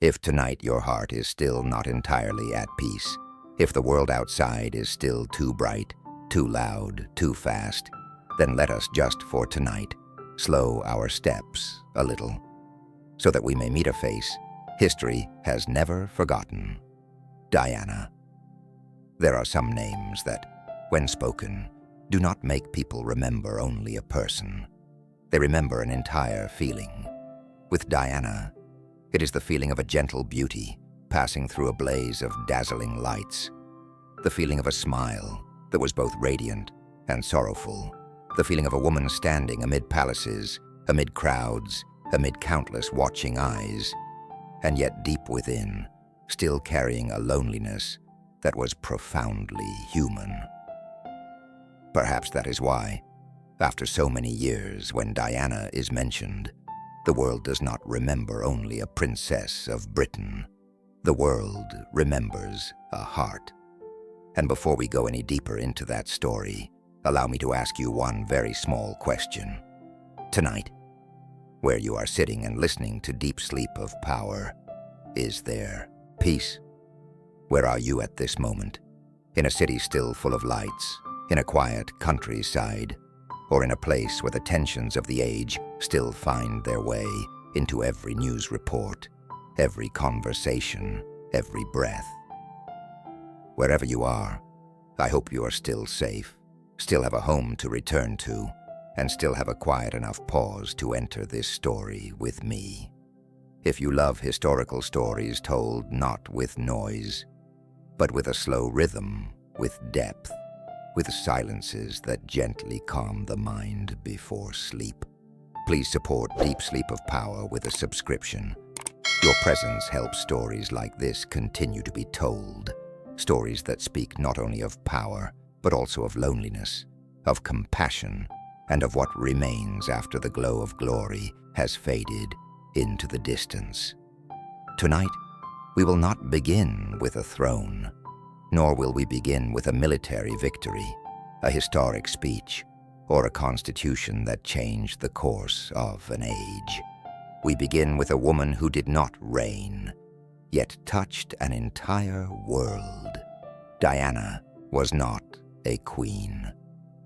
If tonight your heart is still not entirely at peace, if the world outside is still too bright, too loud, too fast, then let us just for tonight slow our steps a little, so that we may meet a face history has never forgotten. Diana. There are some names that, when spoken, do not make people remember only a person. They remember an entire feeling. With Diana, it is the feeling of a gentle beauty passing through a blaze of dazzling lights. The feeling of a smile that was both radiant and sorrowful. The feeling of a woman standing amid palaces, amid crowds, amid countless watching eyes, and yet deep within, still carrying a loneliness that was profoundly human. Perhaps that is why, after so many years, when Diana is mentioned, the world does not remember only a princess of Britain. The world remembers a heart. And before we go any deeper into that story, allow me to ask you one very small question. Tonight, where you are sitting and listening to Deep Sleep of Power, is there peace? Where are you at this moment? In a city still full of lights, in a quiet countryside, or in a place where the tensions of the age still find their way into every news report, every conversation, every breath? Wherever you are, I hope you are still safe, still have a home to return to, and still have a quiet enough pause to enter this story with me. If you love historical stories told not with noise, but with a slow rhythm, with depth, with silences that gently calm the mind before sleep, please support Deep Sleep of Power with a subscription. Your presence helps stories like this continue to be told, stories that speak not only of power, but also of loneliness, of compassion, and of what remains after the glow of glory has faded into the distance. Tonight, we will not begin with a throne, nor will we begin with a military victory, a historic speech, or a constitution that changed the course of an age. We begin with a woman who did not reign, yet touched an entire world. Diana was not a queen.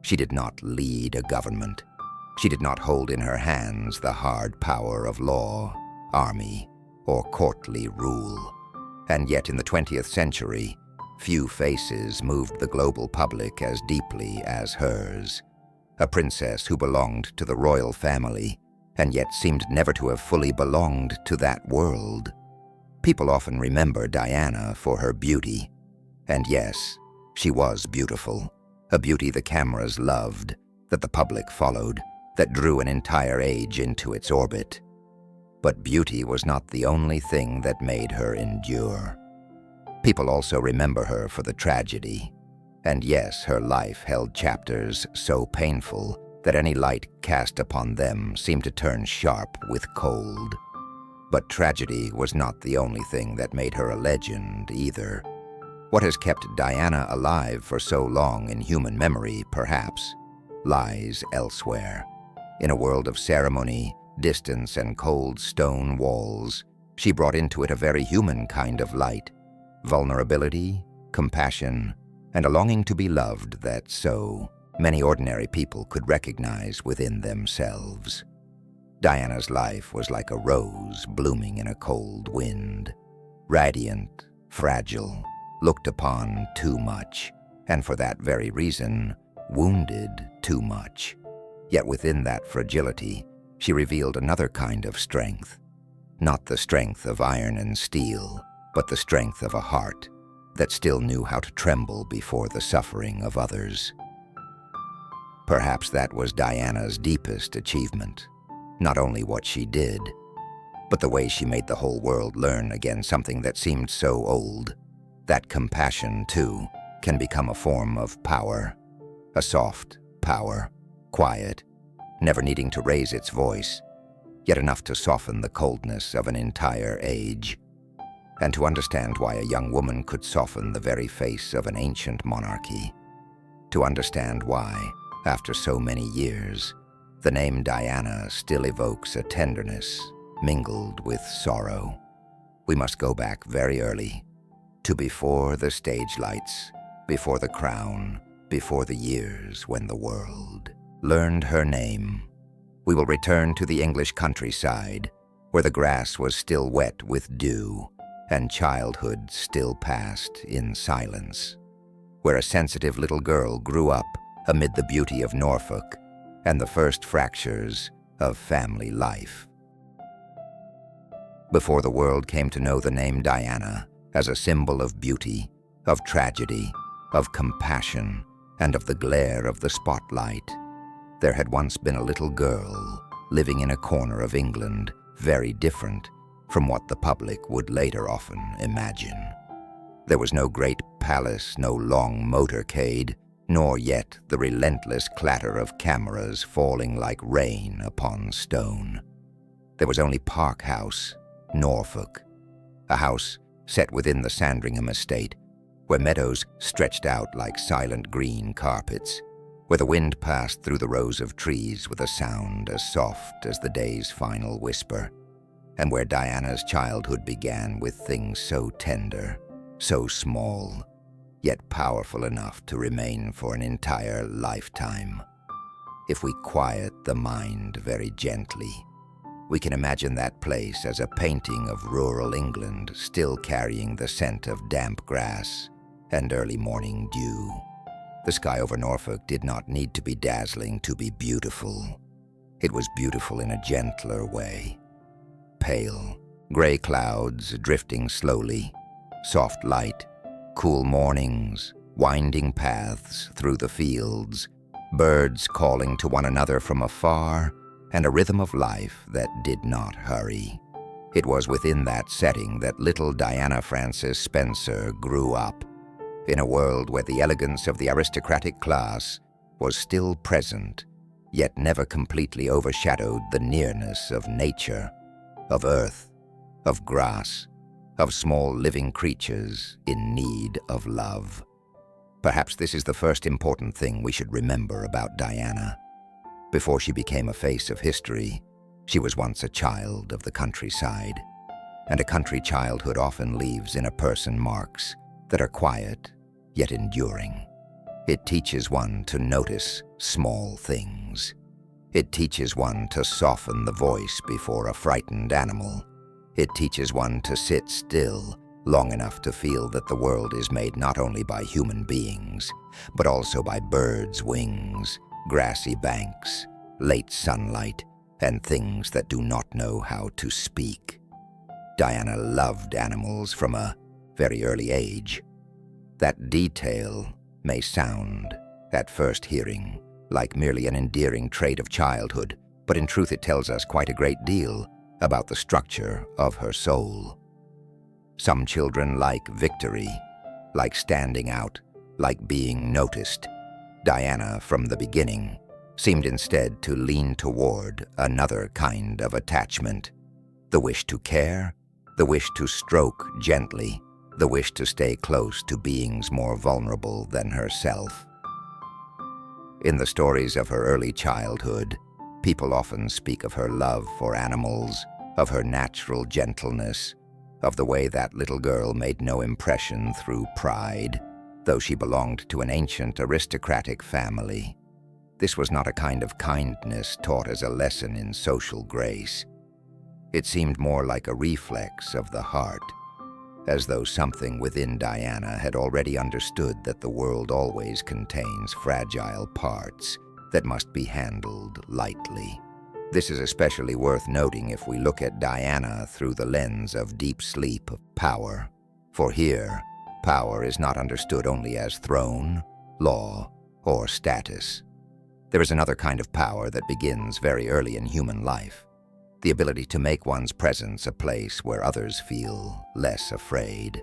She did not lead a government. She did not hold in her hands the hard power of law, army, or courtly rule. And yet in the 20th century, few faces moved the global public as deeply as hers. A princess who belonged to the royal family, and yet seemed never to have fully belonged to that world. People often remember Diana for her beauty. And yes, she was beautiful. A beauty the cameras loved, that the public followed, that drew an entire age into its orbit. But beauty was not the only thing that made her endure. People also remember her for the tragedy. And yes, her life held chapters so painful that any light cast upon them seemed to turn sharp with cold. But tragedy was not the only thing that made her a legend either. What has kept Diana alive for so long in human memory, perhaps, lies elsewhere. In a world of ceremony, distance, and cold stone walls, she brought into it a very human kind of light, vulnerability, compassion, and a longing to be loved that so many ordinary people could recognize within themselves. Diana's life was like a rose blooming in a cold wind, radiant, fragile, looked upon too much, and for that very reason, wounded too much. Yet within that fragility, she revealed another kind of strength. Not the strength of iron and steel, but the strength of a heart that still knew how to tremble before the suffering of others. Perhaps that was Diana's deepest achievement. Not only what she did, but the way she made the whole world learn again something that seemed so old. That compassion, too, can become a form of power. A soft power, quiet, never needing to raise its voice, yet enough to soften the coldness of an entire age. And to understand why a young woman could soften the very face of an ancient monarchy. To understand why, after so many years, the name Diana still evokes a tenderness mingled with sorrow. We must go back very early, to before the stage lights, before the crown, before the years when the world learned her name. We will return to the English countryside, where the grass was still wet with dew, and childhood still passed in silence, where a sensitive little girl grew up amid the beauty of Norfolk and the first fractures of family life. Before the world came to know the name Diana as a symbol of beauty, of tragedy, of compassion, and of the glare of the spotlight, there had once been a little girl living in a corner of England very different from what the public would later often imagine. There was no great palace, no long motorcade, nor yet the relentless clatter of cameras falling like rain upon stone. There was only Park House, Norfolk, a house set within the Sandringham estate, where meadows stretched out like silent green carpets, where the wind passed through the rows of trees with a sound as soft as the day's final whisper, and where Diana's childhood began with things so tender, so small, yet powerful enough to remain for an entire lifetime. If we quiet the mind very gently, we can imagine that place as a painting of rural England still carrying the scent of damp grass and early morning dew. The sky over Norfolk did not need to be dazzling to be beautiful. It was beautiful in a gentler way. Pale, gray clouds drifting slowly, soft light, cool mornings, winding paths through the fields, birds calling to one another from afar, and a rhythm of life that did not hurry. It was within that setting that little Diana Frances Spencer grew up, in a world where the elegance of the aristocratic class was still present, yet never completely overshadowed the nearness of nature, of earth, of grass, of small living creatures in need of love. Perhaps this is the first important thing we should remember about Diana. Before she became a face of history, she was once a child of the countryside, and a country childhood often leaves in a person marks that are quiet yet enduring. It teaches one to notice small things. It teaches one to soften the voice before a frightened animal. It teaches one to sit still long enough to feel that the world is made not only by human beings, but also by birds' wings, grassy banks, late sunlight, and things that do not know how to speak. Diana loved animals from a very early age. That detail may sound, at first hearing, like merely an endearing trait of childhood, but in truth it tells us quite a great deal about the structure of her soul. Some children like victory, like standing out, like being noticed. Diana, from the beginning, seemed instead to lean toward another kind of attachment. The wish to care, the wish to stroke gently, the wish to stay close to beings more vulnerable than herself. In the stories of her early childhood, people often speak of her love for animals, of her natural gentleness, of the way that little girl made no impression through pride, though she belonged to an ancient aristocratic family. This was not a kind of kindness taught as a lesson in social grace. It seemed more like a reflex of the heart, as though something within Diana had already understood that the world always contains fragile parts that must be handled lightly. This is especially worth noting if we look at Diana through the lens of deep sleep power, for here, power is not understood only as throne, law, or status. There is another kind of power that begins very early in human life, the ability to make one's presence a place where others feel less afraid.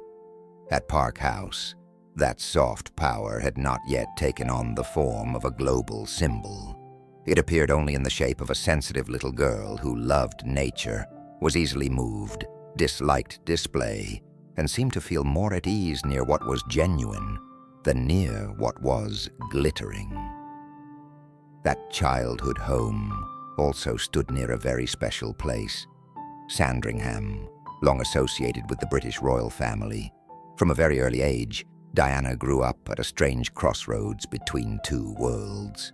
At Park House, that soft power had not yet taken on the form of a global symbol. It appeared only in the shape of a sensitive little girl who loved nature, was easily moved, disliked display, and seemed to feel more at ease near what was genuine than near what was glittering. That childhood home also stood near a very special place, Sandringham, long associated with the British royal family. From a very early age, Diana grew up at a strange crossroads between two worlds.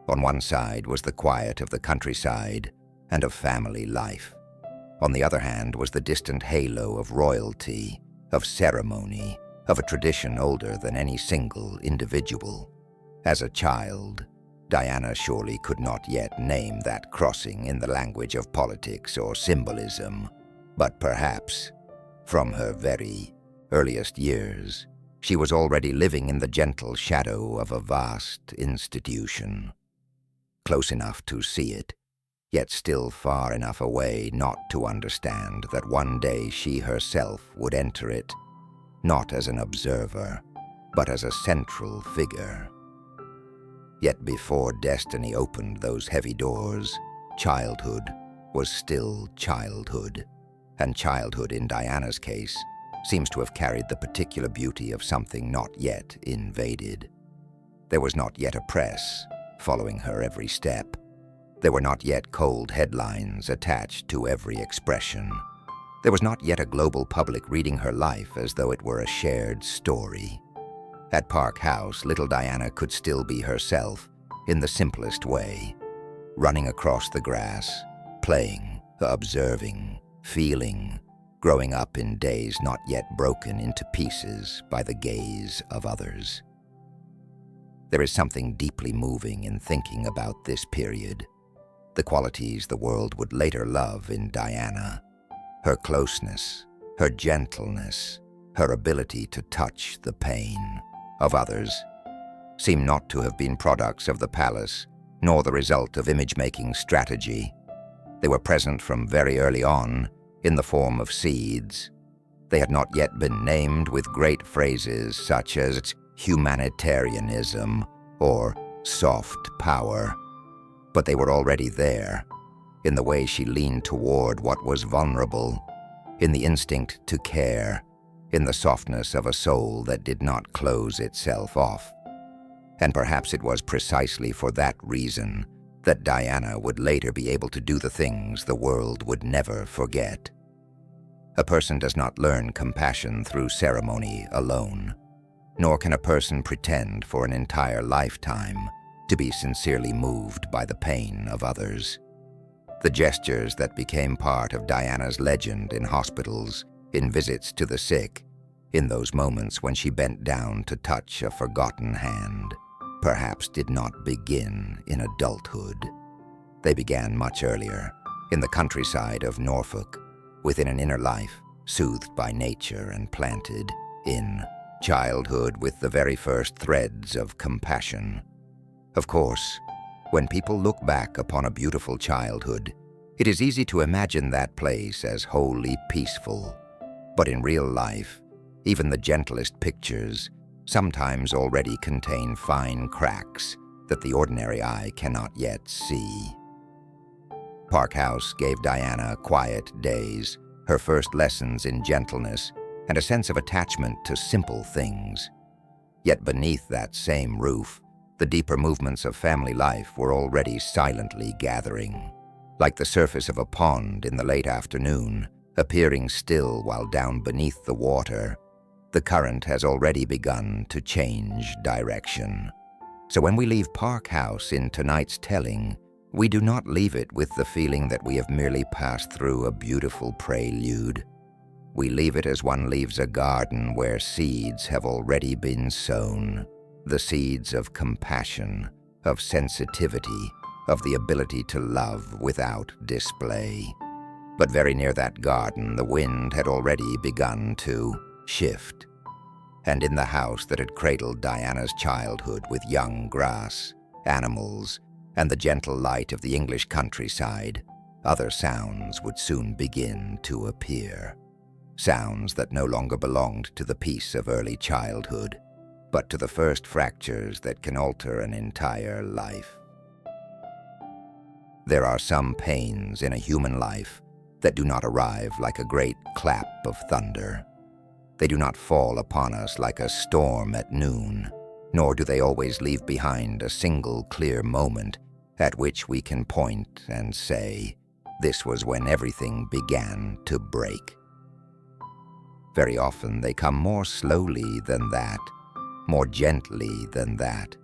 On one side was the quiet of the countryside and of family life. On the other hand was the distant halo of royalty, of ceremony, of a tradition older than any single individual. As a child, Diana surely could not yet name that crossing in the language of politics or symbolism, but perhaps, from her very earliest years, she was already living in the gentle shadow of a vast institution. Close enough to see it, yet still far enough away not to understand that one day she herself would enter it, not as an observer, but as a central figure. Yet before destiny opened those heavy doors, childhood was still childhood, and childhood in Diana's case seems to have carried the particular beauty of something not yet invaded. There was not yet a press following her every step. There were not yet cold headlines attached to every expression. There was not yet a global public reading her life as though it were a shared story. At Park House, little Diana could still be herself in the simplest way, running across the grass, playing, observing, feeling, growing up in days not yet broken into pieces by the gaze of others. There is something deeply moving in thinking about this period, the qualities the world would later love in Diana: her closeness, her gentleness, her ability to touch the pain of others, seem not to have been products of the palace, nor the result of image-making strategy. They were present from very early on, in the form of seeds. They had not yet been named with great phrases such as humanitarianism or soft power, but they were already there, in the way she leaned toward what was vulnerable, in the instinct to care, in the softness of a soul that did not close itself off. And perhaps it was precisely for that reason that Diana would later be able to do the things the world would never forget. A person does not learn compassion through ceremony alone, nor can a person pretend for an entire lifetime to be sincerely moved by the pain of others. The gestures that became part of Diana's legend in hospitals, in visits to the sick, in those moments when she bent down to touch a forgotten hand, perhaps did not begin in adulthood. They began much earlier, in the countryside of Norfolk, within an inner life soothed by nature and planted in childhood with the very first threads of compassion. Of course, when people look back upon a beautiful childhood, it is easy to imagine that place as wholly peaceful. But in real life, even the gentlest pictures sometimes already contain fine cracks that the ordinary eye cannot yet see. Park House gave Diana quiet days, her first lessons in gentleness, and a sense of attachment to simple things. Yet beneath that same roof, the deeper movements of family life were already silently gathering, like the surface of a pond in the late afternoon, appearing still while down beneath the water, the current has already begun to change direction. So when we leave Park House in tonight's telling, we do not leave it with the feeling that we have merely passed through a beautiful prelude. We leave it as one leaves a garden where seeds have already been sown, the seeds of compassion, of sensitivity, of the ability to love without display. But very near that garden, the wind had already begun to shift. And in the house that had cradled Diana's childhood with young grass, animals, and the gentle light of the English countryside, other sounds would soon begin to appear. Sounds that no longer belonged to the peace of early childhood, but to the first fractures that can alter an entire life. There are some pains in a human life that do not arrive like a great clap of thunder. They do not fall upon us like a storm at noon, nor do they always leave behind a single clear moment at which we can point and say, "This was when everything began to break." Very often they come more slowly than that, more gently than that.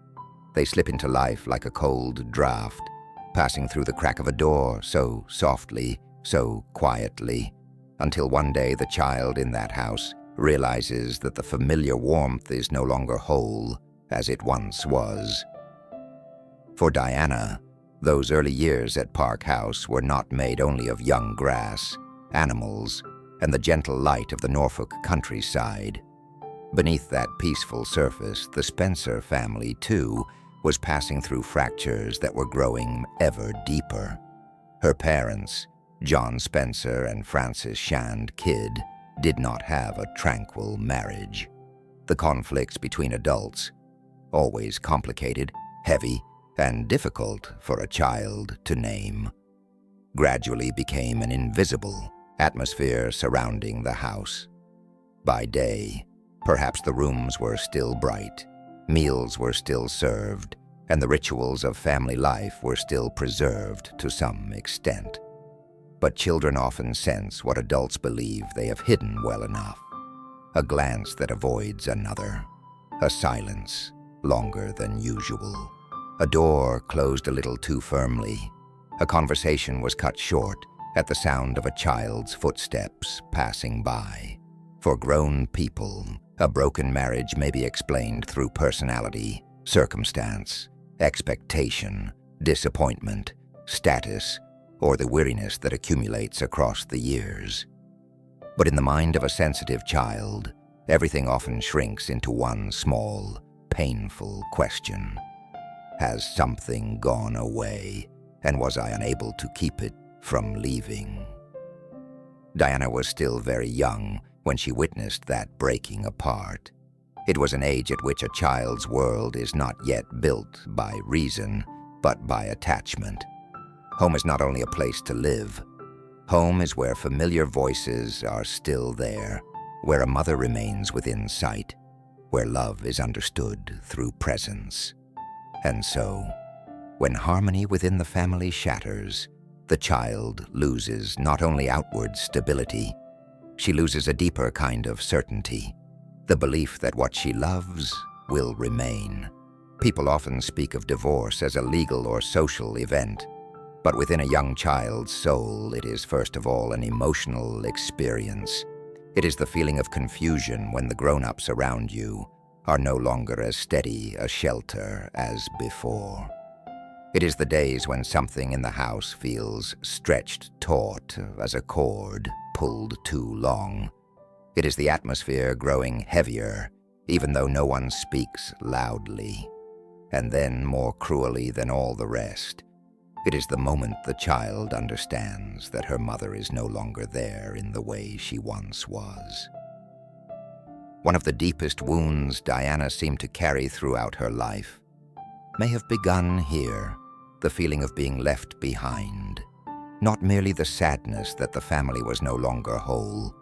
They slip into life like a cold draft, passing through the crack of a door so softly, so quietly, until one day the child in that house realizes that the familiar warmth is no longer whole as it once was. For Diana, those early years at Park House were not made only of young grass, animals, and the gentle light of the Norfolk countryside. Beneath that peaceful surface, the Spencer family, too, was passing through fractures that were growing ever deeper. Her parents, John Spencer and Frances Shand Kidd, did not have a tranquil marriage. The conflicts between adults, always complicated, heavy, and difficult for a child to name, gradually became an invisible atmosphere surrounding the house. By day, perhaps the rooms were still bright, meals were still served, and the rituals of family life were still preserved to some extent. But children often sense what adults believe they have hidden well enough. A glance that avoids another, a silence longer than usual, a door closed a little too firmly, a conversation was cut short at the sound of a child's footsteps passing by. For grown people, a broken marriage may be explained through personality, circumstance, expectation, disappointment, status, or the weariness that accumulates across the years. But in the mind of a sensitive child, everything often shrinks into one small, painful question. Has something gone away, and was I unable to keep it from leaving? Diana was still very young when she witnessed that breaking apart. It was an age at which a child's world is not yet built by reason, but by attachment. Home is not only a place to live. Home is where familiar voices are still there, where a mother remains within sight, where love is understood through presence. And so, when harmony within the family shatters, the child loses not only outward stability, she loses a deeper kind of certainty, the belief that what she loves will remain. People often speak of divorce as a legal or social event, but within a young child's soul, it is first of all an emotional experience. It is the feeling of confusion when the grown-ups around you are no longer as steady a shelter as before. It is the days when something in the house feels stretched taut as a cord pulled too long. It is the atmosphere growing heavier, even though no one speaks loudly. And then, more cruelly than all the rest, it is the moment the child understands that her mother is no longer there in the way she once was. One of the deepest wounds Diana seemed to carry throughout her life may have begun here, the feeling of being left behind. Not merely the sadness that the family was no longer whole,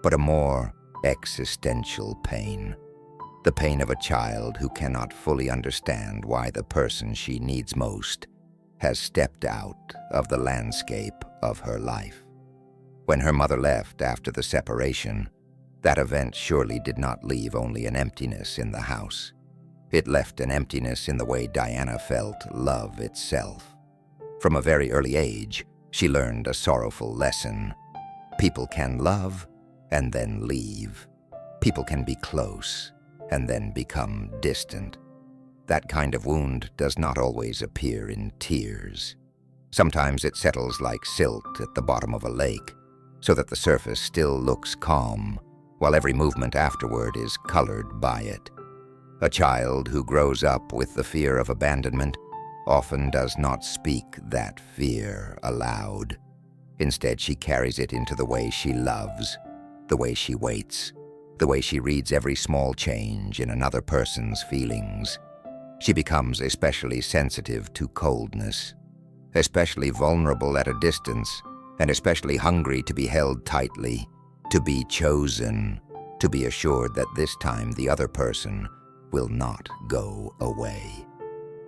but a more existential pain. The pain of a child who cannot fully understand why the person she needs most has stepped out of the landscape of her life. When her mother left after the separation, that event surely did not leave only an emptiness in the house. It left an emptiness in the way Diana felt love itself. From a very early age, she learned a sorrowful lesson. People can love and then leave. People can be close and then become distant. That kind of wound does not always appear in tears. Sometimes it settles like silt at the bottom of a lake, so that the surface still looks calm, while every movement afterward is colored by it. A child who grows up with the fear of abandonment often does not speak that fear aloud. Instead, she carries it into the way she loves, the way she waits, the way she reads every small change in another person's feelings. She becomes especially sensitive to coldness, especially vulnerable at a distance, and especially hungry to be held tightly, to be chosen, to be assured that this time the other person will not go away.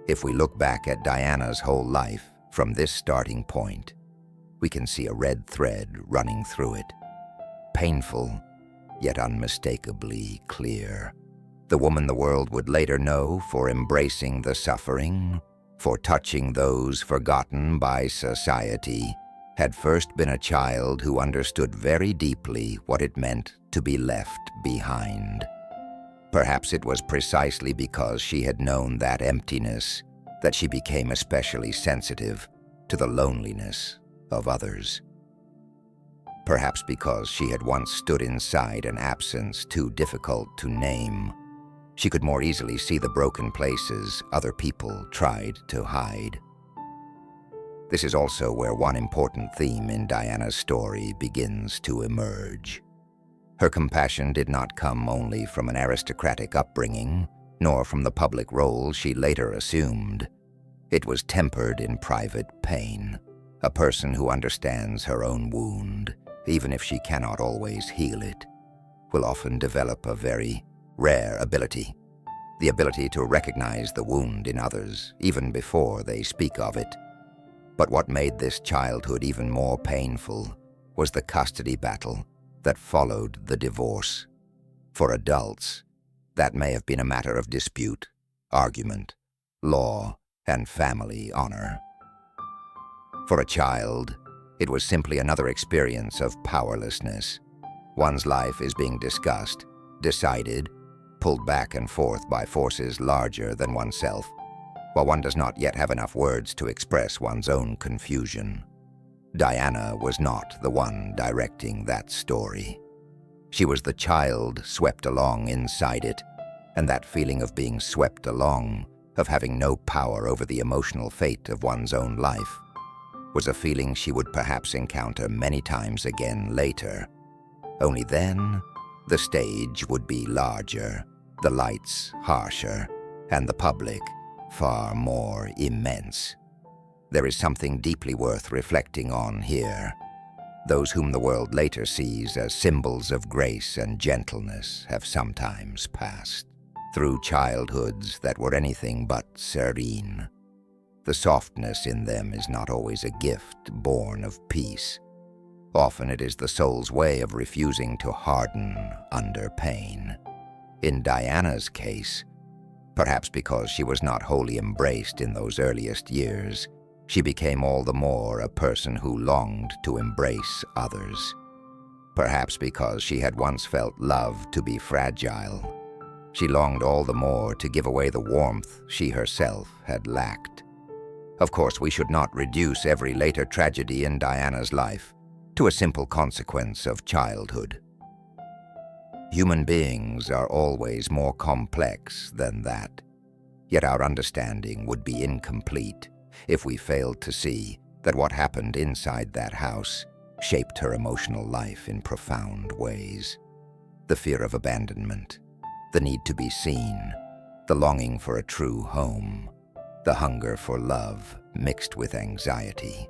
If we look back at Diana's whole life from this starting point, we can see a red thread running through it. Painful, yet unmistakably clear. The woman the world would later know for embracing the suffering, for touching those forgotten by society, had first been a child who understood very deeply what it meant to be left behind. Perhaps it was precisely because she had known that emptiness that she became especially sensitive to the loneliness of others. Perhaps because she had once stood inside an absence too difficult to name, she could more easily see the broken places other people tried to hide. This is also where one important theme in Diana's story begins to emerge. Her compassion did not come only from an aristocratic upbringing, nor from the public role she later assumed. It was tempered in private pain. A person who understands her own wound, even if she cannot always heal it, will often develop a very rare ability, the ability to recognize the wound in others even before they speak of it. But what made this childhood even more painful was the custody battle that followed the divorce. For adults, that may have been a matter of dispute, argument, law, and family honor. For a child, it was simply another experience of powerlessness. One's life is being discussed, decided, pulled back and forth by forces larger than oneself, while one does not yet have enough words to express one's own confusion. Diana was not the one directing that story. She was the child swept along inside it, and that feeling of being swept along, of having no power over the emotional fate of one's own life, was a feeling she would perhaps encounter many times again later. Only then, the stage would be larger, the lights harsher, and the public far more immense. There is something deeply worth reflecting on here. Those whom the world later sees as symbols of grace and gentleness have sometimes passed through childhoods that were anything but serene. The softness in them is not always a gift born of peace. Often it is the soul's way of refusing to harden under pain. In Diana's case, perhaps because she was not wholly embraced in those earliest years, she became all the more a person who longed to embrace others. Perhaps because she had once felt love to be fragile, she longed all the more to give away the warmth she herself had lacked. Of course, we should not reduce every later tragedy in Diana's life to a simple consequence of childhood. Human beings are always more complex than that, yet our understanding would be incomplete if we failed to see that what happened inside that house shaped her emotional life in profound ways. The fear of abandonment, the need to be seen, the longing for a true home, the hunger for love mixed with anxiety.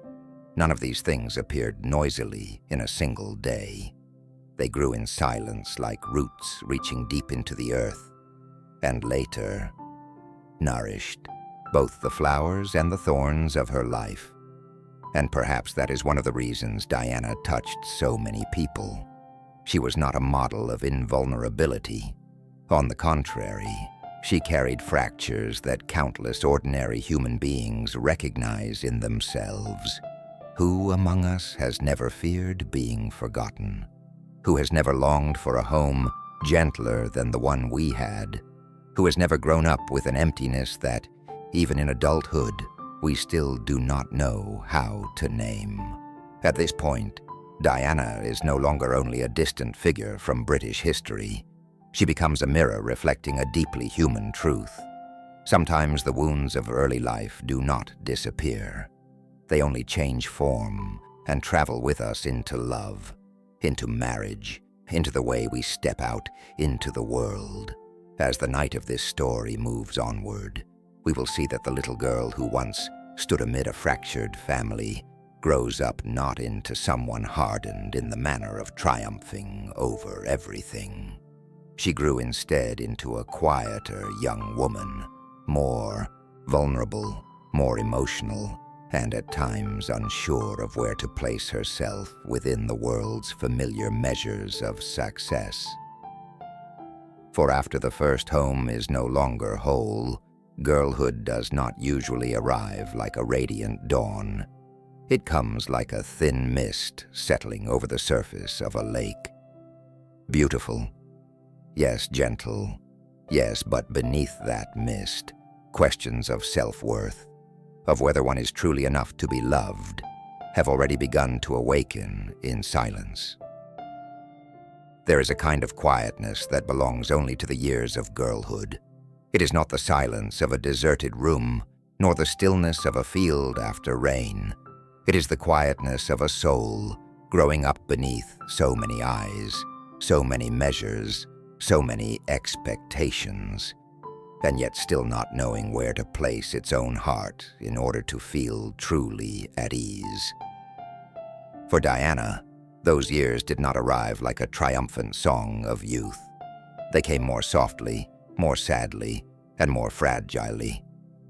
None of these things appeared noisily in a single day. They grew in silence like roots reaching deep into the earth, and later nourished both the flowers and the thorns of her life. And perhaps that is one of the reasons Diana touched so many people. She was not a model of invulnerability. On the contrary, she carried fractures that countless ordinary human beings recognize in themselves. Who among us has never feared being forgotten? Who has never longed for a home gentler than the one we had? Who has never grown up with an emptiness that, even in adulthood, we still do not know how to name? At this point, Diana is no longer only a distant figure from British history. She becomes a mirror reflecting a deeply human truth. Sometimes the wounds of early life do not disappear. They only change form and travel with us into love, into marriage, into the way we step out into the world. As the night of this story moves onward, we will see that the little girl who once stood amid a fractured family grows up not into someone hardened in the manner of triumphing over everything. She grew instead into a quieter young woman, more vulnerable, more emotional, and at times unsure of where to place herself within the world's familiar measures of success. For after the first home is no longer whole, girlhood does not usually arrive like a radiant dawn. It comes like a thin mist settling over the surface of a lake. Beautiful, yes, gentle, yes, but beneath that mist, questions of self-worth, of whether one is truly enough to be loved, have already begun to awaken in silence. There is a kind of quietness that belongs only to the years of girlhood. It is not the silence of a deserted room, nor the stillness of a field after rain. It is the quietness of a soul growing up beneath so many eyes, so many measures, so many expectations, and yet still not knowing where to place its own heart in order to feel truly at ease. For Diana, those years did not arrive like a triumphant song of youth. They came more softly, more sadly, and more fragilely,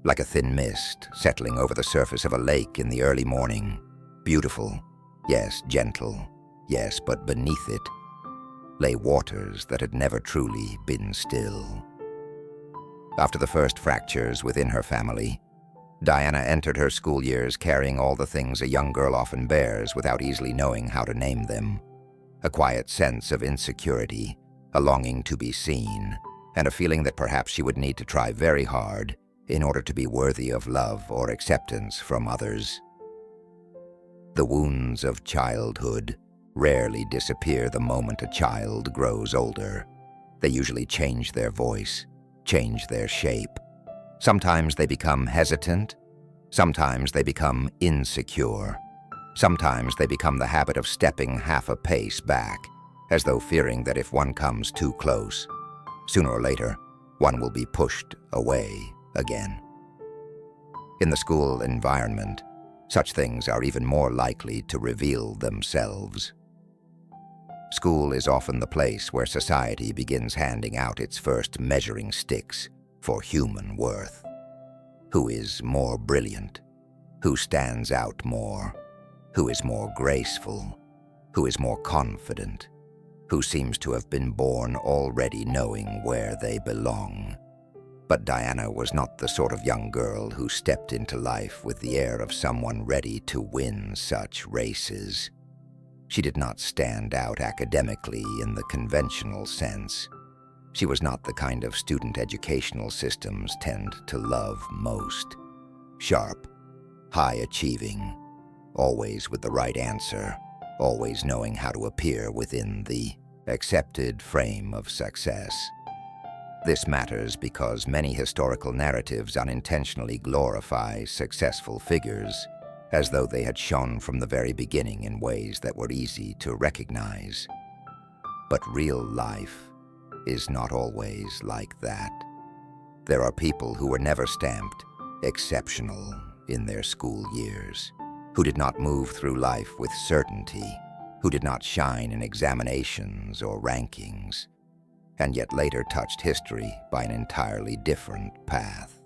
like a thin mist settling over the surface of a lake in the early morning. Beautiful, yes, gentle, yes, but beneath it lay waters that had never truly been still. After the first fractures within her family, Diana entered her school years carrying all the things a young girl often bears without easily knowing how to name them. A quiet sense of insecurity, a longing to be seen, and a feeling that perhaps she would need to try very hard in order to be worthy of love or acceptance from others. The wounds of childhood rarely disappear the moment a child grows older. They usually change their voice, change their shape. Sometimes they become hesitant, sometimes they become insecure, sometimes they become the habit of stepping half a pace back, as though fearing that if one comes too close, sooner or later, one will be pushed away again. In the school environment, such things are even more likely to reveal themselves. School is often the place where society begins handing out its first measuring sticks for human worth. Who is more brilliant? Who stands out more? Who is more graceful? Who is more confident? Who seems to have been born already knowing where they belong? But Diana was not the sort of young girl who stepped into life with the air of someone ready to win such races. She did not stand out academically in the conventional sense. She was not the kind of student educational systems tend to love most. Sharp, high-achieving, always with the right answer, always knowing how to appear within the accepted frame of success. This matters because many historical narratives unintentionally glorify successful figures, as though they had shone from the very beginning in ways that were easy to recognize. But real life is not always like that. There are people who were never stamped exceptional in their school years, who did not move through life with certainty, who did not shine in examinations or rankings, and yet later touched history by an entirely different path.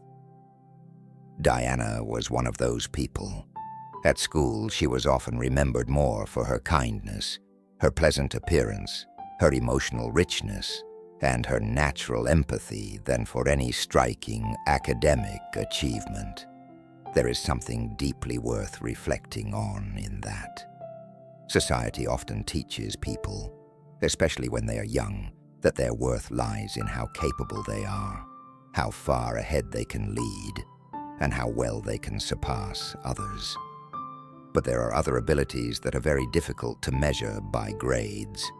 Diana was one of those people. At school, she was often remembered more for her kindness, her pleasant appearance, her emotional richness, and her natural empathy than for any striking academic achievement. There is something deeply worth reflecting on in that. Society often teaches people, especially when they are young, that their worth lies in how capable they are, how far ahead they can lead, and how well they can surpass others. But there are other abilities that are very difficult to measure by grades.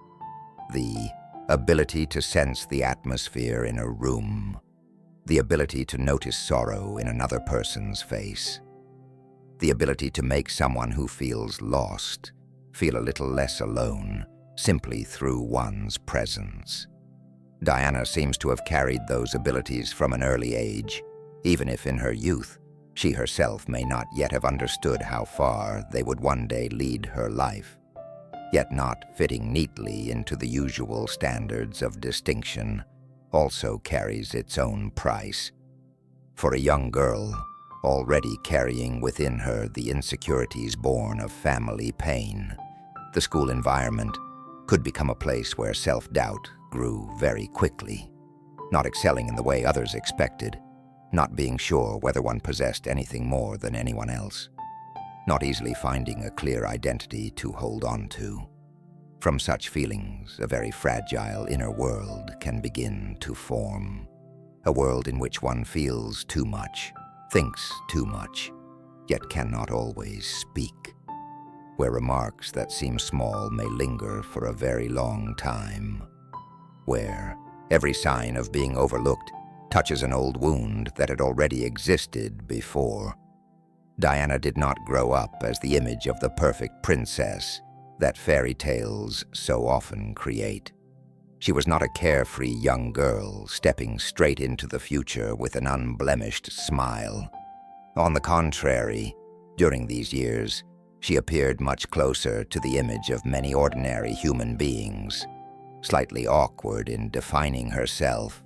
The ability to sense the atmosphere in a room, the ability to notice sorrow in another person's face, the ability to make someone who feels lost feel a little less alone simply through one's presence. Diana seems to have carried those abilities from an early age, even if in her youth she herself may not yet have understood how far they would one day lead her life. Yet not fitting neatly into the usual standards of distinction also carries its own price. For a young girl, already carrying within her the insecurities born of family pain, the school environment could become a place where self-doubt grew very quickly. not excelling in the way others expected, not being sure whether one possessed anything more than anyone else, not easily finding a clear identity to hold on to. From such feelings, a very fragile inner world can begin to form. A world in which one feels too much, thinks too much, yet cannot always speak. Where remarks that seem small may linger for a very long time. Where every sign of being overlooked touches an old wound that had already existed before. Diana did not grow up as the image of the perfect princess that fairy tales so often create. She was not a carefree young girl stepping straight into the future with an unblemished smile. On the contrary, during these years, she appeared much closer to the image of many ordinary human beings, slightly awkward in defining herself,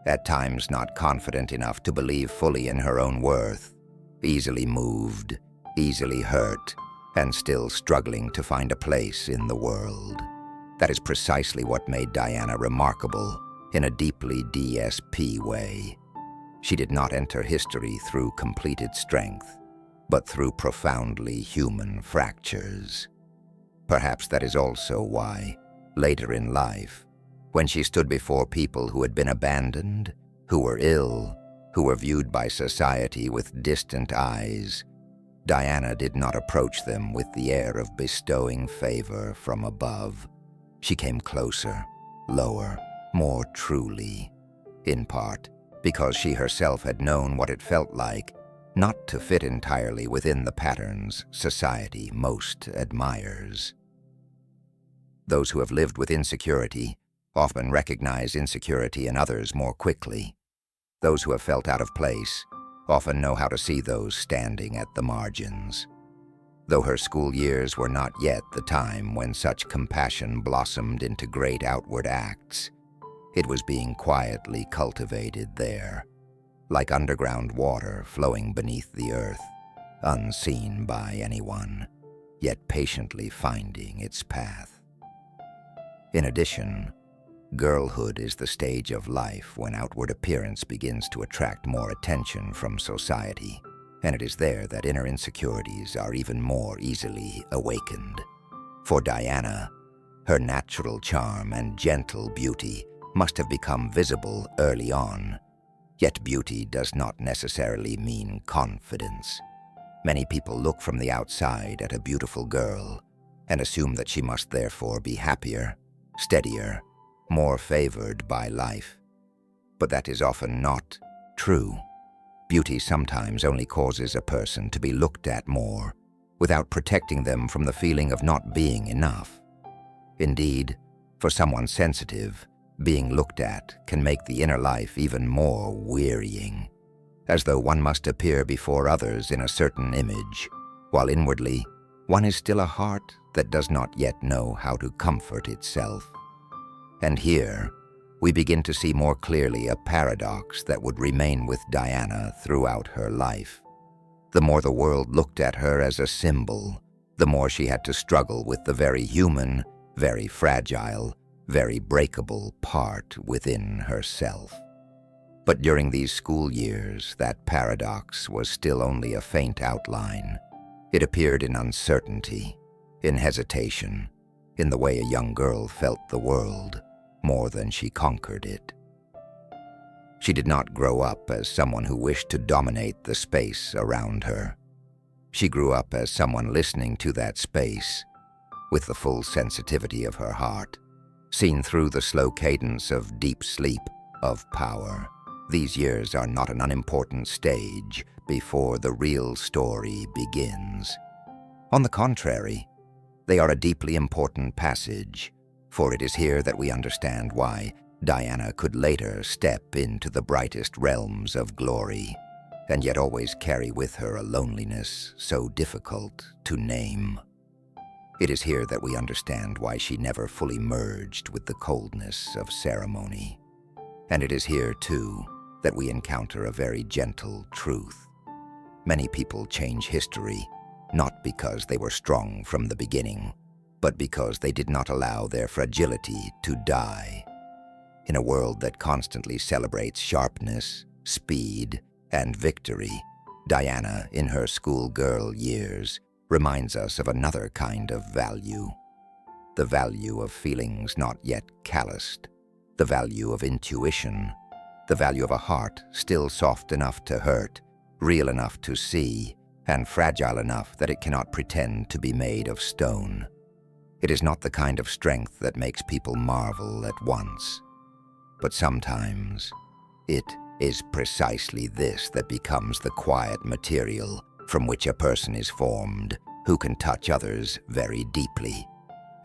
at times not confident enough to believe fully in her own worth, easily moved, easily hurt, and still struggling to find a place in the world. That is precisely what made Diana remarkable in a deeply DSP way. She did not enter history through completed strength, but through profoundly human fractures. Perhaps that is also why, later in life, when she stood before people who had been abandoned, who were ill, who were viewed by society with distant eyes, Diana did not approach them with the air of bestowing favor from above. She came closer, lower, more truly, in part because she herself had known what it felt like not to fit entirely within the patterns society most admires. Those who have lived with insecurity often recognize insecurity in others more quickly. Those who have felt out of place often know how to see those standing at the margins. Though her school years were not yet the time when such compassion blossomed into great outward acts, it was being quietly cultivated there, like underground water flowing beneath the earth, unseen by anyone, yet patiently finding its path. In addition, girlhood is the stage of life when outward appearance begins to attract more attention from society, and it is there that inner insecurities are even more easily awakened. For Diana, her natural charm and gentle beauty must have become visible early on. Yet beauty does not necessarily mean confidence. Many people look from the outside at a beautiful girl and assume that she must therefore be happier, steadier, more favored by life. But that is often not true. Beauty sometimes only causes a person to be looked at more, without protecting them from the feeling of not being enough. Indeed, for someone sensitive, being looked at can make the inner life even more wearying, as though one must appear before others in a certain image, while inwardly one is still a heart that does not yet know how to comfort itself. And here, we begin to see more clearly a paradox that would remain with Diana throughout her life. The more the world looked at her as a symbol, the more she had to struggle with the very human, very fragile, very breakable part within herself. But during these school years, that paradox was still only a faint outline. It appeared in uncertainty, in hesitation, in the way a young girl felt the world, more than she conquered it. She did not grow up as someone who wished to dominate the space around her. She grew up as someone listening to that space, with the full sensitivity of her heart, seen through the slow cadence of deep sleep, of power. These years are not an unimportant stage before the real story begins. On the contrary, they are a deeply important passage, for it is here that we understand why Diana could later step into the brightest realms of glory, and yet always carry with her a loneliness so difficult to name. It is here that we understand why she never fully merged with the coldness of ceremony. And it is here, too, that we encounter a very gentle truth. Many people change history, not because they were strong from the beginning, but because they did not allow their fragility to die. In a world that constantly celebrates sharpness, speed, and victory, Diana, in her schoolgirl years, reminds us of another kind of value. The value of feelings not yet calloused, the value of intuition, the value of a heart still soft enough to hurt, real enough to see, and fragile enough that it cannot pretend to be made of stone. It is not the kind of strength that makes people marvel at once. But sometimes, it is precisely this that becomes the quiet material from which a person is formed, who can touch others very deeply.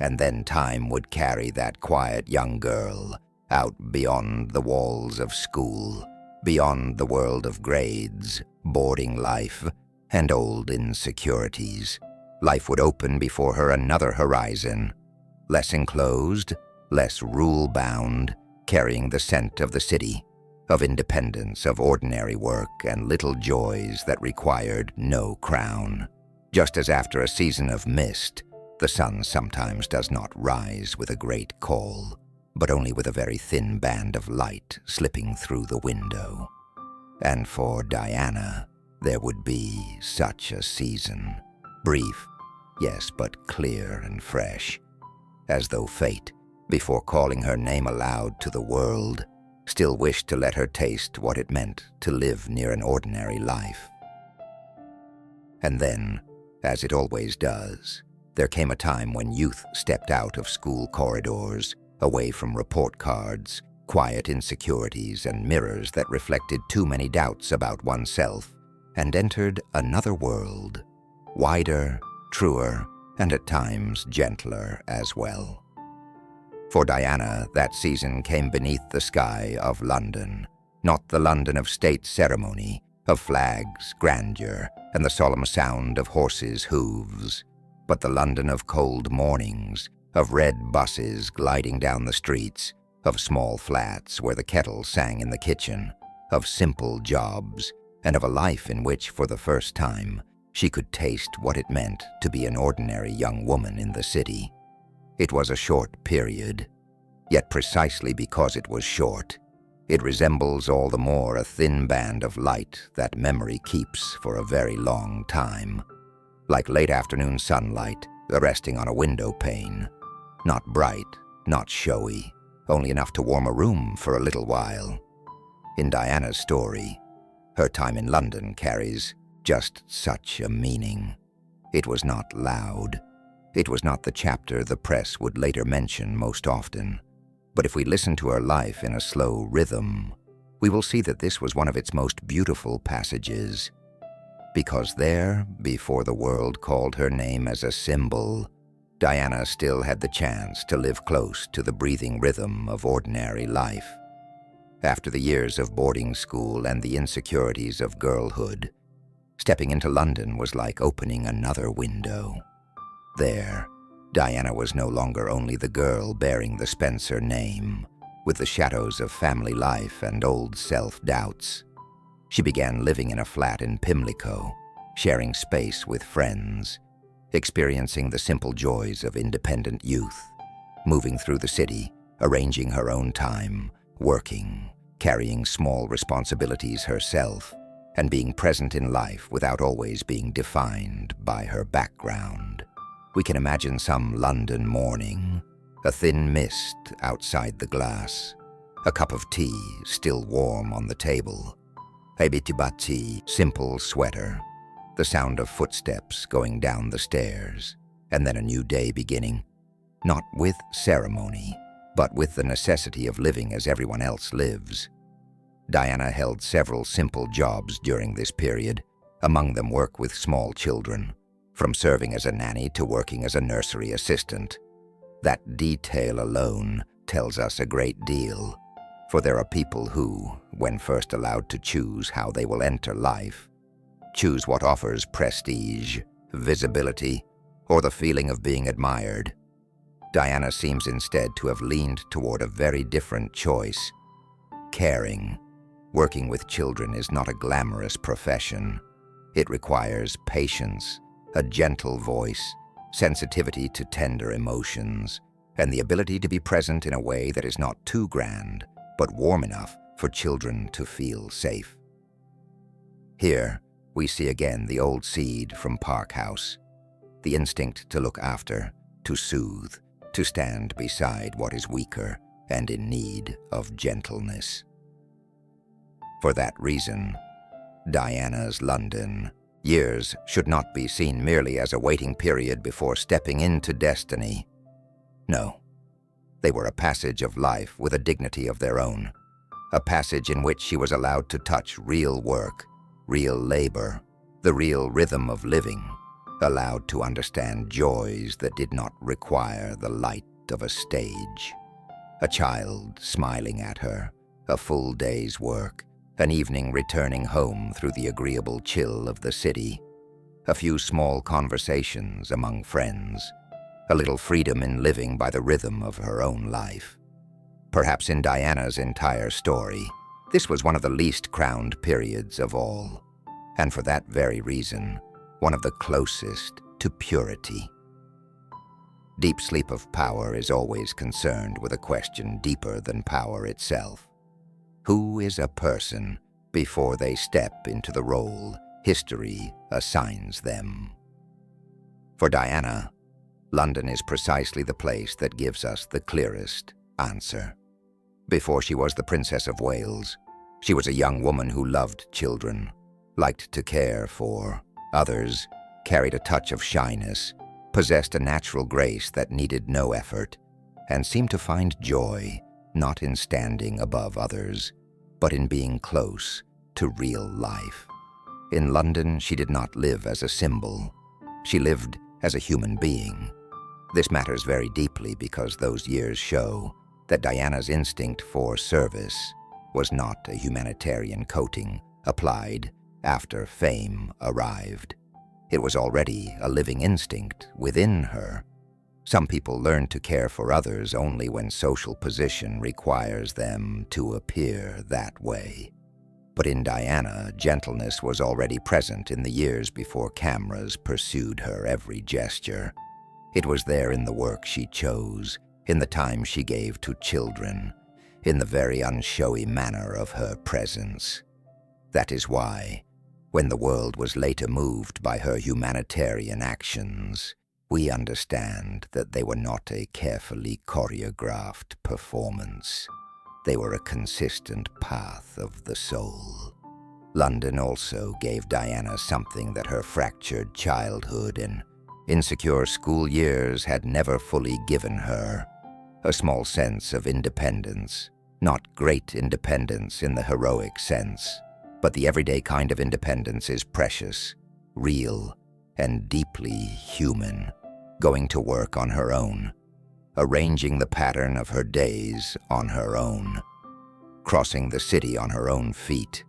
And then time would carry that quiet young girl out beyond the walls of school, beyond the world of grades, boarding life, and old insecurities. Life would open before her another horizon, less enclosed, less rule-bound, carrying the scent of the city, of independence, of ordinary work, and little joys that required no crown. Just as after a season of mist, the sun sometimes does not rise with a great call, but only with a very thin band of light slipping through the window. And for Diana, there would be such a season. Brief, yes, but clear and fresh, as though fate, before calling her name aloud to the world, still wished to let her taste what it meant to live near an ordinary life. And then, as it always does, there came a time when youth stepped out of school corridors, away from report cards, quiet insecurities, and mirrors that reflected too many doubts about oneself, and entered another world, wider, truer, and at times gentler as well. For Diana, that season came beneath the sky of London, not the London of state ceremony, of flags, grandeur, and the solemn sound of horses' hooves, but the London of cold mornings, of red buses gliding down the streets, of small flats where the kettle sang in the kitchen, of simple jobs, and of a life in which, for the first time, she could taste what it meant to be an ordinary young woman in the city. It was a short period, yet precisely because it was short, it resembles all the more a thin band of light that memory keeps for a very long time, like late afternoon sunlight resting on a window pane, not bright, not showy, only enough to warm a room for a little while. In Diana's story, her time in London carries just such a meaning. It was not loud. It was not the chapter the press would later mention most often. But if we listen to her life in a slow rhythm, we will see that this was one of its most beautiful passages. Because there, before the world called her name as a symbol, Diana still had the chance to live close to the breathing rhythm of ordinary life. After the years of boarding school and the insecurities of girlhood, stepping into London was like opening another window. There, Diana was no longer only the girl bearing the Spencer name, with the shadows of family life and old self-doubts. She began living in a flat in Pimlico, sharing space with friends, experiencing the simple joys of independent youth, moving through the city, arranging her own time, working, carrying small responsibilities herself, and being present in life without always being defined by her background. We can imagine some London morning, a thin mist outside the glass, a cup of tea still warm on the table, a bitibati simple sweater, the sound of footsteps going down the stairs, and then a new day beginning, not with ceremony, but with the necessity of living as everyone else lives. Diana held several simple jobs during this period, among them work with small children, from serving as a nanny to working as a nursery assistant. That detail alone tells us a great deal, for there are people who, when first allowed to choose how they will enter life, choose what offers prestige, visibility, or the feeling of being admired. Diana seems instead to have leaned toward a very different choice. Caring. Working with children is not a glamorous profession. It requires patience, a gentle voice, sensitivity to tender emotions, and the ability to be present in a way that is not too grand, but warm enough for children to feel safe. Here, we see again the old seed from Park House, the instinct to look after, to soothe, to stand beside what is weaker and in need of gentleness. For that reason, Diana's London years should not be seen merely as a waiting period before stepping into destiny. No, they were a passage of life with a dignity of their own, a passage in which she was allowed to touch real work, real labor, the real rhythm of living, allowed to understand joys that did not require the light of a stage. A child smiling at her, a full day's work, an evening returning home through the agreeable chill of the city, a few small conversations among friends, a little freedom in living by the rhythm of her own life. Perhaps in Diana's entire story, this was one of the least crowned periods of all, and for that very reason, one of the closest to purity. Deep sleep of power is always concerned with a question deeper than power itself. Who is a person before they step into the role history assigns them? For Diana, London is precisely the place that gives us the clearest answer. Before she was the Princess of Wales, she was a young woman who loved children, liked to care for others, carried a touch of shyness, possessed a natural grace that needed no effort, and seemed to find joy not in standing above others, but in being close to real life. In London, she did not live as a symbol. She lived as a human being. This matters very deeply because those years show that Diana's instinct for service was not a humanitarian coating applied after fame arrived. It was already a living instinct within her. Some people learn to care for others only when social position requires them to appear that way. But in Diana, gentleness was already present in the years before cameras pursued her every gesture. It was there in the work she chose, in the time she gave to children, in the very unshowy manner of her presence. That is why, when the world was later moved by her humanitarian actions, we understand that they were not a carefully choreographed performance. They were a consistent path of the soul. London also gave Diana something that her fractured childhood and insecure school years had never fully given her: a small sense of independence, not great independence in the heroic sense, but the everyday kind of independence is precious, real, and deeply human. Going to work on her own, arranging the pattern of her days on her own, crossing the city on her own feet,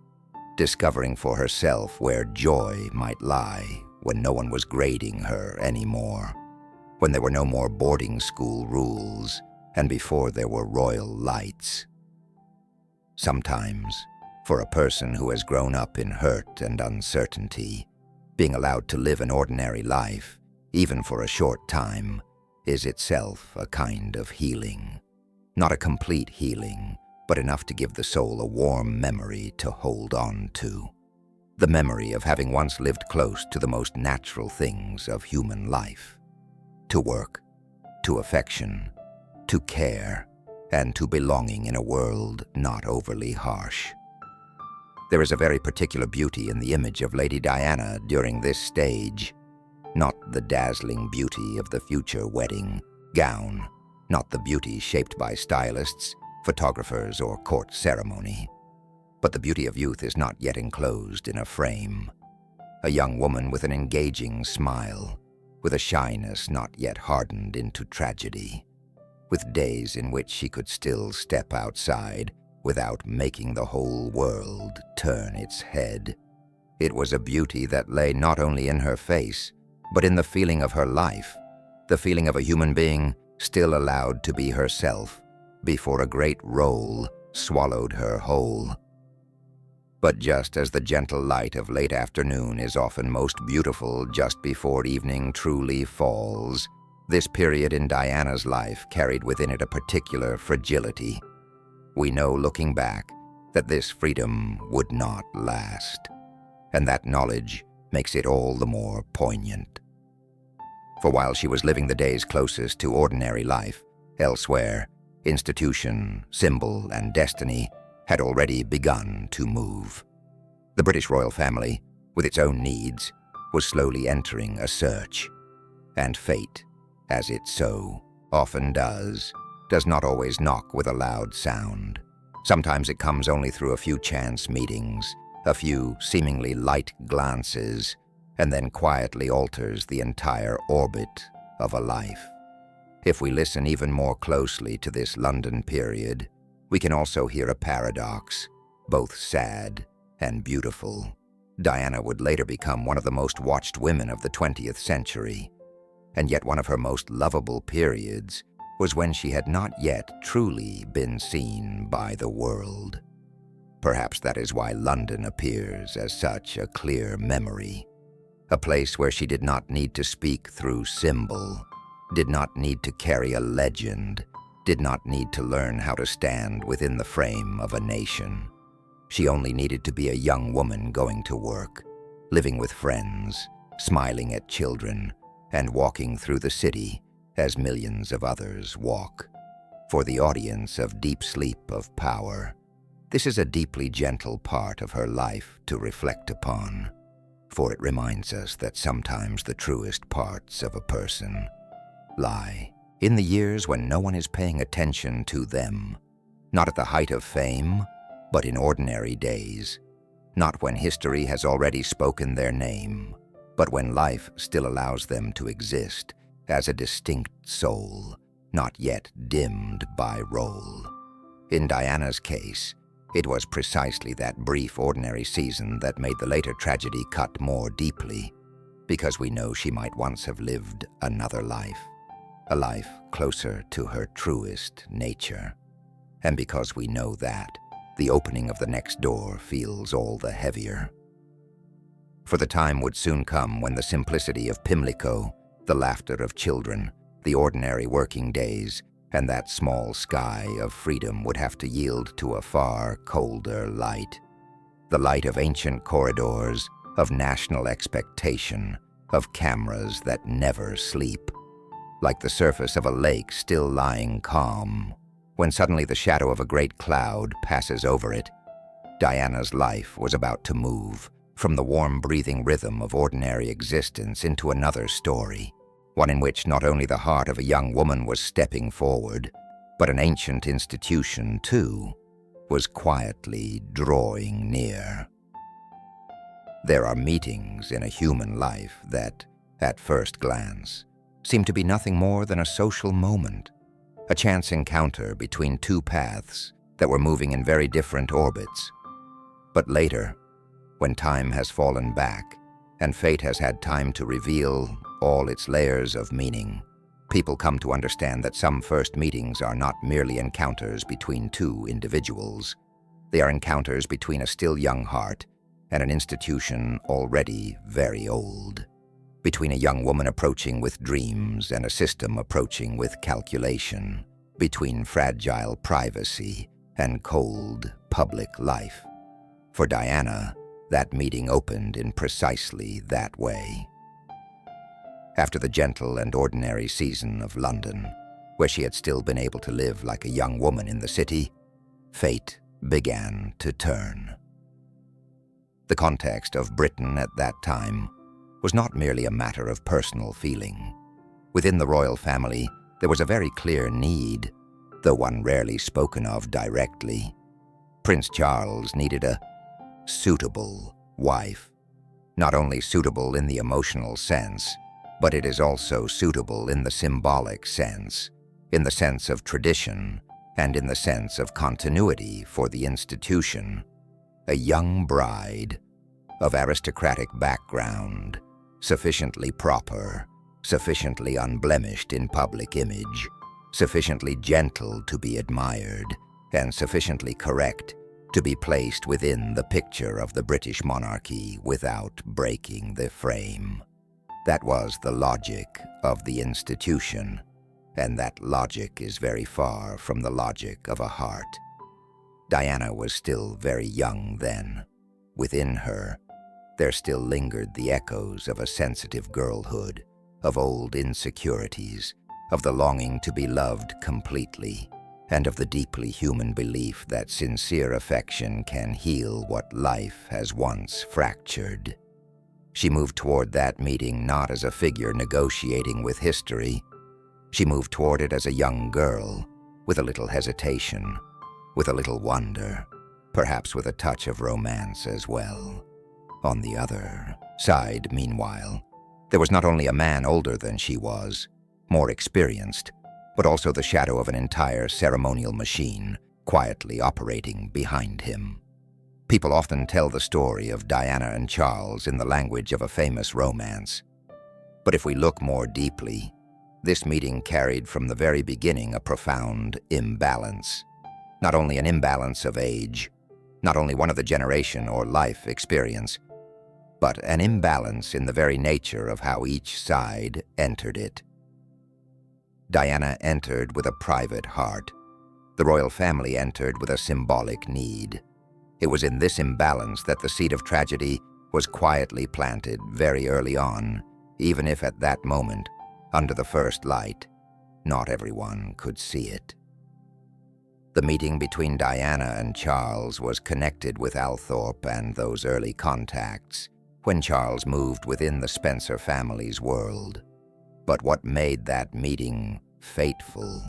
discovering for herself where joy might lie when no one was grading her anymore, when there were no more boarding school rules, and before there were royal lights. Sometimes, for a person who has grown up in hurt and uncertainty, being allowed to live an ordinary life, even for a short time, is itself a kind of healing. Not a complete healing, but enough to give the soul a warm memory to hold on to. The memory of having once lived close to the most natural things of human life. To work, to affection, to care, and to belonging in a world not overly harsh. There is a very particular beauty in the image of Lady Diana during this stage. Not the dazzling beauty of the future wedding gown, not the beauty shaped by stylists, photographers, or court ceremony. But the beauty of youth is not yet enclosed in a frame. A young woman with an engaging smile, with a shyness not yet hardened into tragedy, with days in which she could still step outside without making the whole world turn its head. It was a beauty that lay not only in her face, but in the feeling of her life, the feeling of a human being still allowed to be herself before a great role swallowed her whole. But just as the gentle light of late afternoon is often most beautiful just before evening truly falls, this period in Diana's life carried within it a particular fragility. We know, looking back, that this freedom would not last, and that knowledge makes it all the more poignant. For while she was living the days closest to ordinary life, elsewhere, institution, symbol, and destiny had already begun to move. The British royal family, with its own needs, was slowly entering a search, and fate, as it so often does not always knock with a loud sound. Sometimes it comes only through a few chance meetings, a few seemingly light glances, and then quietly alters the entire orbit of a life. If we listen even more closely to this London period, we can also hear a paradox, both sad and beautiful. Diana would later become one of the most watched women of the 20th century, and yet one of her most lovable periods was when she had not yet truly been seen by the world. Perhaps that is why London appears as such a clear memory, a place where she did not need to speak through symbol, did not need to carry a legend, did not need to learn how to stand within the frame of a nation. She only needed to be a young woman going to work, living with friends, smiling at children, and walking through the city as millions of others walk. For the audience of Deep Sleep of Power, this is a deeply gentle part of her life to reflect upon, for it reminds us that sometimes the truest parts of a person lie in the years when no one is paying attention to them, not at the height of fame, but in ordinary days, not when history has already spoken their name, but when life still allows them to exist as a distinct soul, not yet dimmed by role. In Diana's case, it was precisely that brief ordinary season that made the later tragedy cut more deeply, because we know she might once have lived another life, a life closer to her truest nature. And because we know that, the opening of the next door feels all the heavier. For the time would soon come when the simplicity of Pimlico, the laughter of children, the ordinary working days, and that small sky of freedom would have to yield to a far colder light. The light of ancient corridors, of national expectation, of cameras that never sleep. Like the surface of a lake still lying calm, when suddenly the shadow of a great cloud passes over it. Diana's life was about to move from the warm breathing rhythm of ordinary existence into another story, one in which not only the heart of a young woman was stepping forward, but an ancient institution, too, was quietly drawing near. There are meetings in a human life that, at first glance, seem to be nothing more than a social moment, a chance encounter between two paths that were moving in very different orbits. But later, when time has fallen back and fate has had time to reveal all its layers of meaning, people come to understand that some first meetings are not merely encounters between two individuals. They are encounters between a still young heart and an institution already very old, between a young woman approaching with dreams and a system approaching with calculation, between fragile privacy and cold public life. For Diana, that meeting opened in precisely that way. After the gentle and ordinary season of London, where she had still been able to live like a young woman in the city, fate began to turn. The context of Britain at that time was not merely a matter of personal feeling. Within the royal family, there was a very clear need, though one rarely spoken of directly. Prince Charles needed a suitable wife. Not only suitable in the emotional sense, but it is also suitable in the symbolic sense, in the sense of tradition, and in the sense of continuity for the institution. A young bride of aristocratic background, sufficiently proper, sufficiently unblemished in public image, sufficiently gentle to be admired, and sufficiently correct to be placed within the picture of the British monarchy without breaking the frame. That was the logic of the institution, and that logic is very far from the logic of a heart. Diana was still very young then. Within her, there still lingered the echoes of a sensitive girlhood, of old insecurities, of the longing to be loved completely, and of the deeply human belief that sincere affection can heal what life has once fractured. She moved toward that meeting not as a figure negotiating with history. She moved toward it as a young girl, with a little hesitation, with a little wonder, perhaps with a touch of romance as well. On the other side, meanwhile, there was not only a man older than she was, more experienced, but also the shadow of an entire ceremonial machine quietly operating behind him. People often tell the story of Diana and Charles in the language of a famous romance. But if we look more deeply, this meeting carried from the very beginning a profound imbalance. Not only an imbalance of age, not only one of the generation or life experience, but an imbalance in the very nature of how each side entered it. Diana entered with a private heart. The royal family entered with a symbolic need. It was in this imbalance that the seed of tragedy was quietly planted very early on, even if at that moment, under the first light, not everyone could see it. The meeting between Diana and Charles was connected with Althorpe and those early contacts, when Charles moved within the Spencer family's world. But what made that meeting fateful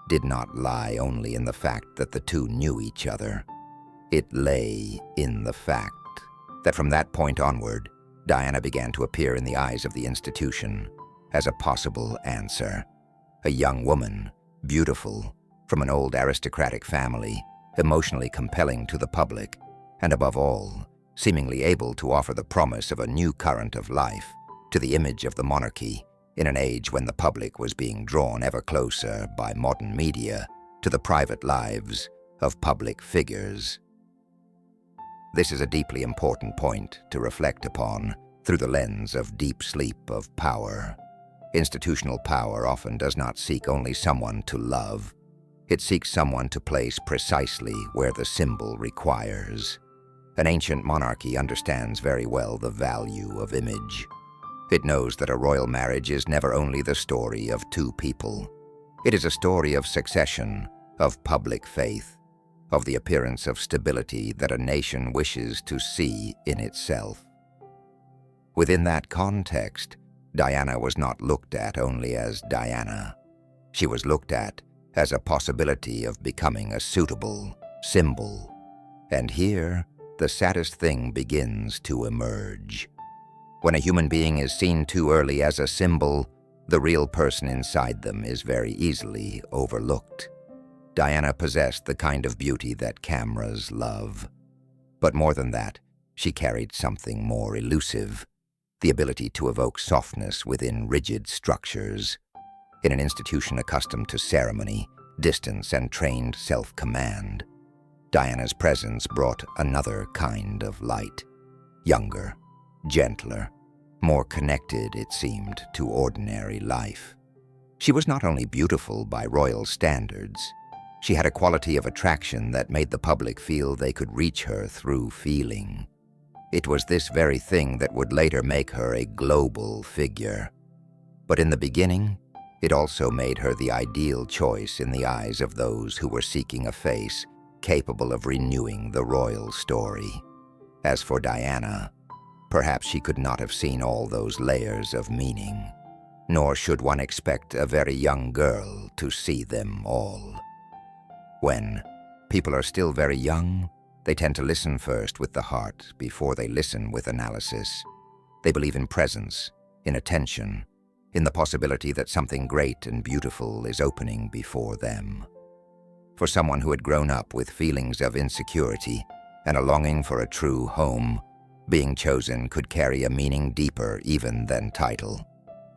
did not lie only in the fact that the two knew each other. It lay in the fact that from that point onward, Diana began to appear in the eyes of the institution as a possible answer. A young woman, beautiful, from an old aristocratic family, emotionally compelling to the public, and above all, seemingly able to offer the promise of a new current of life to the image of the monarchy in an age when the public was being drawn ever closer by modern media to the private lives of public figures. This is a deeply important point to reflect upon through the lens of deep sleep of power. Institutional power often does not seek only someone to love. It seeks someone to place precisely where the symbol requires. An ancient monarchy understands very well the value of image. It knows that a royal marriage is never only the story of two people. It is a story of succession, of public faith, of the appearance of stability that a nation wishes to see in itself. Within that context, Diana was not looked at only as Diana. She was looked at as a possibility of becoming a suitable symbol. And here, the saddest thing begins to emerge. When a human being is seen too early as a symbol, the real person inside them is very easily overlooked. Diana possessed the kind of beauty that cameras love. But more than that, she carried something more elusive, the ability to evoke softness within rigid structures. In an institution accustomed to ceremony, distance, and trained self-command, Diana's presence brought another kind of light, younger, gentler, more connected, it seemed, to ordinary life. She was not only beautiful by royal standards, she had a quality of attraction that made the public feel they could reach her through feeling. It was this very thing that would later make her a global figure. But in the beginning, it also made her the ideal choice in the eyes of those who were seeking a face capable of renewing the royal story. As for Diana, perhaps she could not have seen all those layers of meaning, nor should one expect a very young girl to see them all. When people are still very young, they tend to listen first with the heart before they listen with analysis. They believe in presence, in attention, in the possibility that something great and beautiful is opening before them. For someone who had grown up with feelings of insecurity and a longing for a true home, being chosen could carry a meaning deeper even than title.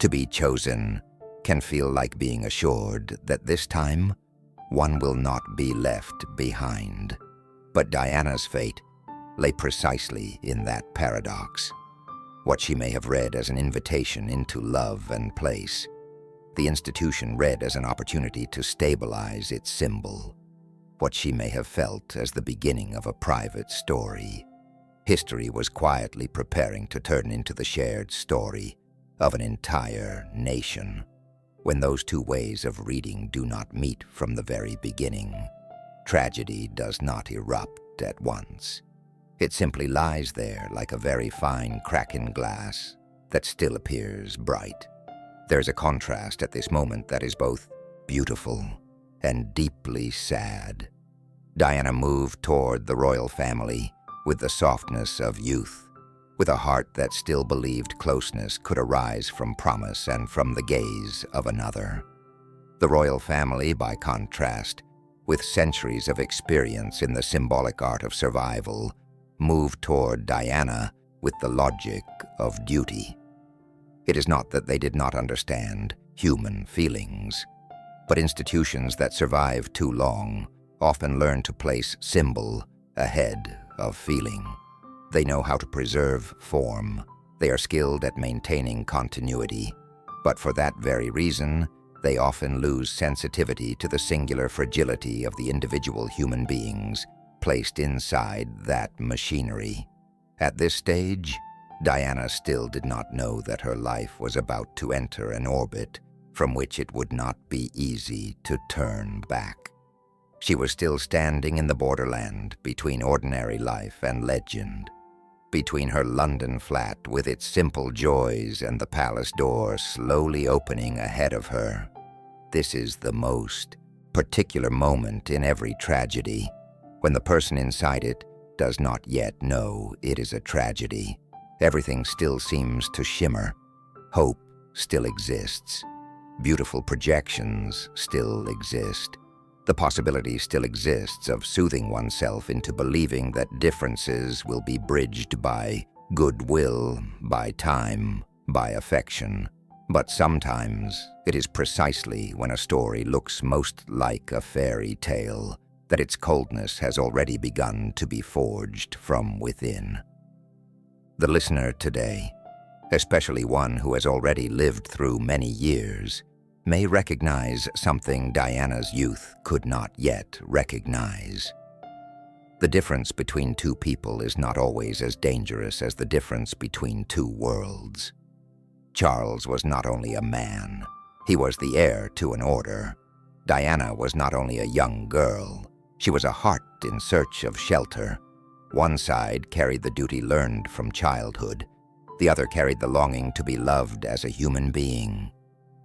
To be chosen can feel like being assured that this time one will not be left behind. But Diana's fate lay precisely in that paradox. What she may have read as an invitation into love and place, the institution read as an opportunity to stabilize its symbol. what she may have felt as the beginning of a private story. History was quietly preparing to turn into the shared story of an entire nation. When those two ways of reading do not meet from the very beginning, tragedy does not erupt at once. It simply lies there like a very fine crack in glass that still appears bright. There's a contrast at this moment that is both beautiful and deeply sad. Diana moved toward the royal family with the softness of youth, with a heart that still believed closeness could arise from promise and from the gaze of another. The royal family, by contrast, with centuries of experience in the symbolic art of survival, moved toward Diana with the logic of duty. It is not that they did not understand human feelings, but institutions that survive too long often learn to place symbol ahead of feeling. They know how to preserve form. They are skilled at maintaining continuity, but for that very reason, they often lose sensitivity to the singular fragility of the individual human beings placed inside that machinery. At this stage, Diana still did not know that her life was about to enter an orbit from which it would not be easy to turn back. She was still standing in the borderland between ordinary life and legend, between her London flat with its simple joys and the palace door slowly opening ahead of her. This is the most particular moment in every tragedy, when the person inside it does not yet know it is a tragedy. Everything still seems to shimmer. Hope still exists. Beautiful projections still exist. The possibility still exists of soothing oneself into believing that differences will be bridged by goodwill, by time, by affection. But sometimes it is precisely when a story looks most like a fairy tale that its coldness has already begun to be forged from within. The listener today, especially one who has already lived through many years, may recognize something Diana's youth could not yet recognize. The difference between two people is not always as dangerous as the difference between two worlds. Charles was not only a man, he was the heir to an order. Diana was not only a young girl, she was a heart in search of shelter. One side carried the duty learned from childhood, the other carried the longing to be loved as a human being.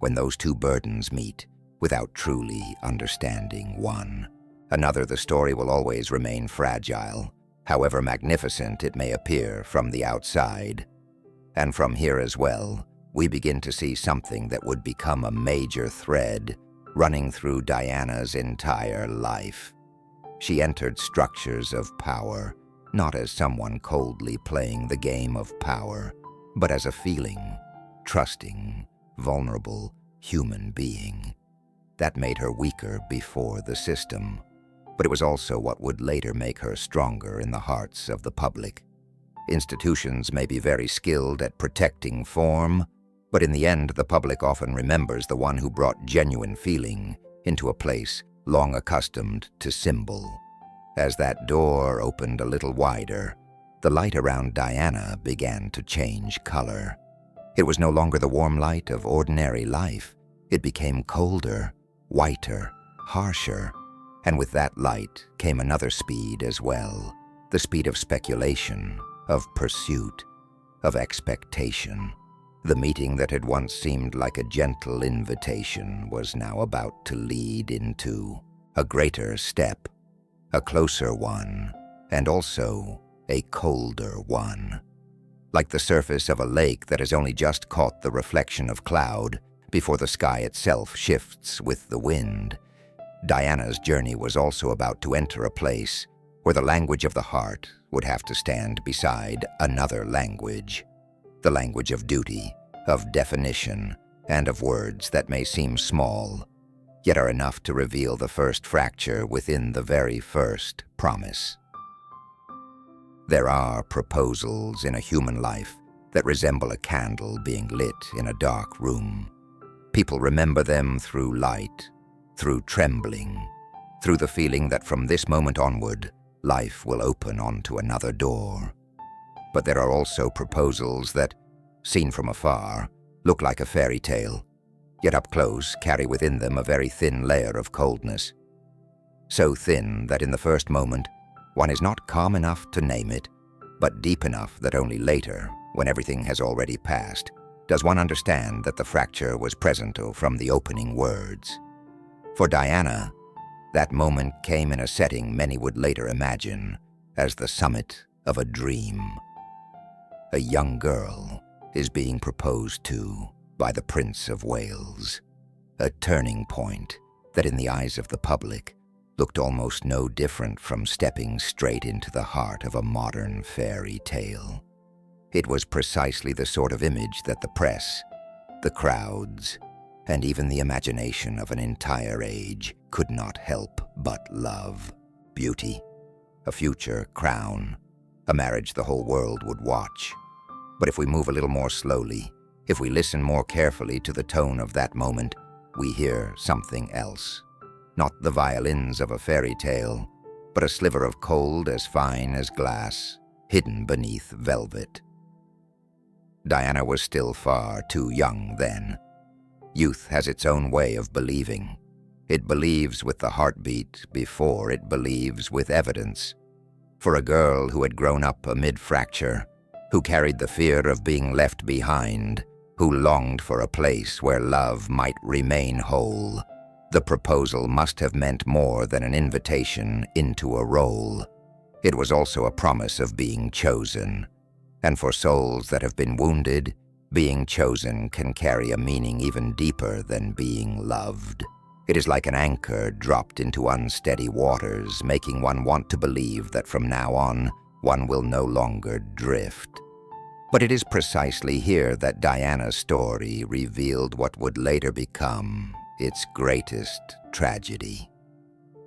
When those two burdens meet, without truly understanding one another, the story will always remain fragile, however magnificent it may appear from the outside. And from here as well, we begin to see something that would become a major thread running through Diana's entire life. She entered structures of power, not as someone coldly playing the game of power, but as a feeling, trusting, vulnerable human being. That made her weaker before the system, but it was also what would later make her stronger in the hearts of the public. Institutions may be very skilled at protecting form, but in the end the public often remembers the one who brought genuine feeling into a place long accustomed to symbol. As that door opened a little wider, the light around Diana began to change color. It was no longer the warm light of ordinary life. It became colder, whiter, harsher, and with that light came another speed as well, the speed of speculation, of pursuit, of expectation. The meeting that had once seemed like a gentle invitation was now about to lead into a greater step, a closer one, and also a colder one. Like the surface of a lake that has only just caught the reflection of cloud before the sky itself shifts with the wind, Diana's journey was also about to enter a place where the language of the heart would have to stand beside another language, the language of duty, of definition, and of words that may seem small, yet are enough to reveal the first fracture within the very first promise. There are proposals in a human life that resemble a candle being lit in a dark room. People remember them through light, through trembling, through the feeling that from this moment onward, life will open onto another door. But there are also proposals that, seen from afar, look like a fairy tale, yet up close carry within them a very thin layer of coldness. So thin that in the first moment, one is not calm enough to name it, but deep enough that only later, when everything has already passed, does one understand that the fracture was present from the opening words. For Diana, that moment came in a setting many would later imagine as the summit of a dream. A young girl is being proposed to by the Prince of Wales, a turning point that in the eyes of the public looked almost no different from stepping straight into the heart of a modern fairy tale. It was precisely the sort of image that the press, the crowds, and even the imagination of an entire age could not help but love. Beauty, a future crown, a marriage the whole world would watch. But if we move a little more slowly, if we listen more carefully to the tone of that moment, we hear something else. Not the violins of a fairy tale, but a sliver of cold as fine as glass, hidden beneath velvet. Diana was still far too young then. Youth has its own way of believing. It believes with the heartbeat before it believes with evidence. For a girl who had grown up amid fracture, who carried the fear of being left behind, who longed for a place where love might remain whole, the proposal must have meant more than an invitation into a role. It was also a promise of being chosen. And for souls that have been wounded, being chosen can carry a meaning even deeper than being loved. It is like an anchor dropped into unsteady waters, making one want to believe that from now on, one will no longer drift. But it is precisely here that Diana's story revealed what would later become its greatest tragedy.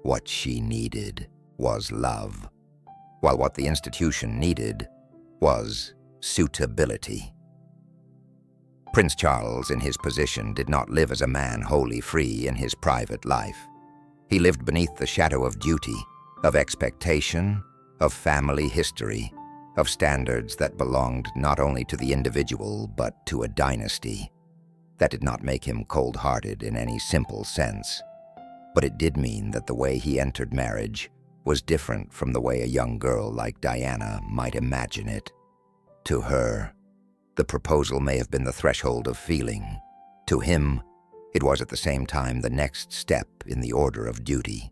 What she needed was love, while what the institution needed was suitability. Prince Charles, in his position, did not live as a man wholly free in his private life. He lived beneath the shadow of duty, of expectation, of family history, of standards that belonged not only to the individual but to a dynasty. That did not make him cold-hearted in any simple sense, but it did mean that the way he entered marriage was different from the way a young girl like Diana might imagine it. To her, the proposal may have been the threshold of feeling. To him, it was at the same time the next step in the order of duty.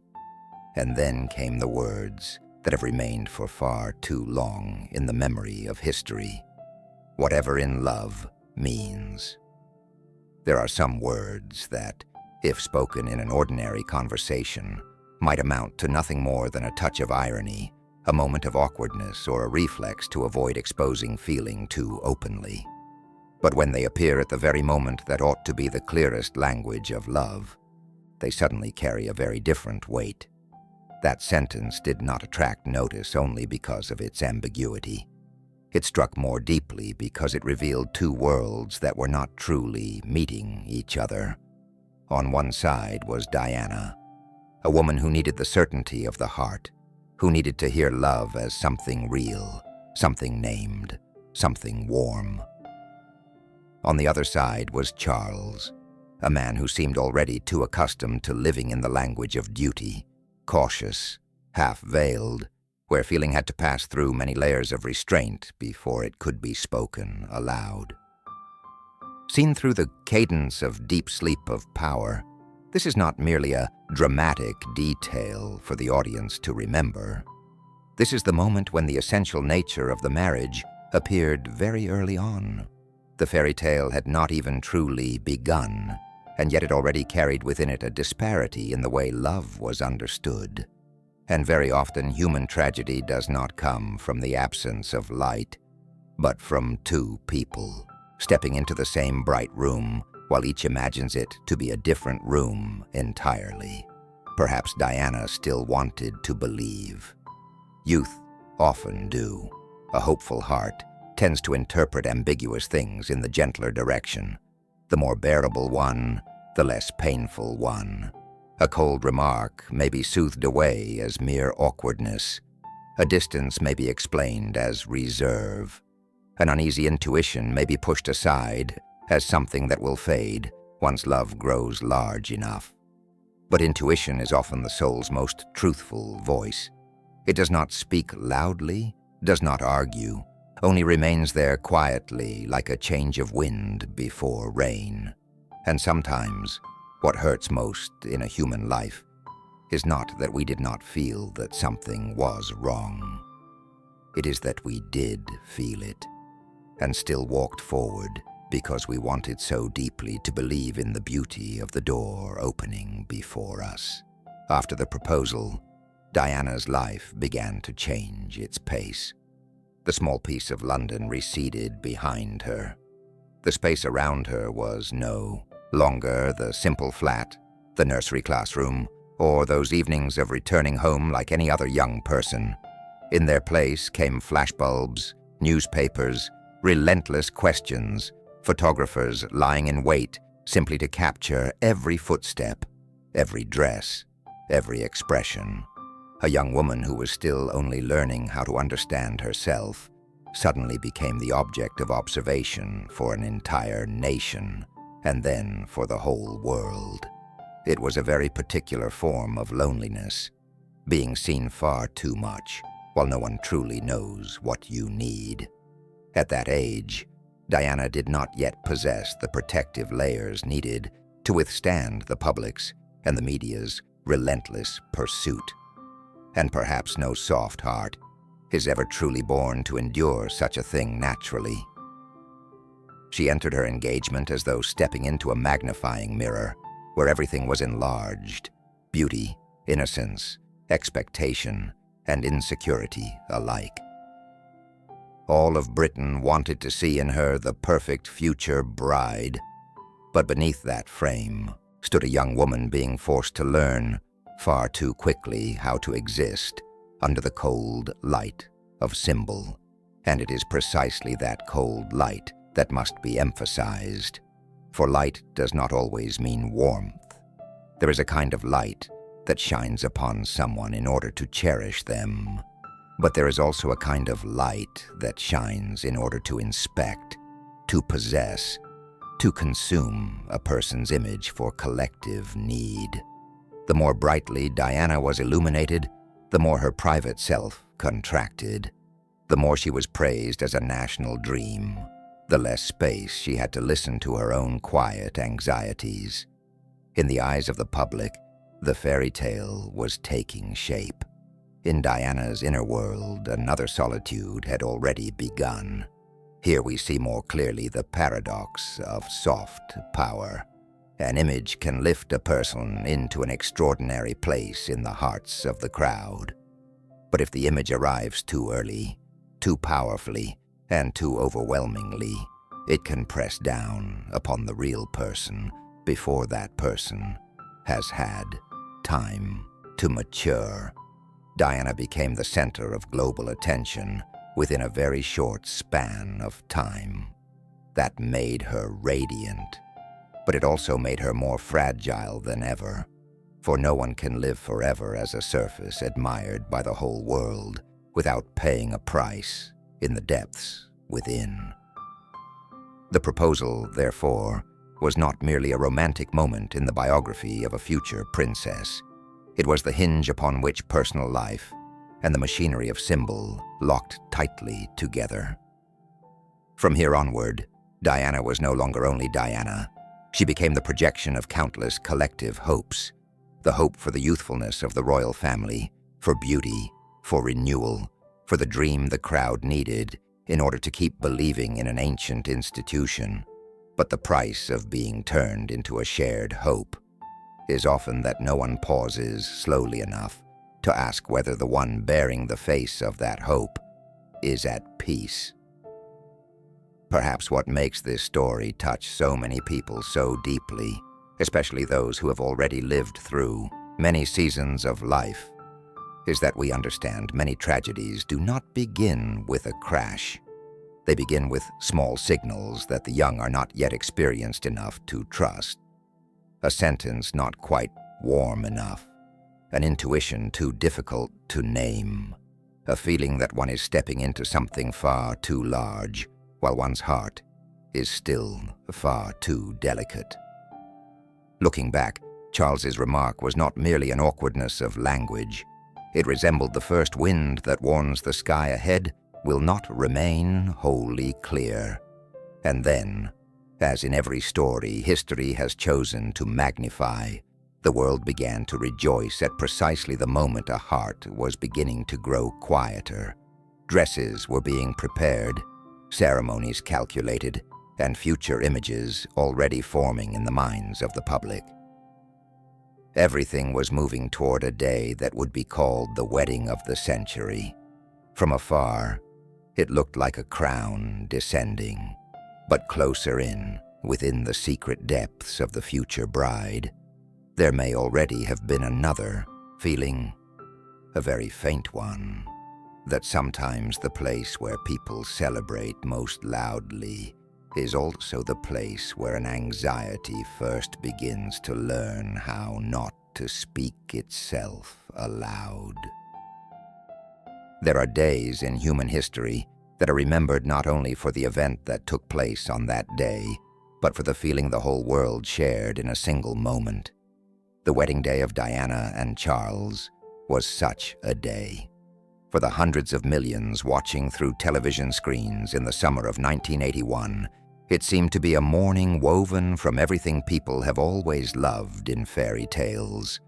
And then came the words that have remained for far too long in the memory of history. Whatever in love means. There are some words that, if spoken in an ordinary conversation, might amount to nothing more than a touch of irony, a moment of awkwardness, or a reflex to avoid exposing feeling too openly. But when they appear at the very moment that ought to be the clearest language of love, they suddenly carry a very different weight. That sentence did not attract notice only because of its ambiguity. It struck more deeply because it revealed two worlds that were not truly meeting each other. On one side was Diana, a woman who needed the certainty of the heart, who needed to hear love as something real, something named, something warm. On the other side was Charles, a man who seemed already too accustomed to living in the language of duty, cautious, half-veiled, where feeling had to pass through many layers of restraint before it could be spoken aloud. Seen through the cadence of deep sleep of power, this is not merely a dramatic detail for the audience to remember. This is the moment when the essential nature of the marriage appeared very early on. The fairy tale had not even truly begun, and yet it already carried within it a disparity in the way love was understood. And very often human tragedy does not come from the absence of light, but from two people stepping into the same bright room while each imagines it to be a different room entirely. Perhaps Diana still wanted to believe. Youth often do. A hopeful heart tends to interpret ambiguous things in the gentler direction. The more bearable one, the less painful one. A cold remark may be soothed away as mere awkwardness. A distance may be explained as reserve. An uneasy intuition may be pushed aside as something that will fade once love grows large enough. But intuition is often the soul's most truthful voice. It does not speak loudly, does not argue, only remains there quietly like a change of wind before rain. And sometimes, what hurts most in a human life is not that we did not feel that something was wrong. It is that we did feel it, and still walked forward because we wanted so deeply to believe in the beauty of the door opening before us. After the proposal, Diana's life began to change its pace. The small piece of London receded behind her. The space around her was no longer the simple flat, the nursery classroom, or those evenings of returning home like any other young person. In their place came flashbulbs, newspapers, relentless questions, photographers lying in wait simply to capture every footstep, every dress, every expression. A young woman who was still only learning how to understand herself suddenly became the object of observation for an entire nation, and then for the whole world. It was a very particular form of loneliness, being seen far too much while no one truly knows what you need. At that age, Diana did not yet possess the protective layers needed to withstand the public's and the media's relentless pursuit. And perhaps no soft heart is ever truly born to endure such a thing naturally. She entered her engagement as though stepping into a magnifying mirror where everything was enlarged: beauty, innocence, expectation, and insecurity alike. All of Britain wanted to see in her the perfect future bride, but beneath that frame stood a young woman being forced to learn far too quickly how to exist under the cold light of symbol. And it is precisely that cold light that must be emphasized, for light does not always mean warmth. There is a kind of light that shines upon someone in order to cherish them, but there is also a kind of light that shines in order to inspect, to possess, to consume a person's image for collective need. The more brightly Diana was illuminated, the more her private self contracted. The more she was praised as a national dream, the less space she had to listen to her own quiet anxieties. In the eyes of the public, the fairy tale was taking shape. In Diana's inner world, another solitude had already begun. Here we see more clearly the paradox of soft power. An image can lift a person into an extraordinary place in the hearts of the crowd. But if the image arrives too early, too powerfully, and too overwhelmingly, it can press down upon the real person before that person has had time to mature. Diana became the center of global attention within a very short span of time. That made her radiant, but it also made her more fragile than ever, for no one can live forever as a surface admired by the whole world without paying a price in the depths within. The proposal, therefore, was not merely a romantic moment in the biography of a future princess. It was the hinge upon which personal life and the machinery of symbol locked tightly together. From here onward, Diana was no longer only Diana. She became the projection of countless collective hopes, the hope for the youthfulness of the royal family, for beauty, for renewal, for the dream the crowd needed in order to keep believing in an ancient institution. But the price of being turned into a shared hope is often that no one pauses slowly enough to ask whether the one bearing the face of that hope is at peace. Perhaps what makes this story touch so many people so deeply, especially those who have already lived through many seasons of life, is that we understand many tragedies do not begin with a crash. They begin with small signals that the young are not yet experienced enough to trust. A sentence not quite warm enough, an intuition too difficult to name, a feeling that one is stepping into something far too large, while one's heart is still far too delicate. Looking back, Charles's remark was not merely an awkwardness of language. It resembled the first wind that warns the sky ahead will not remain wholly clear. And then, as in every story history has chosen to magnify, the world began to rejoice at precisely the moment a heart was beginning to grow quieter. Dresses were being prepared, ceremonies calculated, and future images already forming in the minds of the public. Everything was moving toward a day that would be called the wedding of the century. From afar, it looked like a crown descending, but closer in, within the secret depths of the future bride, there may already have been another feeling, a very faint one, that sometimes the place where people celebrate most loudly is also the place where an anxiety first begins to learn how not to speak itself aloud. There are days in human history that are remembered not only for the event that took place on that day, but for the feeling the whole world shared in a single moment. The wedding day of Diana and Charles was such a day. For the hundreds of millions watching through television screens in the summer of 1981, it seemed to be a morning woven from everything people have always loved in fairy tales.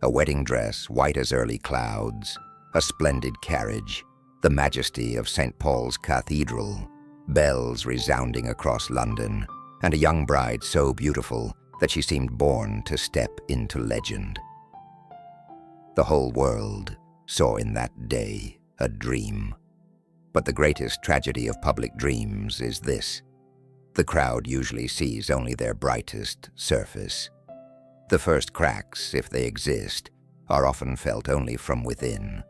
A wedding dress white as early clouds, a splendid carriage, the majesty of St. Paul's Cathedral, bells resounding across London, and a young bride so beautiful that she seemed born to step into legend. The whole world saw in that day a dream. But the greatest tragedy of public dreams is this: the crowd usually sees only their brightest surface. The first cracks, if they exist, are often felt only from within,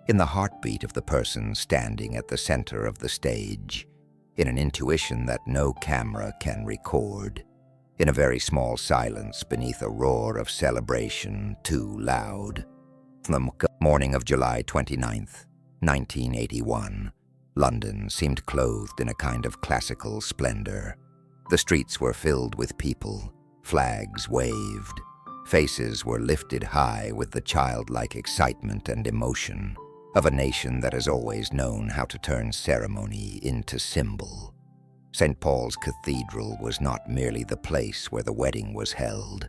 in the heartbeat of the person standing at the center of the stage, in an intuition that no camera can record, in a very small silence beneath a roar of celebration too loud. The morning of July 29th, 1981, London seemed clothed in a kind of classical splendor. The streets were filled with people, flags waved, faces were lifted high with the childlike excitement and emotion of a nation that has always known how to turn ceremony into symbol. St. Paul's Cathedral was not merely the place where the wedding was held.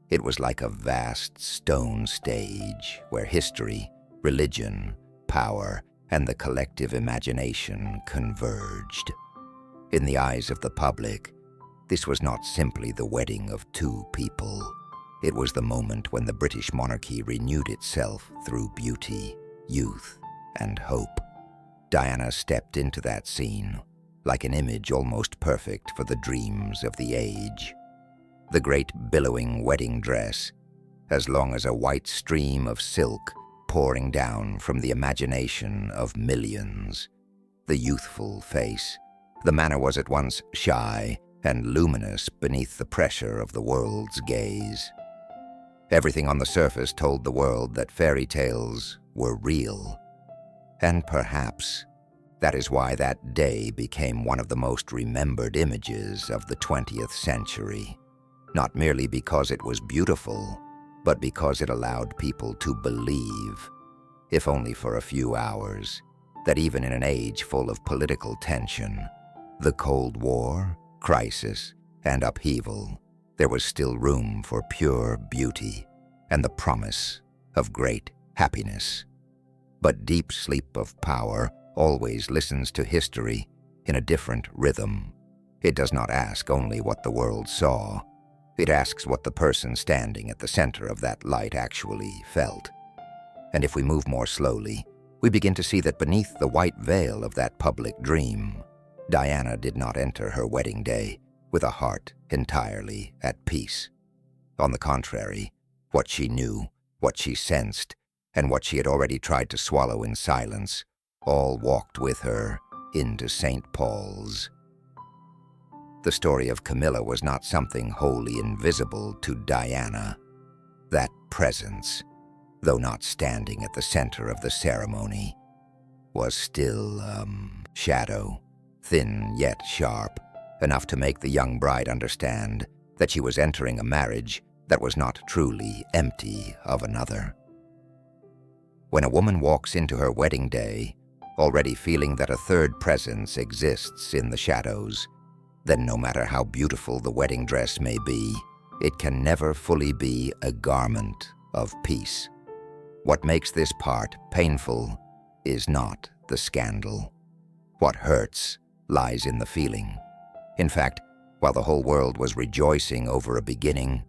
It was like a vast stone stage where history, religion, power, and the collective imagination converged. In the eyes of the public, this was not simply the wedding of two people. It was the moment when the British monarchy renewed itself through beauty, youth, and hope. Diana stepped into that scene, like an image almost perfect for the dreams of the age. The great billowing wedding dress, as long as a white stream of silk pouring down from the imagination of millions. The youthful face, the manner was at once shy and luminous beneath the pressure of the world's gaze. Everything on the surface told the world that fairy tales were real. And perhaps that is why that day became one of the most remembered images of the 20th century. Not merely because it was beautiful, but because it allowed people to believe, if only for a few hours, that even in an age full of political tension, the Cold War, crisis, and upheaval, there was still room for pure beauty and the promise of great happiness. But deep sleep of power always listens to history in a different rhythm. It does not ask only what the world saw. It asks what the person standing at the center of that light actually felt. And if we move more slowly, we begin to see that beneath the white veil of that public dream, Diana did not enter her wedding day with a heart entirely at peace. On the contrary, what she knew, what she sensed, and what she had already tried to swallow in silence, all walked with her into St. Paul's. The story of Camilla was not something wholly invisible to Diana. That presence, though not standing at the center of the ceremony, was still, shadow, thin yet sharp, enough to make the young bride understand that she was entering a marriage that was not truly empty of another. When a woman walks into her wedding day, already feeling that a third presence exists in the shadows, then no matter how beautiful the wedding dress may be, it can never fully be a garment of peace. What makes this part painful is not the scandal. What hurts lies in the feeling. In fact, while the whole world was rejoicing over a beginning,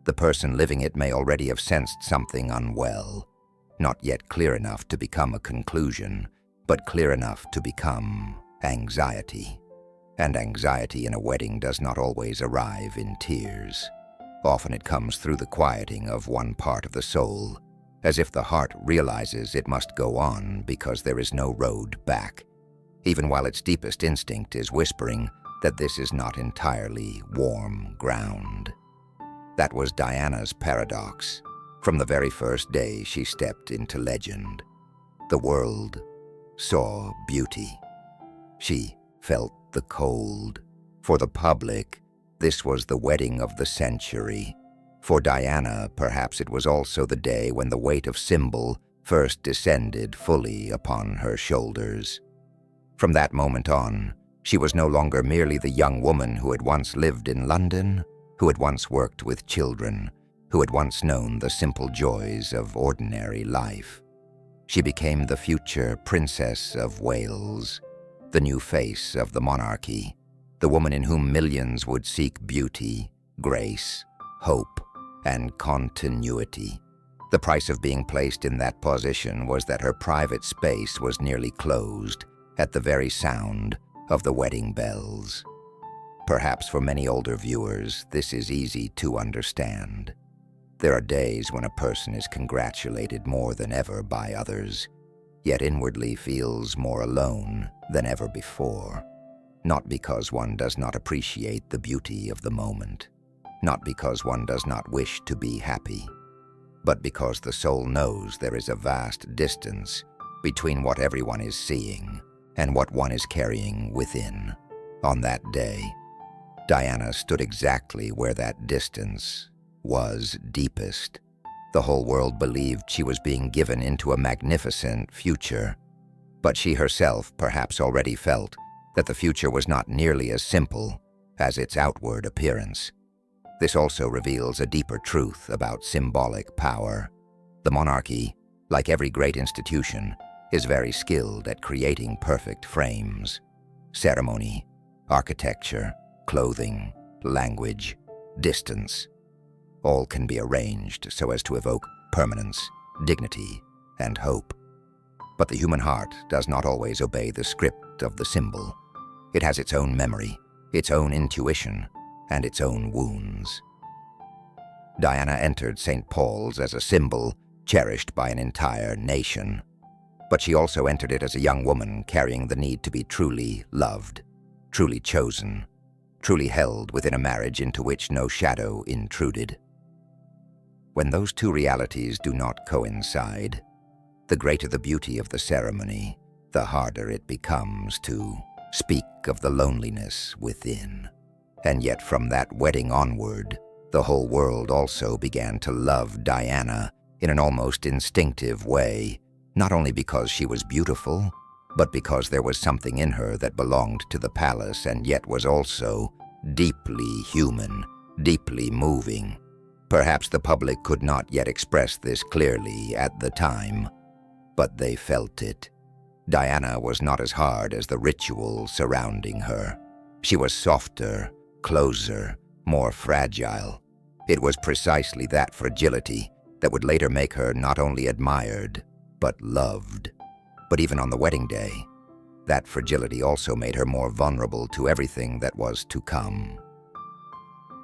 the person living it may already have sensed something unwell, not yet clear enough to become a conclusion, but clear enough to become anxiety. And anxiety in a wedding does not always arrive in tears. Often it comes through the quieting of one part of the soul, as if the heart realizes it must go on because there is no road back, even while its deepest instinct is whispering that this is not entirely warm ground. That was Diana's paradox. From the very first day she stepped into legend, the world saw beauty. She felt the cold. For the public, this was the wedding of the century. For Diana, perhaps it was also the day when the weight of symbol first descended fully upon her shoulders. From that moment on, she was no longer merely the young woman who had once lived in London, who had once worked with children, who had once known the simple joys of ordinary life. She became the future Princess of Wales, the new face of the monarchy, the woman in whom millions would seek beauty, grace, hope, and continuity. The price of being placed in that position was that her private space was nearly closed at the very sound of the wedding bells. Perhaps for many older viewers, this is easy to understand. There are days when a person is congratulated more than ever by others, yet inwardly feels more alone than ever before. Not because one does not appreciate the beauty of the moment, not because one does not wish to be happy, but because the soul knows there is a vast distance between what everyone is seeing and what one is carrying within. On that day, Diana stood exactly where that distance was deepest. The whole world believed she was being given into a magnificent future, but she herself perhaps already felt that the future was not nearly as simple as its outward appearance. This also reveals a deeper truth about symbolic power. The monarchy, like every great institution, is very skilled at creating perfect frames. Ceremony, architecture, clothing, language, distance, all can be arranged so as to evoke permanence, dignity, and hope. But the human heart does not always obey the script of the symbol. It has its own memory, its own intuition, and its own wounds. Diana entered St. Paul's as a symbol cherished by an entire nation, but she also entered it as a young woman carrying the need to be truly loved, truly chosen, truly held within a marriage into which no shadow intruded. When those two realities do not coincide, the greater the beauty of the ceremony, the harder it becomes to speak of the loneliness within. And yet from that wedding onward, the whole world also began to love Diana in an almost instinctive way, not only because she was beautiful, but because there was something in her that belonged to the palace and yet was also deeply human, deeply moving. Perhaps the public could not yet express this clearly at the time, but they felt it. Diana was not as hard as the ritual surrounding her. She was softer, closer, more fragile. It was precisely that fragility that would later make her not only admired, but loved. But even on the wedding day, that fragility also made her more vulnerable to everything that was to come.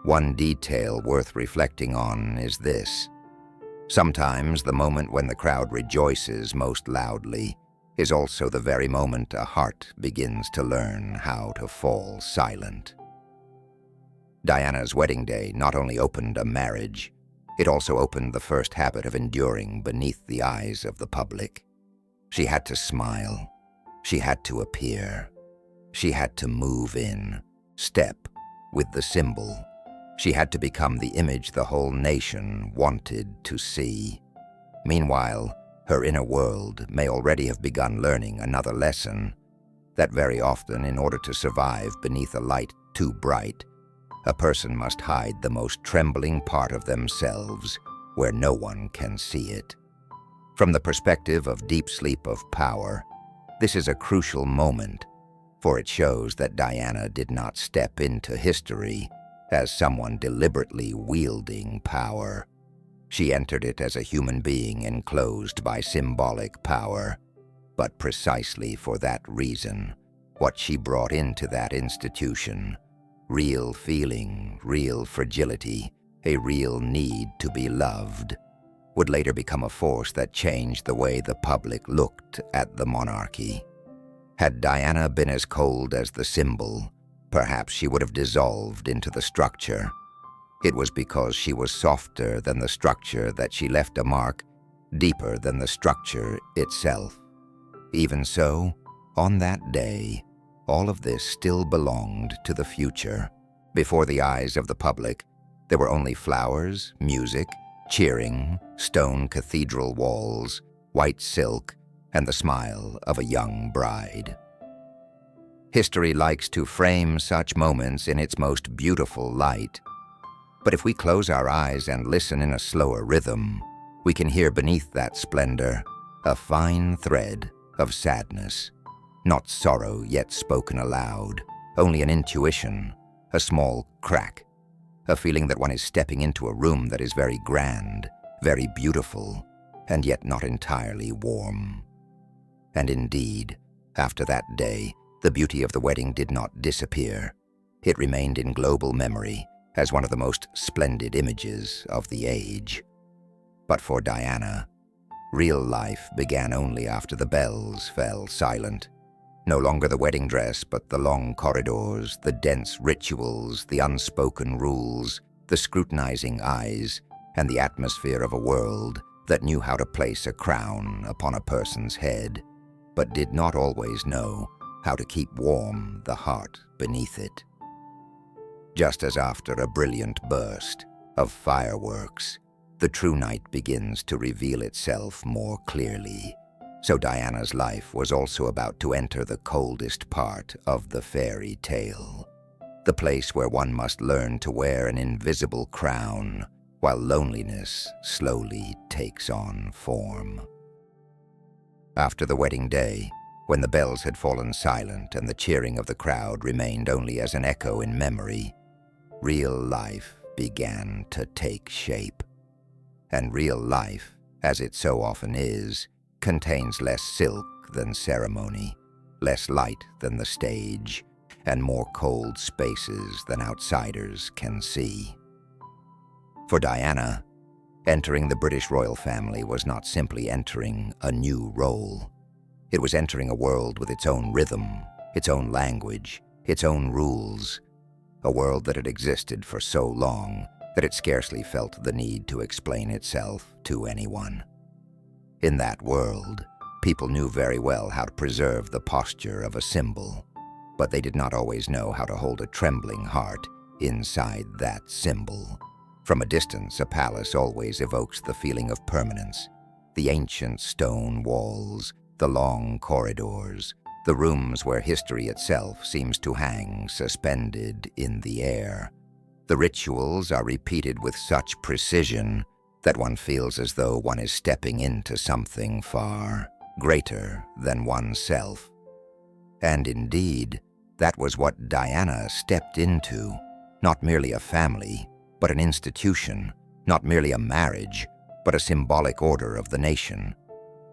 One detail worth reflecting on is this. Sometimes the moment when the crowd rejoices most loudly is also the very moment a heart begins to learn how to fall silent. Diana's wedding day not only opened a marriage, It also opened the first habit of enduring beneath the eyes of the public. She had to smile. She had to appear. She had to move in, step with the symbol. She had to become the image the whole nation wanted to see. Meanwhile, her inner world may already have begun learning another lesson, that very often, in order to survive beneath a light too bright, a person must hide the most trembling part of themselves where no one can see it. From the perspective of deep sleep of power, this is a crucial moment, for it shows that Diana did not step into history as someone deliberately wielding power. She entered it as a human being enclosed by symbolic power, but precisely for that reason, what she brought into that institution, real feeling, real fragility, a real need to be loved, would later become a force that changed the way the public looked at the monarchy. Had Diana been as cold as the symbol, perhaps she would have dissolved into the structure. It was because she was softer than the structure that she left a mark deeper than the structure itself. Even so, on that day, all of this still belonged to the future. Before the eyes of the public, there were only flowers, music, cheering, stone cathedral walls, white silk, and the smile of a young bride. History likes to frame such moments in its most beautiful light. But if we close our eyes and listen in a slower rhythm, we can hear beneath that splendor a fine thread of sadness. Not sorrow yet spoken aloud, only an intuition, a small crack, a feeling that one is stepping into a room that is very grand, very beautiful, and yet not entirely warm. And indeed, after that day, the beauty of the wedding did not disappear. It remained in global memory as one of the most splendid images of the age. But for Diana, real life began only after the bells fell silent. No longer the wedding dress, but the long corridors, the dense rituals, the unspoken rules, the scrutinizing eyes, and the atmosphere of a world that knew how to place a crown upon a person's head, but did not always know how to keep warm the heart beneath it. Just as after a brilliant burst of fireworks, the true night begins to reveal itself more clearly, so Diana's life was also about to enter the coldest part of the fairy tale, the place where one must learn to wear an invisible crown while loneliness slowly takes on form. After the wedding day, when the bells had fallen silent and the cheering of the crowd remained only as an echo in memory, real life began to take shape. And real life, as it so often is, contains less silk than ceremony, less light than the stage, and more cold spaces than outsiders can see. For Diana, entering the British royal family was not simply entering a new role. It was entering a world with its own rhythm, its own language, its own rules, a world that had existed for so long that it scarcely felt the need to explain itself to anyone. In that world, people knew very well how to preserve the posture of a symbol, but they did not always know how to hold a trembling heart inside that symbol. From a distance, a palace always evokes the feeling of permanence. The ancient stone walls, the long corridors, the rooms where history itself seems to hang suspended in the air. The rituals are repeated with such precision that one feels as though one is stepping into something far greater than oneself. And indeed, that was what Diana stepped into, not merely a family, but an institution, not merely a marriage, but a symbolic order of the nation.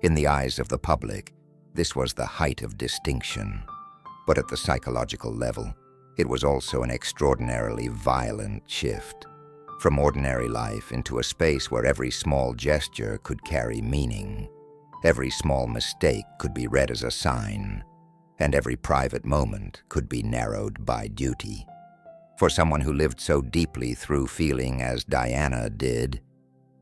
In the eyes of the public, this was the height of distinction. But at the psychological level, it was also an extraordinarily violent shift. From ordinary life into a space where every small gesture could carry meaning, every small mistake could be read as a sign, and every private moment could be narrowed by duty. For someone who lived so deeply through feeling as Diana did,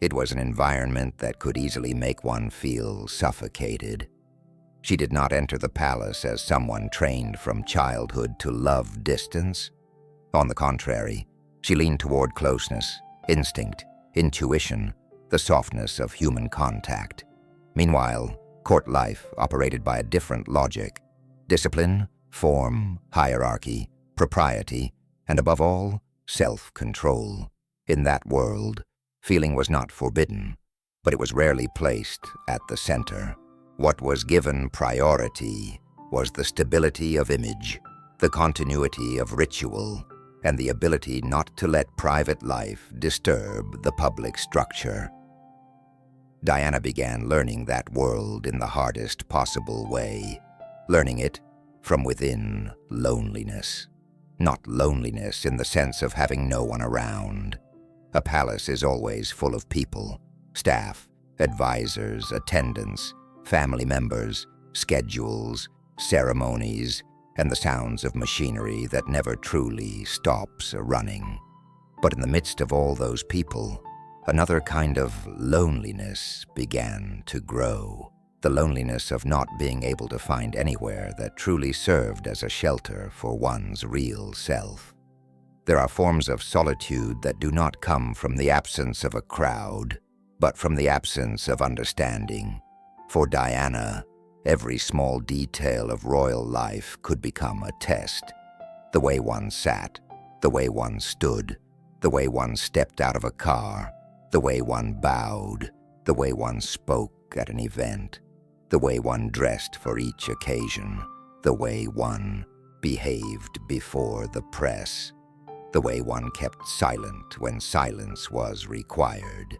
It was an environment that could easily make one feel suffocated. She did not enter the palace as someone trained from childhood to love distance. On the contrary, she leaned toward closeness, instinct, intuition, the softness of human contact. Meanwhile, court life operated by a different logic: discipline, form, hierarchy, propriety, and above all, self-control. In that world, feeling was not forbidden, but it was rarely placed at the center. What was given priority was the stability of image, the continuity of ritual, and the ability not to let private life disturb the public structure. Diana began learning that world in the hardest possible way, learning it from within loneliness. Not loneliness in the sense of having no one around. A palace is always full of people: staff, advisors, attendants, family members, schedules, ceremonies, and the sounds of machinery that never truly stops running. But in the midst of all those people, another kind of loneliness began to grow. The loneliness of not being able to find anywhere that truly served as a shelter for one's real self. There are forms of solitude that do not come from the absence of a crowd, but from the absence of understanding. For Diana, every small detail of royal life could become a test. The way one sat, the way one stood, the way one stepped out of a car, the way one bowed, the way one spoke at an event, the way one dressed for each occasion, the way one behaved before the press, the way one kept silent when silence was required.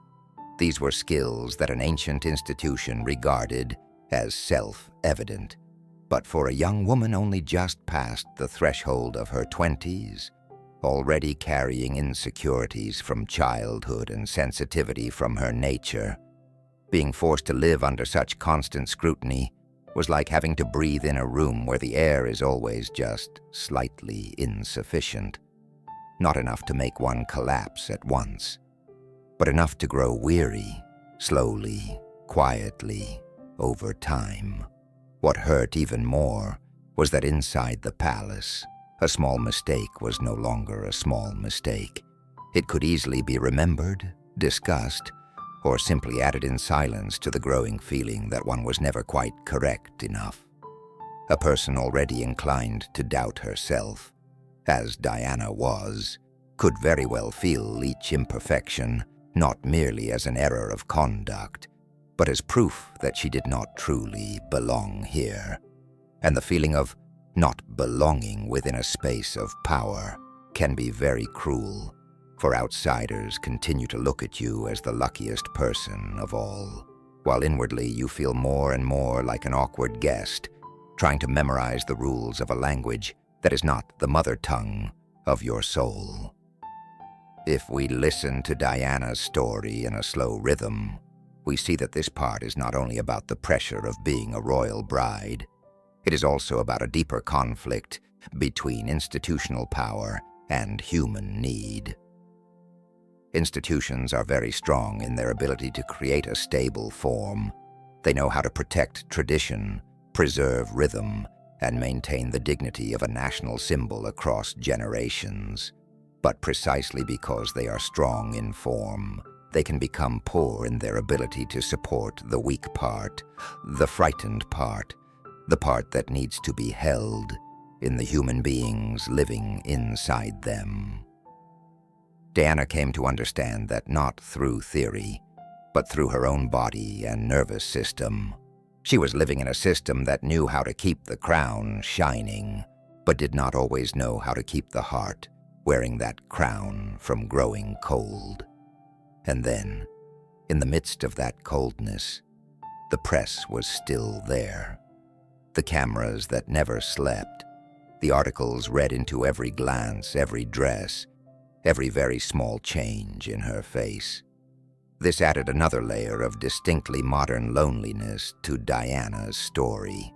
These were skills that an ancient institution regarded as self-evident. But for a young woman only just past the threshold of her 20s, already carrying insecurities from childhood and sensitivity from her nature, being forced to live under such constant scrutiny was like having to breathe in a room where the air is always just slightly insufficient. Not enough to make one collapse at once, but enough to grow weary, slowly, quietly, over time. What hurt even more was that inside the palace, a small mistake was no longer a small mistake. It could easily be remembered, discussed, or simply added in silence to the growing feeling that one was never quite correct enough. A person already inclined to doubt herself, as Diana was, could very well feel each imperfection not merely as an error of conduct, but as proof that she did not truly belong here. And the feeling of not belonging within a space of power can be very cruel, for outsiders continue to look at you as the luckiest person of all, while inwardly you feel more and more like an awkward guest, trying to memorize the rules of a language that is not the mother tongue of your soul. If we listen to Diana's story in a slow rhythm, we see that this part is not only about the pressure of being a royal bride, it is also about a deeper conflict between institutional power and human need. Institutions are very strong in their ability to create a stable form. They know how to protect tradition, preserve rhythm, and maintain the dignity of a national symbol across generations. But precisely because they are strong in form, they can become poor in their ability to support the weak part, the frightened part, the part that needs to be held in the human beings living inside them. Diana came to understand that not through theory, but through her own body and nervous system. She was living in a system that knew how to keep the crown shining, but did not always know how to keep the heart wearing that crown from growing cold. And then, in the midst of that coldness, the press was still there. The cameras that never slept, the articles read into every glance, every dress, every very small change in her face. This added another layer of distinctly modern loneliness to Diana's story.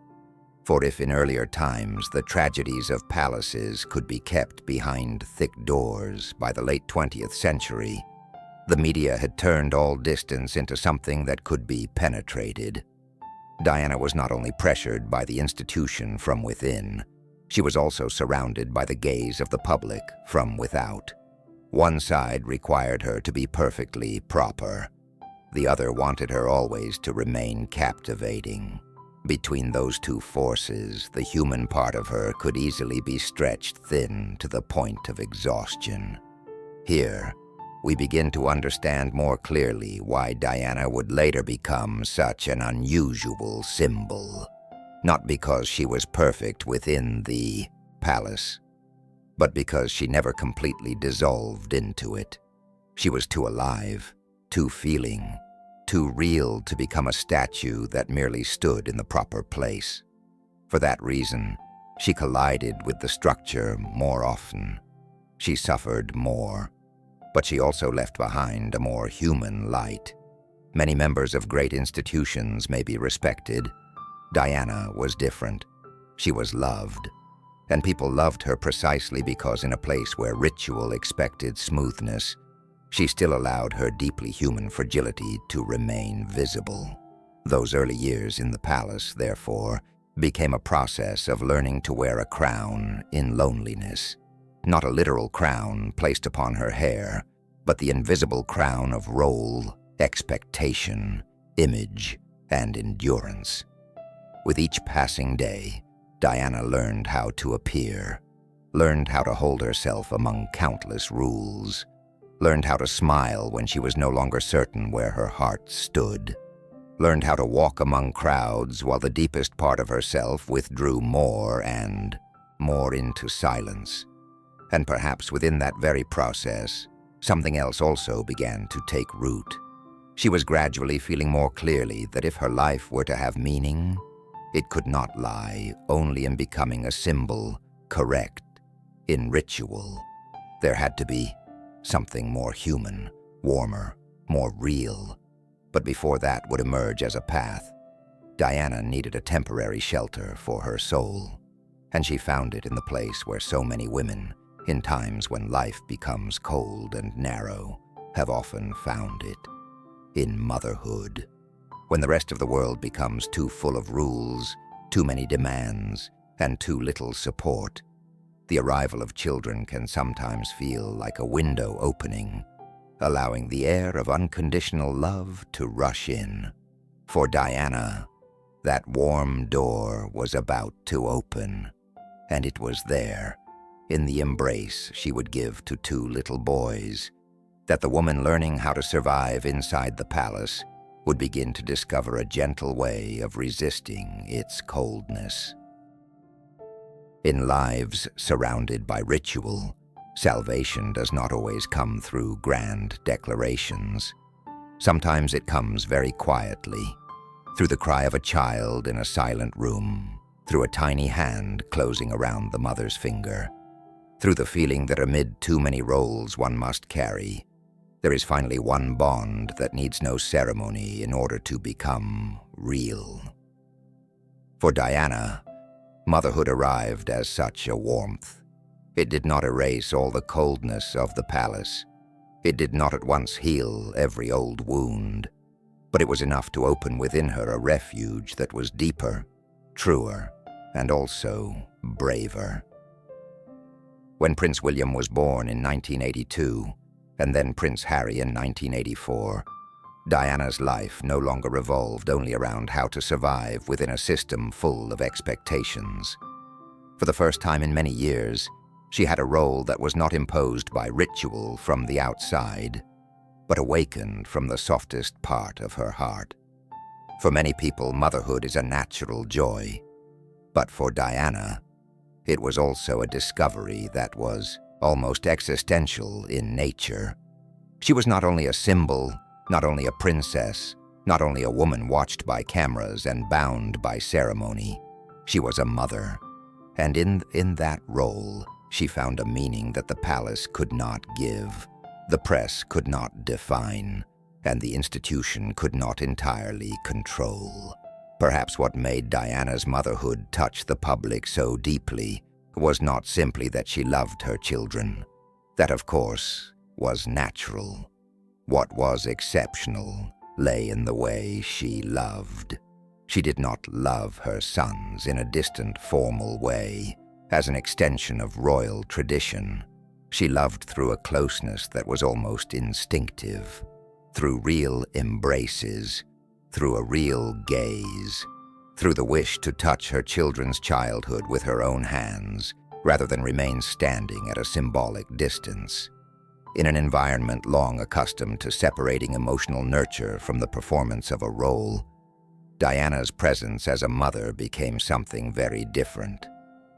For if in earlier times the tragedies of palaces could be kept behind thick doors, by the late 20th century, The media had turned all distance into something that could be penetrated. Diana was not only pressured by the institution from within, she was also surrounded by the gaze of the public from without. One side required her to be perfectly proper. The other wanted her always to remain captivating. Between those two forces, the human part of her could easily be stretched thin to the point of exhaustion. Here, we begin to understand more clearly why Diana would later become such an unusual symbol. Not because she was perfect within the palace, but because she never completely dissolved into it. She was too alive, too feeling, too real to become a statue that merely stood in the proper place. For that reason, she collided with the structure more often. She suffered more, but she also left behind a more human light. Many members of great institutions may be respected. Diana was different. She was loved, and people loved her precisely because in a place where ritual expected smoothness, she still allowed her deeply human fragility to remain visible. Those early years in the palace, therefore, became a process of learning to wear a crown in loneliness. Not a literal crown placed upon her hair, but the invisible crown of role, expectation, image, and endurance. With each passing day, Diana learned how to appear, learned how to hold herself among countless rules, learned how to smile when she was no longer certain where her heart stood, learned how to walk among crowds while the deepest part of herself withdrew more and more into silence. And perhaps within that very process, something else also began to take root. She was gradually feeling more clearly that if her life were to have meaning, it could not lie only in becoming a symbol, correct, in ritual. There had to be something more human, warmer, more real. But before that would emerge as a path, Diana needed a temporary shelter for her soul, and she found it in the place where so many women, in times when life becomes cold and narrow, have often found it, in motherhood. When the rest of the world becomes too full of rules, too many demands, and too little support, the arrival of children can sometimes feel like a window opening, allowing the air of unconditional love to rush in. For Diana, that warm door was about to open, and it was there, in the embrace she would give to two little boys, that the woman learning how to survive inside the palace would begin to discover a gentle way of resisting its coldness. In lives surrounded by ritual, salvation does not always come through grand declarations. Sometimes it comes very quietly, through the cry of a child in a silent room, through a tiny hand closing around the mother's finger, through the feeling that amid too many roles one must carry, there is finally one bond that needs no ceremony in order to become real. For Diana, motherhood arrived as such a warmth. It did not erase all the coldness of the palace. It did not at once heal every old wound, but it was enough to open within her a refuge that was deeper, truer, and also braver. When Prince William was born in 1982, and then Prince Harry in 1984, Diana's life no longer revolved only around how to survive within a system full of expectations. For the first time in many years, she had a role that was not imposed by ritual from the outside, but awakened from the softest part of her heart. For many people, motherhood is a natural joy, but for Diana, it was also a discovery that was almost existential in nature. She was not only a symbol, not only a princess, not only a woman watched by cameras and bound by ceremony. She was a mother, and in that role, she found a meaning that the palace could not give, the press could not define, and the institution could not entirely control. Perhaps what made Diana's motherhood touch the public so deeply was not simply that she loved her children. That, of course, was natural. What was exceptional lay in the way she loved. She did not love her sons in a distant, formal way, as an extension of royal tradition. She loved through a closeness that was almost instinctive, through real embraces, through a real gaze, through the wish to touch her children's childhood with her own hands, rather than remain standing at a symbolic distance. In an environment long accustomed to separating emotional nurture from the performance of a role, Diana's presence as a mother became something very different.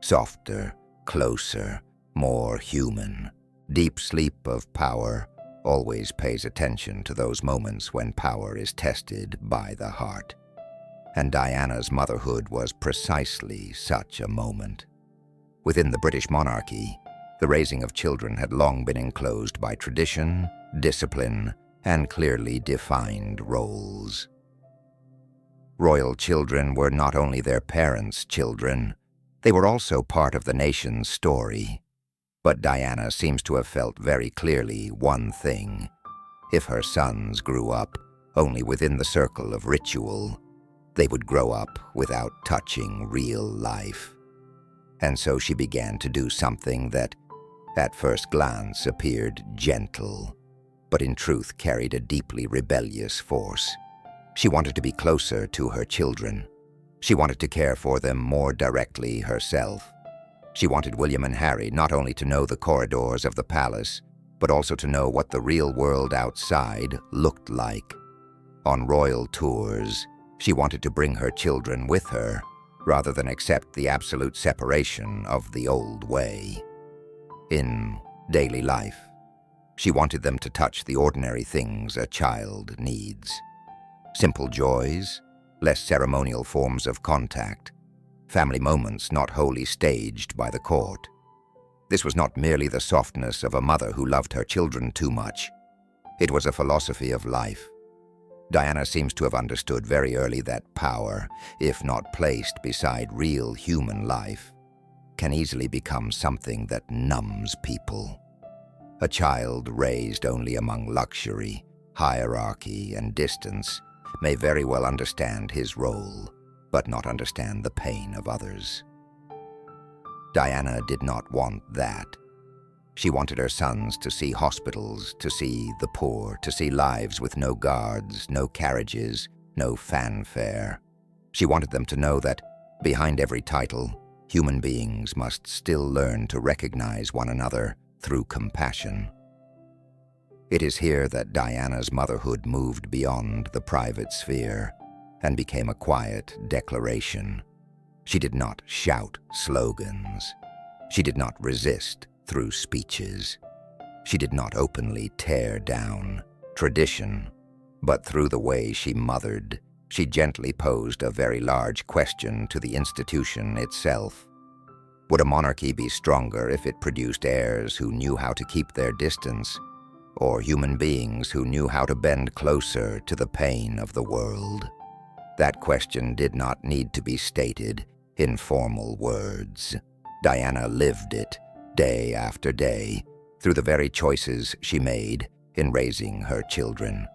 Softer, closer, more human. Deep sleep of power always pays attention to those moments when power is tested by the heart. And Diana's motherhood was precisely such a moment. Within the British monarchy, the raising of children had long been enclosed by tradition, discipline, and clearly defined roles. Royal children were not only their parents' children, they were also part of the nation's story. But Diana seems to have felt very clearly one thing. If her sons grew up only within the circle of ritual, they would grow up without touching real life. And so she began to do something that, at first glance, appeared gentle, but in truth carried a deeply rebellious force. She wanted to be closer to her children. She wanted to care for them more directly herself. She wanted William and Harry not only to know the corridors of the palace, but also to know what the real world outside looked like. On royal tours, she wanted to bring her children with her, rather than accept the absolute separation of the old way. In daily life, she wanted them to touch the ordinary things a child needs. Simple joys, less ceremonial forms of contact, family moments not wholly staged by the court. This was not merely the softness of a mother who loved her children too much. It was a philosophy of life. Diana seems to have understood very early that power, if not placed beside real human life, can easily become something that numbs people. A child raised only among luxury, hierarchy, and distance may very well understand his role, but not understand the pain of others. Diana did not want that. She wanted her sons to see hospitals, to see the poor, to see lives with no guards, no carriages, no fanfare. She wanted them to know that, behind every title, human beings must still learn to recognize one another through compassion. It is here that Diana's motherhood moved beyond the private sphere and became a quiet declaration. She did not shout slogans. She did not resist through speeches. She did not openly tear down tradition, but through the way she mothered, she gently posed a very large question to the institution itself. Would a monarchy be stronger if it produced heirs who knew how to keep their distance, or human beings who knew how to bend closer to the pain of the world? That question did not need to be stated in formal words. Diana lived it day after day through the very choices she made in raising her children.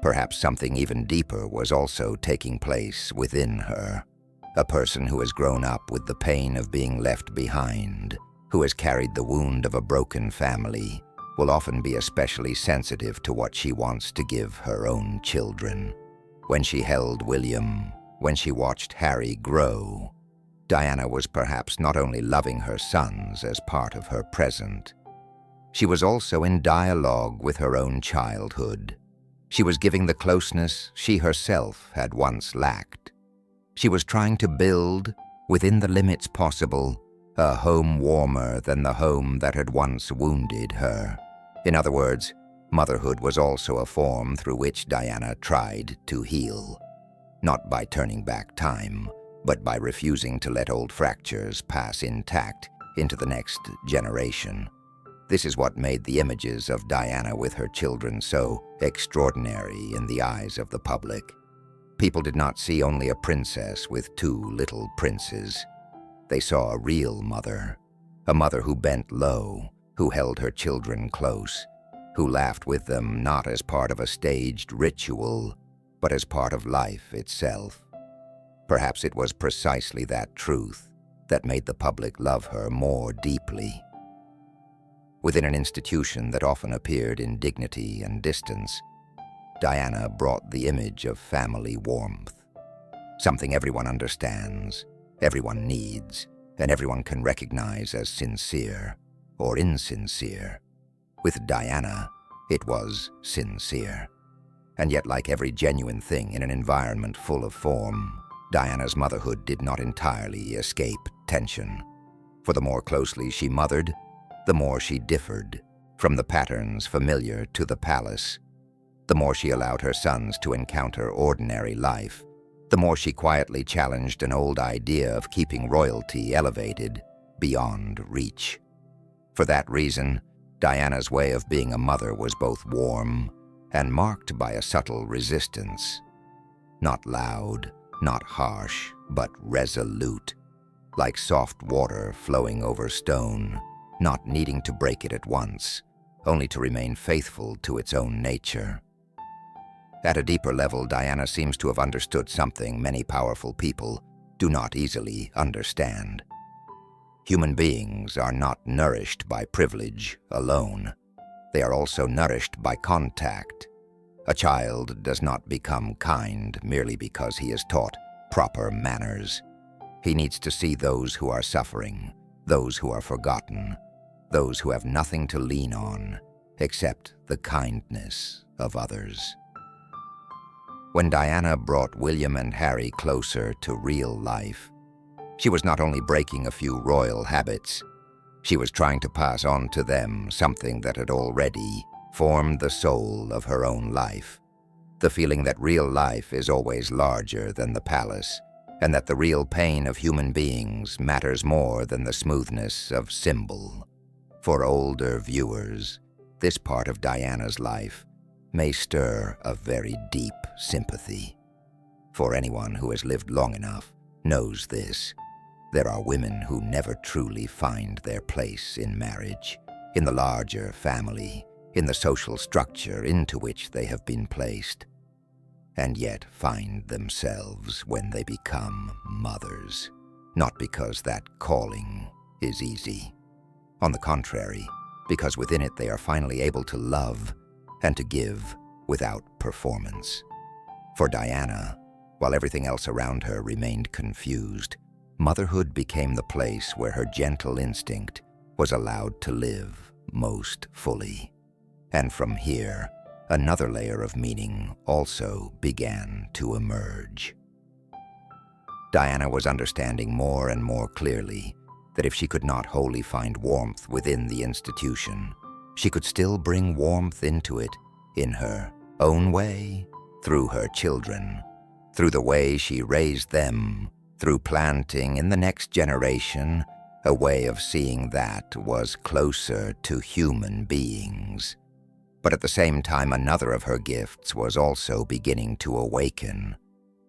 Perhaps something even deeper was also taking place within her. A person who has grown up with the pain of being left behind, who has carried the wound of a broken family, will often be especially sensitive to what she wants to give her own children. When she held William, when she watched Harry grow, Diana was perhaps not only loving her sons as part of her present, she was also in dialogue with her own childhood. She was giving the closeness she herself had once lacked. She was trying to build, within the limits possible, a home warmer than the home that had once wounded her. In other words, motherhood was also a form through which Diana tried to heal, not by turning back time, but by refusing to let old fractures pass intact into the next generation. This is what made the images of Diana with her children so extraordinary in the eyes of the public. People did not see only a princess with two little princes. They saw a real mother, a mother who bent low, who held her children close, who laughed with them not as part of a staged ritual, but as part of life itself. Perhaps it was precisely that truth that made the public love her more deeply. Within an institution that often appeared in dignity and distance, Diana brought the image of family warmth, something everyone understands, everyone needs, and everyone can recognize as sincere or insincere. With Diana, it was sincere. And yet, like every genuine thing in an environment full of form, Diana's motherhood did not entirely escape tension. For the more closely she mothered, the more she differed from the patterns familiar to the palace. The more she allowed her sons to encounter ordinary life, the more she quietly challenged an old idea of keeping royalty elevated beyond reach. For that reason, Diana's way of being a mother was both warm and marked by a subtle resistance. Not loud, not harsh, but resolute, like soft water flowing over stone, not needing to break it at once, only to remain faithful to its own nature. At a deeper level, Diana seems to have understood something many powerful people do not easily understand. Human beings are not nourished by privilege alone. They are also nourished by contact. A child does not become kind merely because he is taught proper manners. He needs to see those who are suffering, those who are forgotten, those who have nothing to lean on except the kindness of others. When Diana brought William and Harry closer to real life, she was not only breaking a few royal habits, she was trying to pass on to them something that had already formed the soul of her own life. The feeling that real life is always larger than the palace, and that the real pain of human beings matters more than the smoothness of symbol. For older viewers, this part of Diana's life may stir a very deep sympathy. For anyone who has lived long enough knows this. There are women who never truly find their place in marriage, in the larger family, in the social structure into which they have been placed, and yet find themselves when they become mothers, not because that calling is easy. On the contrary, because within it they are finally able to love and to give without performance. For Diana, while everything else around her remained confused, motherhood became the place where her gentle instinct was allowed to live most fully. And from here, another layer of meaning also began to emerge. Diana was understanding more and more clearly that if she could not wholly find warmth within the institution, she could still bring warmth into it in her own way, through her children, through the way she raised them, through planting in the next generation a way of seeing that was closer to human beings. But at the same time, another of her gifts was also beginning to awaken,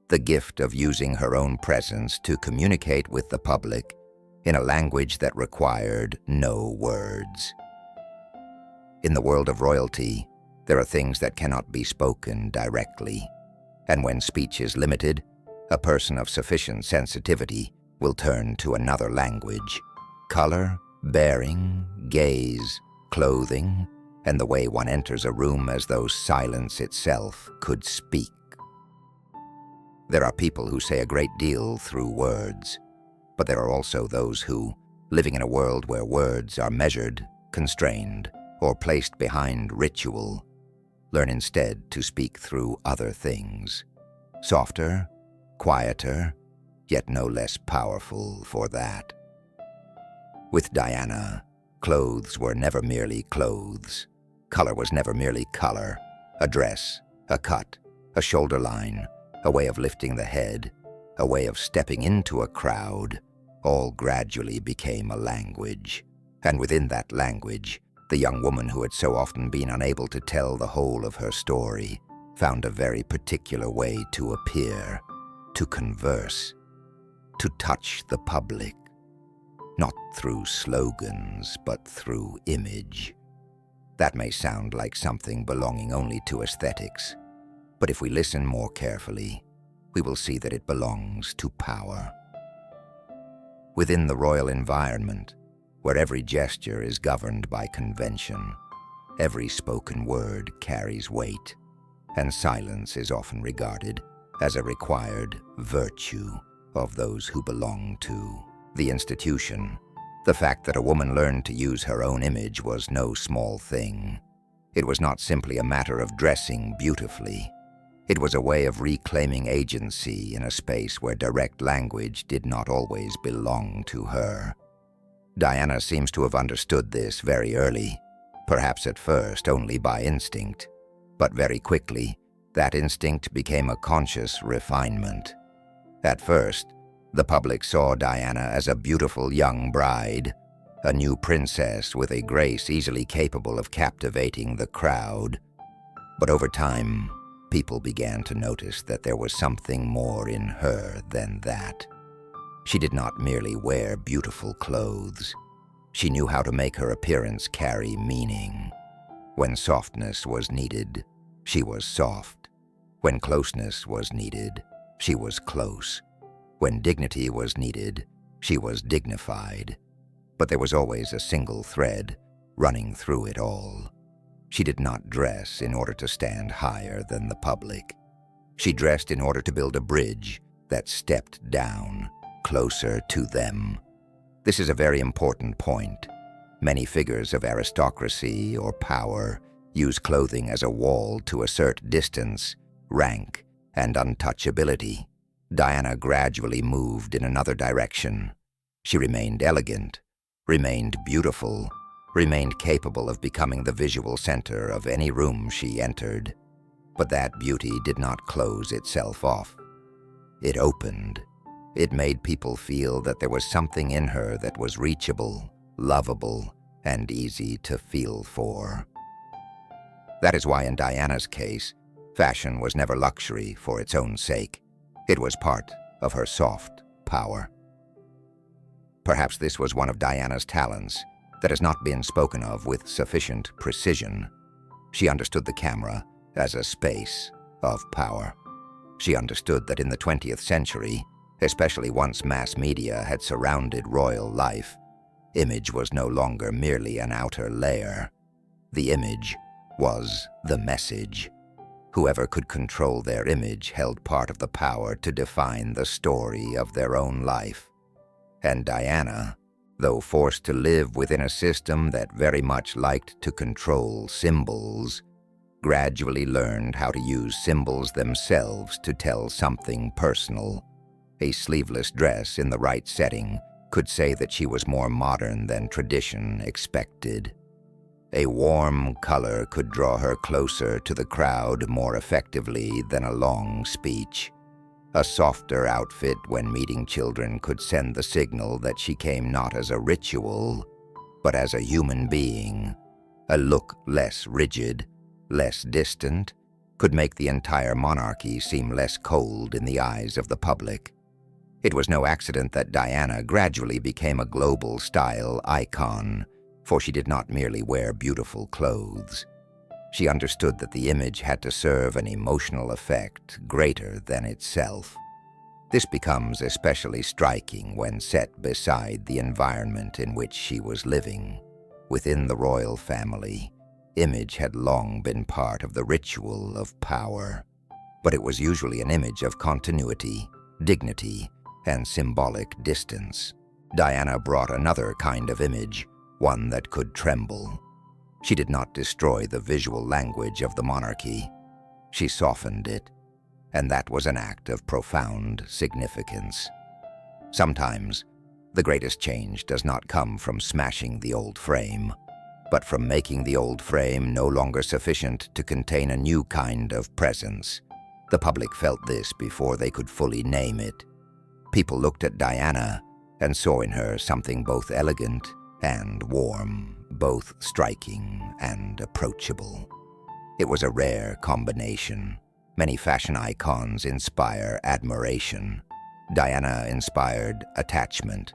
the gift of using her own presence to communicate with the public in a language that required no words. In the world of royalty, there are things that cannot be spoken directly, and when speech is limited, a person of sufficient sensitivity will turn to another language. Color, bearing, gaze, clothing, and the way one enters a room as though silence itself could speak. There are people who say a great deal through words, but there are also those who, living in a world where words are measured, constrained, or placed behind ritual, learn instead to speak through other things, softer, quieter, yet no less powerful for that. With Diana, clothes were never merely clothes. Color was never merely color. A dress, a cut, a shoulder line, a way of lifting the head, a way of stepping into a crowd, all gradually became a language. And within that language, the young woman who had so often been unable to tell the whole of her story found a very particular way to appear, to converse, to touch the public, not through slogans, but through image. That may sound like something belonging only to aesthetics, but if we listen more carefully, we will see that it belongs to power. Within the royal environment, where every gesture is governed by convention, every spoken word carries weight, and silence is often regarded as a required virtue of those who belong to the institution. The fact that a woman learned to use her own image was no small thing. It was not simply a matter of dressing beautifully. It was a way of reclaiming agency in a space where direct language did not always belong to her. Diana seems to have understood this very early, perhaps at first only by instinct, but very quickly, that instinct became a conscious refinement. At first, the public saw Diana as a beautiful young bride, a new princess with a grace easily capable of captivating the crowd. But over time, people began to notice that there was something more in her than that. She did not merely wear beautiful clothes. She knew how to make her appearance carry meaning. When softness was needed, she was soft. When closeness was needed, she was close. When dignity was needed, she was dignified. But there was always a single thread running through it all. She did not dress in order to stand higher than the public. She dressed in order to build a bridge that stepped down, closer to them. This is a very important point. Many figures of aristocracy or power use clothing as a wall to assert distance, rank, and untouchability. Diana gradually moved in another direction. She remained elegant, remained beautiful, remained capable of becoming the visual center of any room she entered. But that beauty did not close itself off. It opened. It made people feel that there was something in her that was reachable, lovable, and easy to feel for. That is why in Diana's case, fashion was never luxury for its own sake. It was part of her soft power. Perhaps this was one of Diana's talents that has not been spoken of with sufficient precision. She understood the camera as a space of power. She understood that in the 20th century, especially once mass media had surrounded royal life, image was no longer merely an outer layer. The image was the message. Whoever could control their image held part of the power to define the story of their own life. And Diana, though forced to live within a system that very much liked to control symbols, gradually learned how to use symbols themselves to tell something personal. A sleeveless dress in the right setting could say that she was more modern than tradition expected. A warm color could draw her closer to the crowd more effectively than a long speech. A softer outfit when meeting children could send the signal that she came not as a ritual, but as a human being. A look less rigid, less distant, could make the entire monarchy seem less cold in the eyes of the public. It was no accident that Diana gradually became a global style icon, for she did not merely wear beautiful clothes. She understood that the image had to serve an emotional effect greater than itself. This becomes especially striking when set beside the environment in which she was living. Within the royal family, image had long been part of the ritual of power, but it was usually an image of continuity, dignity, and symbolic distance. Diana brought another kind of image, one that could tremble. She did not destroy the visual language of the monarchy. She softened it, and that was an act of profound significance. Sometimes, the greatest change does not come from smashing the old frame, but from making the old frame no longer sufficient to contain a new kind of presence. The public felt this before they could fully name it. People looked at Diana and saw in her something both elegant and warm, both striking and approachable. It was a rare combination. Many fashion icons inspire admiration. Diana inspired attachment,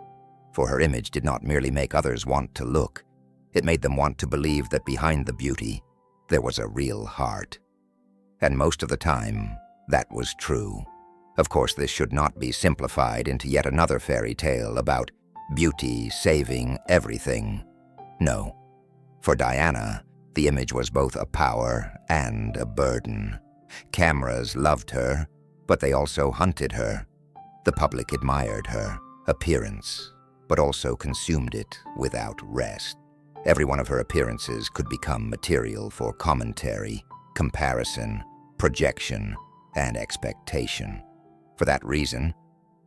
for her image did not merely make others want to look, It made them want to believe that behind the beauty, there was a real heart. And most of the time, that was true. Of course, this should not be simplified into yet another fairy tale about beauty saving everything. No. For Diana, the image was both a power and a burden. Cameras loved her, but they also hunted her. The public admired her appearance, but also consumed it without rest. Every one of her appearances could become material for commentary, comparison, projection, and expectation. For that reason,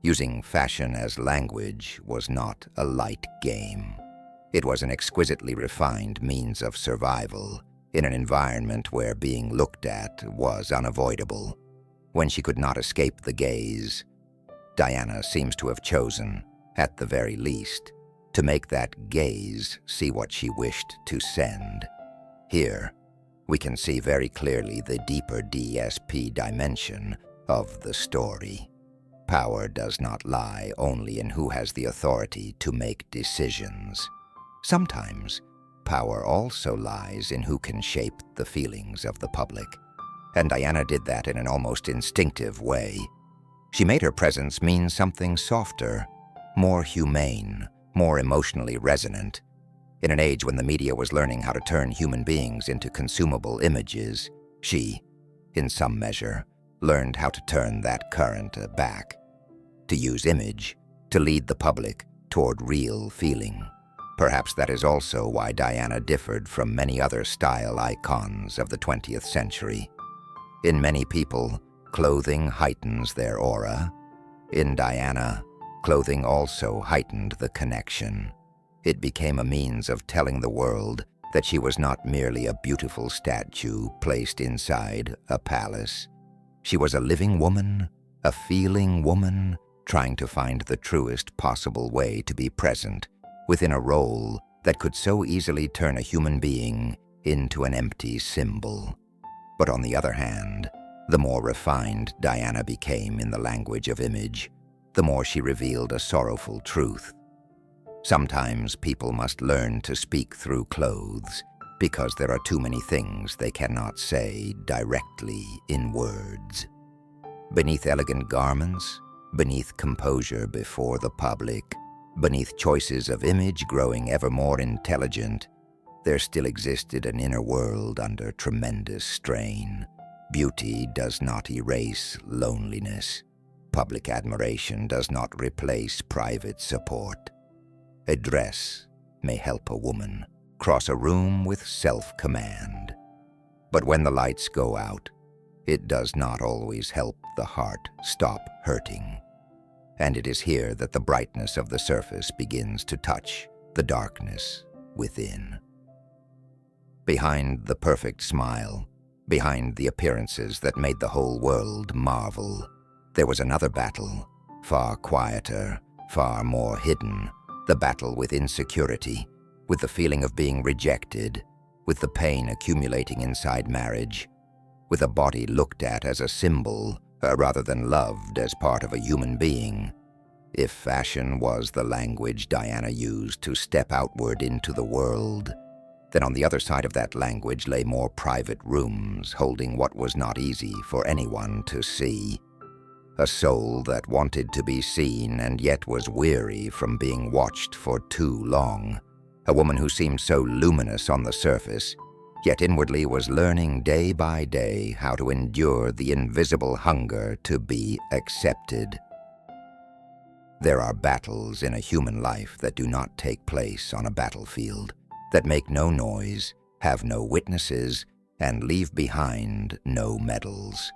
using fashion as language was not a light game. It was an exquisitely refined means of survival in an environment where being looked at was unavoidable. When she could not escape the gaze, Diana seems to have chosen, at the very least, to make that gaze see what she wished to send. Here, we can see very clearly the deeper DSP dimension of the story. Power does not lie only in who has the authority to make decisions. Sometimes, power also lies in who can shape the feelings of the public. And Diana did that in an almost instinctive way. She made her presence mean something softer, more humane, more emotionally resonant. In an age when the media was learning how to turn human beings into consumable images, she, in some measure, learned how to turn that current back. To use image, to lead the public toward real feeling. Perhaps that is also why Diana differed from many other style icons of the 20th century. In many people, clothing heightens their aura. In Diana, clothing also heightened the connection. It became a means of telling the world that she was not merely a beautiful statue placed inside a palace. She was a living woman, a feeling woman, trying to find the truest possible way to be present within a role that could so easily turn a human being into an empty symbol. But on the other hand, the more refined Diana became in the language of image, the more she revealed a sorrowful truth. Sometimes people must learn to speak through clothes because there are too many things they cannot say directly in words. Beneath elegant garments, beneath composure before the public, beneath choices of image growing ever more intelligent, there still existed an inner world under tremendous strain. Beauty does not erase loneliness. Public admiration does not replace private support. A dress may help a woman cross a room with self-command. But when the lights go out, it does not always help the heart stop hurting. And it is here that the brightness of the surface begins to touch the darkness within. Behind the perfect smile, behind the appearances that made the whole world marvel, there was another battle, far quieter, far more hidden, the battle with insecurity, with the feeling of being rejected, with the pain accumulating inside marriage, with a body looked at as a symbol rather than loved as part of a human being. If fashion was the language Diana used to step outward into the world, then on the other side of that language lay more private rooms holding what was not easy for anyone to see. A soul that wanted to be seen and yet was weary from being watched for too long. A woman who seemed so luminous on the surface, yet inwardly was learning day by day how to endure the invisible hunger to be accepted. There are battles in a human life that do not take place on a battlefield, that make no noise, have no witnesses, and leave behind no medals.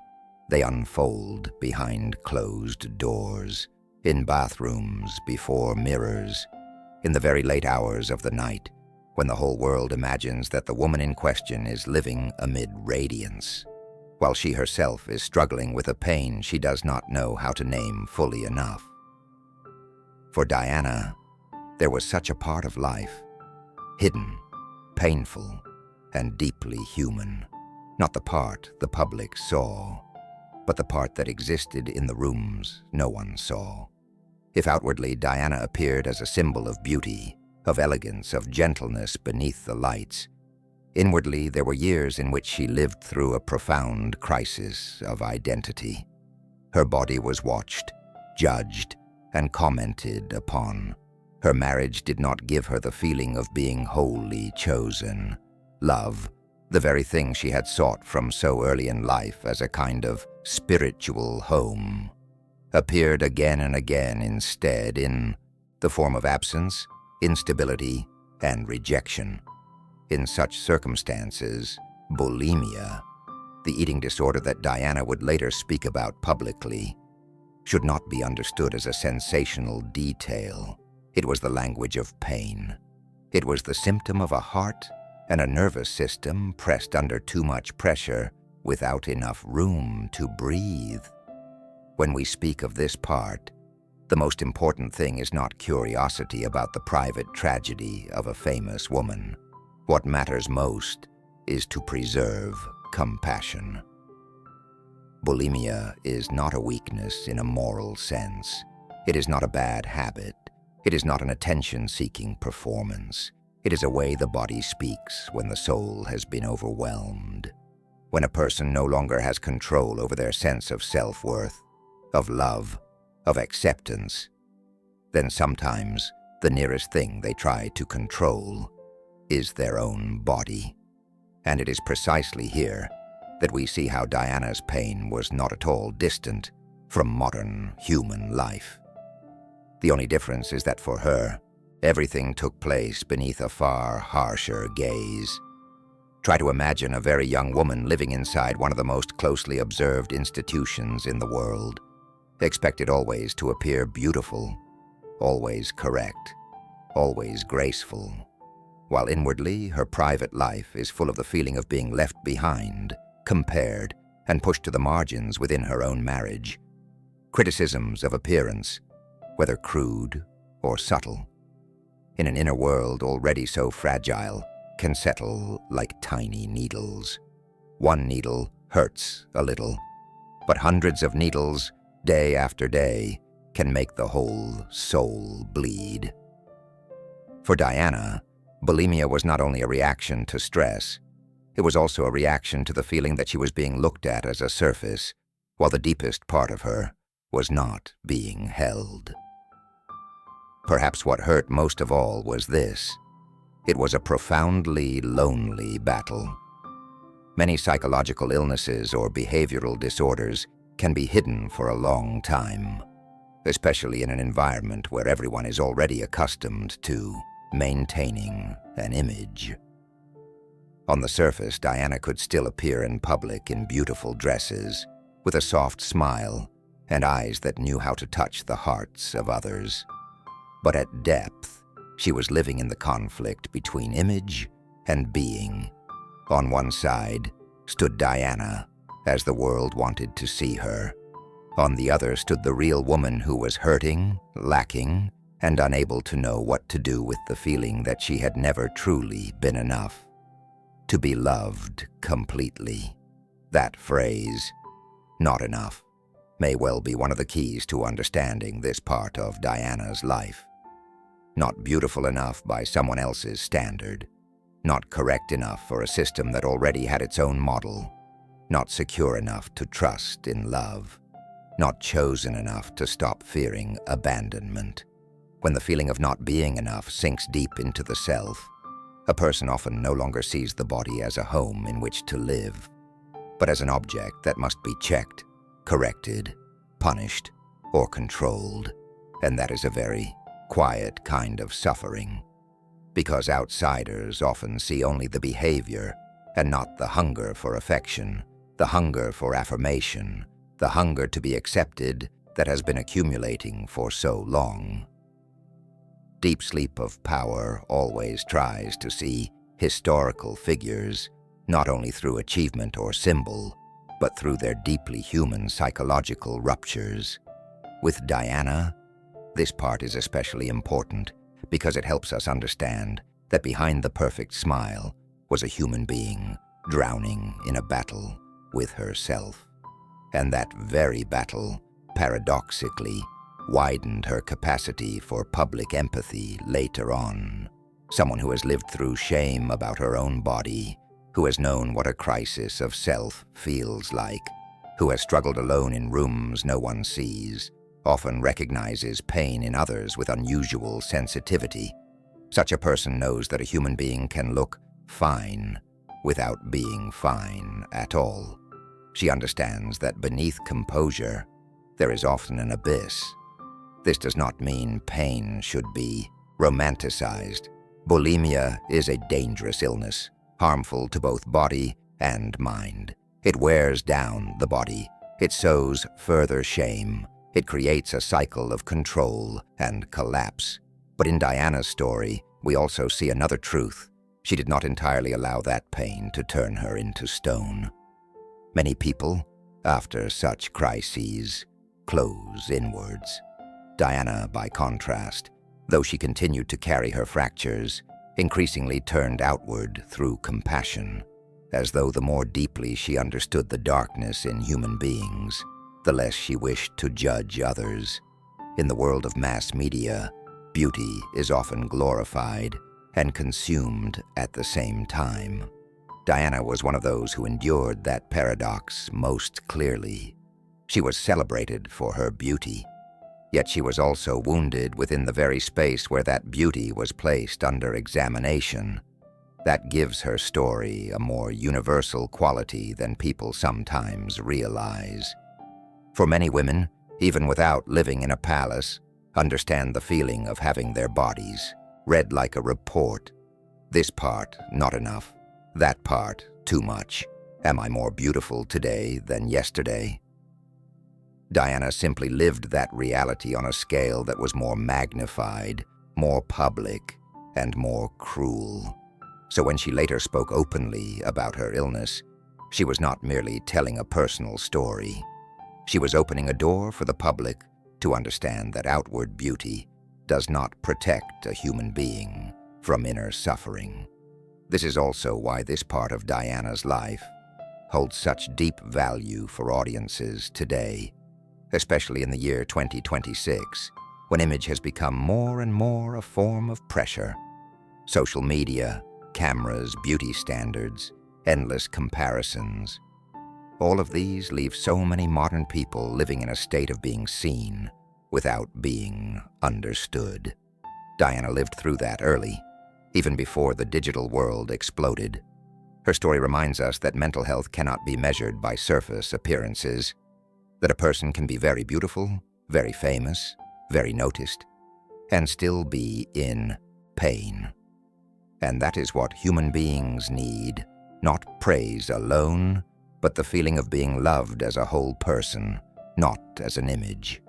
They unfold behind closed doors, in bathrooms before mirrors, in the very late hours of the night, when the whole world imagines that the woman in question is living amid radiance, while she herself is struggling with a pain she does not know how to name fully enough. For Diana, there was such a part of life, hidden, painful, and deeply human, not the part the public saw, but the part that existed in the rooms no one saw. If outwardly Diana appeared as a symbol of beauty, of elegance, of gentleness beneath the lights. Inwardly, there were years in which she lived through a profound crisis of identity. Her body was watched, judged, and commented upon. Her marriage did not give her the feeling of being wholly chosen. Love, the very thing she had sought from so early in life as a kind of spiritual home, appeared again and again instead in the form of absence, instability, and rejection. In such circumstances, bulimia, the eating disorder that Diana would later speak about publicly, should not be understood as a sensational detail. It was the language of pain. It was the symptom of a heart and a nervous system pressed under too much pressure without enough room to breathe. When we speak of this part, the most important thing is not curiosity about the private tragedy of a famous woman. What matters most is to preserve compassion. Bulimia is not a weakness in a moral sense. It is not a bad habit. It is not an attention-seeking performance. It is a way the body speaks when the soul has been overwhelmed. When a person no longer has control over their sense of self-worth, of love, of acceptance, then sometimes the nearest thing they try to control is their own body. And it is precisely here that we see how Diana's pain was not at all distant from modern human life. The only difference is that for her, everything took place beneath a far harsher gaze. Try to imagine a very young woman living inside one of the most closely observed institutions in the world, expected always to appear beautiful, always correct, always graceful, while inwardly her private life is full of the feeling of being left behind, compared, and pushed to the margins within her own marriage. Criticisms of appearance, whether crude or subtle, in an inner world already so fragile, can settle like tiny needles. One needle hurts a little, but hundreds of needles, day after day, can make the whole soul bleed. For Diana, bulimia was not only a reaction to stress, it was also a reaction to the feeling that she was being looked at as a surface, while the deepest part of her was not being held. Perhaps what hurt most of all was this: it was a profoundly lonely battle. Many psychological illnesses or behavioral disorders can be hidden for a long time, especially in an environment where everyone is already accustomed to maintaining an image. On the surface, Diana could still appear in public in beautiful dresses, with a soft smile and eyes that knew how to touch the hearts of others. But at depth, she was living in the conflict between image and being. On one side stood Diana, as the world wanted to see her. On the other stood the real woman who was hurting, lacking, and unable to know what to do with the feeling that she had never truly been enough. To be loved completely. That phrase, "not enough," may well be one of the keys to understanding this part of Diana's life. Not beautiful enough by someone else's standard. Not correct enough for a system that already had its own model. Not secure enough to trust in love. Not chosen enough to stop fearing abandonment. When the feeling of not being enough sinks deep into the self, a person often no longer sees the body as a home in which to live, but as an object that must be checked, corrected, punished, or controlled. And that is a very quiet kind of suffering, because outsiders often see only the behavior and not the hunger for affection, the hunger for affirmation, the hunger to be accepted that has been accumulating for so long. Deep Sleep of Power always tries to see historical figures not only through achievement or symbol, but through their deeply human psychological ruptures. With Diana, this part is especially important because it helps us understand that behind the perfect smile was a human being drowning in a battle with herself. And that very battle, paradoxically, widened her capacity for public empathy later on. someone who has lived through shame about her own body, who has known what a crisis of self feels like, who has struggled alone in rooms no one sees, often recognizes pain in others with unusual sensitivity. Such a person knows that a human being can look fine without being fine at all. She understands that beneath composure, there is often an abyss. This does not mean pain should be romanticized. Bulimia is a dangerous illness, harmful to both body and mind. It wears down the body. It sows further shame. It creates a cycle of control and collapse. But in Diana's story, we also see another truth. She did not entirely allow that pain to turn her into stone. Many people, after such crises, close inwards. Diana, by contrast, though she continued to carry her fractures, increasingly turned outward through compassion, as though the more deeply she understood the darkness in human beings, the less she wished to judge others. In the world of mass media, beauty is often glorified and consumed at the same time. Diana was one of those who endured that paradox most clearly. She was celebrated for her beauty, yet she was also wounded within the very space where that beauty was placed under examination. That gives her story a more universal quality than people sometimes realize. For many women, even without living in a palace, understand the feeling of having their bodies read like a report. This part, not enough. That part, too much. Am I more beautiful today than yesterday? Diana simply lived that reality on a scale that was more magnified, more public, and more cruel. So when she later spoke openly about her illness, she was not merely telling a personal story. She was opening a door for the public to understand that outward beauty does not protect a human being from inner suffering. This is also why this part of Diana's life holds such deep value for audiences today, especially in the year 2026, when image has become more and more a form of pressure. Social media, cameras, beauty standards, endless comparisons. All of these leave so many modern people living in a state of being seen without being understood. Diana lived through that early, even before the digital world exploded. Her story reminds us that mental health cannot be measured by surface appearances, that a person can be very beautiful, very famous, very noticed, and still be in pain. And that is what human beings need, not praise alone, but the feeling of being loved as a whole person, not as an image.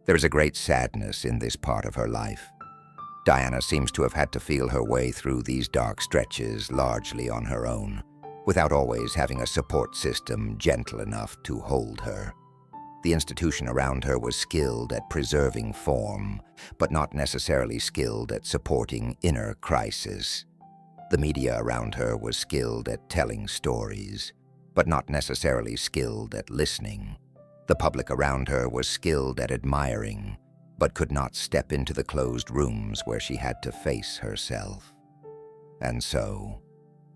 There is a great sadness in this part of her life. Diana seems to have had to feel her way through these dark stretches largely on her own, without always having a support system gentle enough to hold her. The institution around her was skilled at preserving form, but not necessarily skilled at supporting inner crisis. The media around her was skilled at telling stories, but not necessarily skilled at listening. The public around her was skilled at admiring, but could not step into the closed rooms where she had to face herself. And so,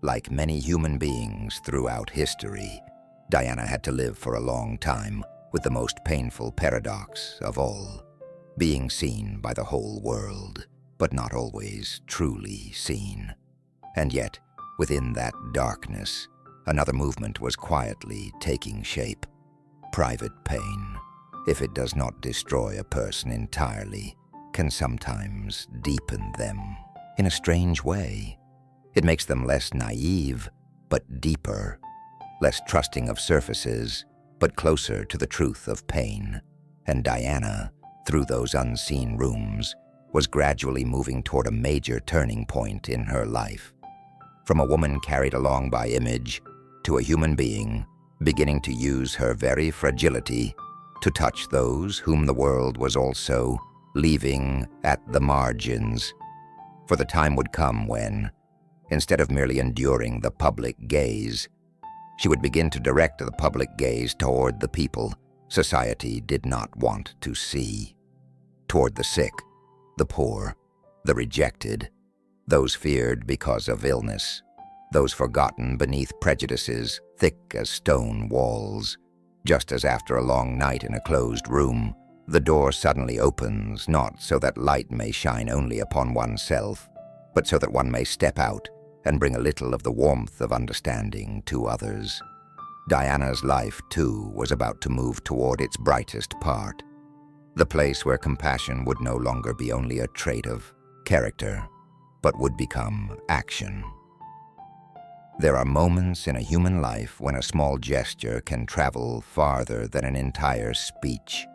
like many human beings throughout history, Diana had to live for a long time with the most painful paradox of all, being seen by the whole world, but not always truly seen. And yet, within that darkness, another movement was quietly taking shape. Private pain, if it does not destroy a person entirely, can sometimes deepen them in a strange way. It makes them less naive, but deeper, less trusting of surfaces, but closer to the truth of pain. And Diana, through those unseen rooms, was gradually moving toward a major turning point in her life. From a woman carried along by image to a human being beginning to use her very fragility to touch those whom the world was also leaving at the margins. For the time would come when, instead of merely enduring the public gaze, she would begin to direct the public gaze toward the people society did not want to see, toward the sick, the poor, the rejected, those feared because of illness, those forgotten beneath prejudices thick as stone walls. Just as after a long night in a closed room, the door suddenly opens, not so that light may shine only upon oneself, but so that one may step out and bring a little of the warmth of understanding to others. Diana's life, too, was about to move toward its brightest part, the place where compassion would no longer be only a trait of character, but would become action. There are moments in a human life when a small gesture can travel farther than an entire speech.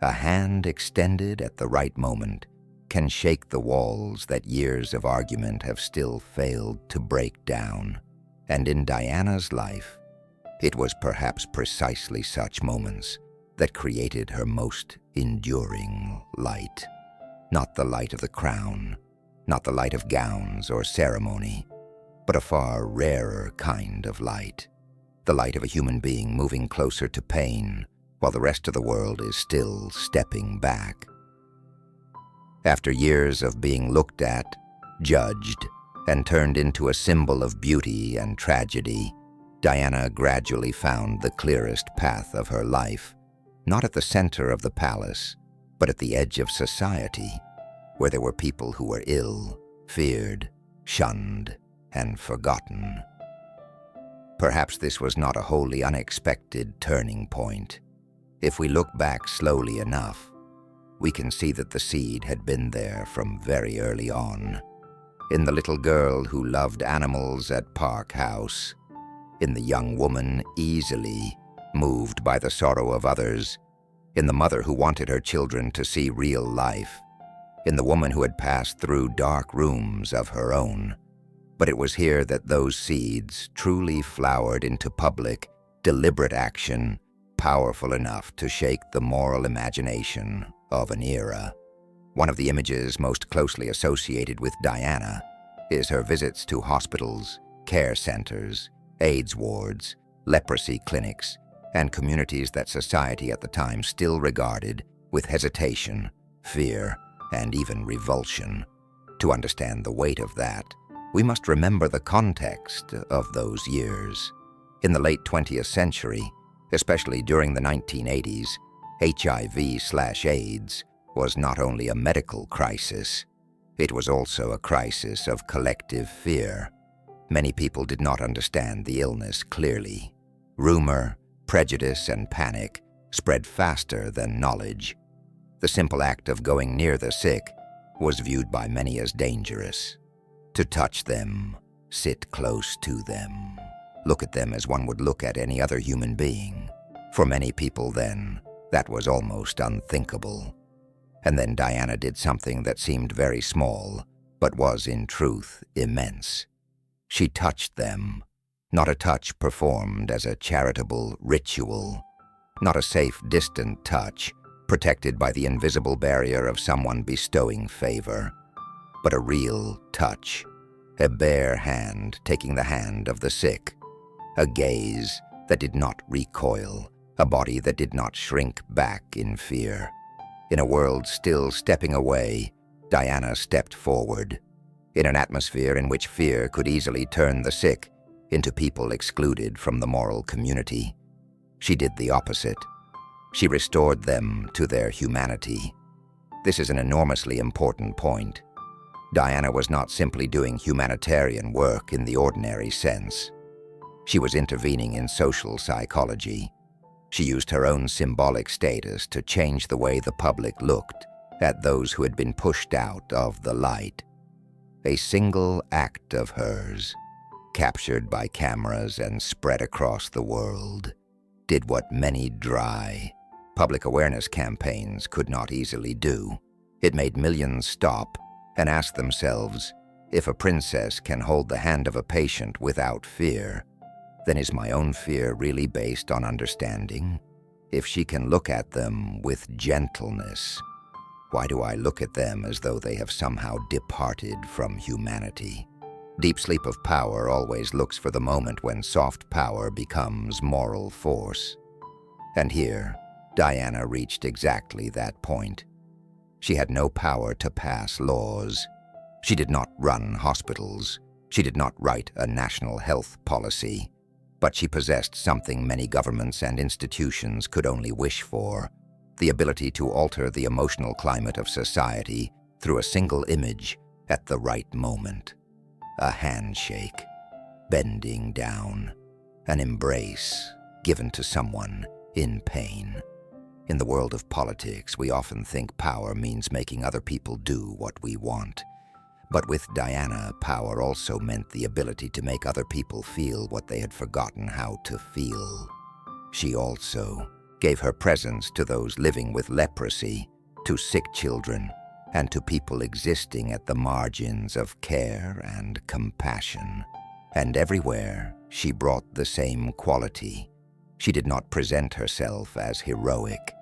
A hand extended at the right moment can shake the walls that years of argument have still failed to break down. And in Diana's life, it was perhaps precisely such moments that created her most enduring light. Not the light of the crown, not the light of gowns or ceremony, but a far rarer kind of light. The light of a human being moving closer to pain while the rest of the world is still stepping back. After years of being looked at, judged, and turned into a symbol of beauty and tragedy, Diana gradually found the clearest path of her life, not at the center of the palace, but at the edge of society, where there were people who were ill, feared, shunned, and forgotten. Perhaps this was not a wholly unexpected turning point. If we look back slowly enough, we can see that the seed had been there from very early on. In the little girl who loved animals at Park House, in the young woman easily moved by the sorrow of others, in the mother who wanted her children to see real life, in the woman who had passed through dark rooms of her own. But it was here that those seeds truly flowered into public, deliberate action, powerful enough to shake the moral imagination of an era. One of the images most closely associated with Diana is her visits to hospitals, care centers, AIDS wards, leprosy clinics, and communities that society at the time still regarded with hesitation, fear, and even revulsion. To understand the weight of that, we must remember the context of those years. In the late 20th century, especially during the 1980s, HIV/AIDS was not only a medical crisis, it was also a crisis of collective fear. Many people did not understand the illness clearly. Rumor, prejudice, and panic spread faster than knowledge. The simple act of going near the sick was viewed by many as dangerous. To touch them, sit close to them, look at them as one would look at any other human being. For many people then, that was almost unthinkable. And then Diana did something that seemed very small, but was in truth immense. She touched them, not a touch performed as a charitable ritual, not a safe, distant touch protected by the invisible barrier of someone bestowing favor, but a real touch, a bare hand taking the hand of the sick, a gaze that did not recoil, a body that did not shrink back in fear. In a world still stepping away, Diana stepped forward. In an atmosphere in which fear could easily turn the sick into people excluded from the moral community, she did the opposite. She restored them to their humanity. This is an enormously important point. Diana was not simply doing humanitarian work in the ordinary sense. She was intervening in social psychology. She used her own symbolic status to change the way the public looked at those who had been pushed out of the light. A single act of hers, captured by cameras and spread across the world, did what many dry, public awareness campaigns could not easily do. It made millions stop and ask themselves, if a princess can hold the hand of a patient without fear, then is my own fear really based on understanding? If she can look at them with gentleness, why do I look at them as though they have somehow departed from humanity? Deep sleep of power always looks for the moment when soft power becomes moral force. And here, Diana reached exactly that point. She had no power to pass laws. She did not run hospitals. She did not write a national health policy. But she possessed something many governments and institutions could only wish for: the ability to alter the emotional climate of society through a single image at the right moment. A handshake, bending down, an embrace given to someone in pain. In the world of politics, we often think power means making other people do what we want. But with Diana, power also meant the ability to make other people feel what they had forgotten how to feel. She also gave her presence to those living with leprosy, to sick children, and to people existing at the margins of care and compassion. And everywhere, she brought the same quality. She did not present herself as heroic.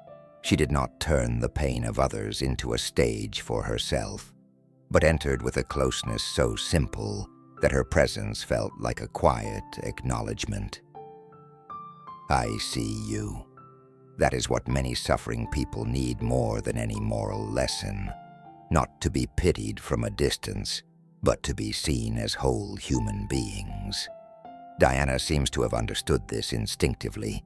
She did not turn the pain of others into a stage for herself, but entered with a closeness so simple that her presence felt like a quiet acknowledgement. I see you. That is what many suffering people need more than any moral lesson. Not to be pitied from a distance, but to be seen as whole human beings. Diana seems to have understood this instinctively,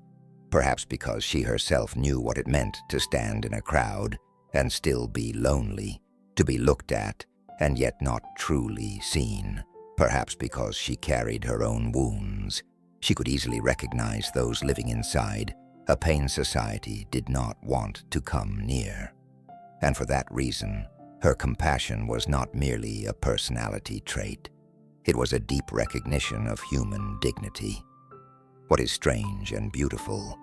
perhaps because she herself knew what it meant to stand in a crowd and still be lonely, to be looked at and yet not truly seen. Perhaps because she carried her own wounds, she could easily recognize those living inside a pain society did not want to come near. And for that reason, her compassion was not merely a personality trait. It was a deep recognition of human dignity. What is strange and beautiful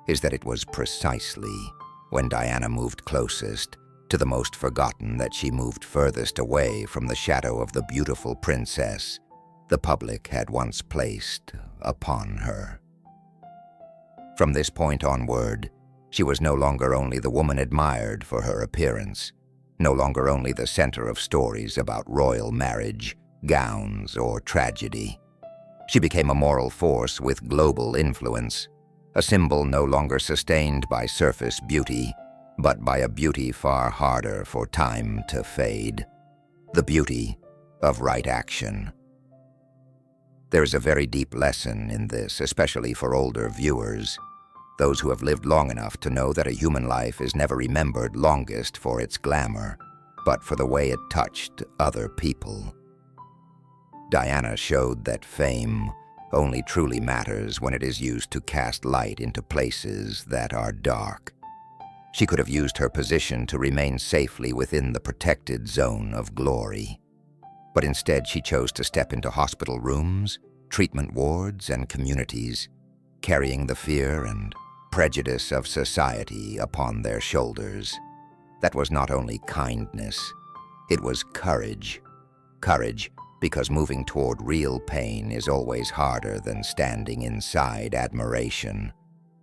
is that it was precisely when Diana moved closest to the most forgotten that she moved furthest away from the shadow of the beautiful princess the public had once placed upon her. From this point onward, she was no longer only the woman admired for her appearance, no longer only the center of stories about royal marriage, gowns, or tragedy. She became a moral force with global influence, a symbol no longer sustained by surface beauty, but by a beauty far harder for time to fade: the beauty of right action. There is a very deep lesson in this, especially for older viewers, those who have lived long enough to know that a human life is never remembered longest for its glamour, but for the way it touched other people. Diana showed that fame only truly matters when it is used to cast light into places that are dark. She could have used her position to remain safely within the protected zone of glory. But instead she chose to step into hospital rooms, treatment wards, and communities, carrying the fear and prejudice of society upon their shoulders. That was not only kindness, it was courage. Courage because moving toward real pain is always harder than standing inside admiration.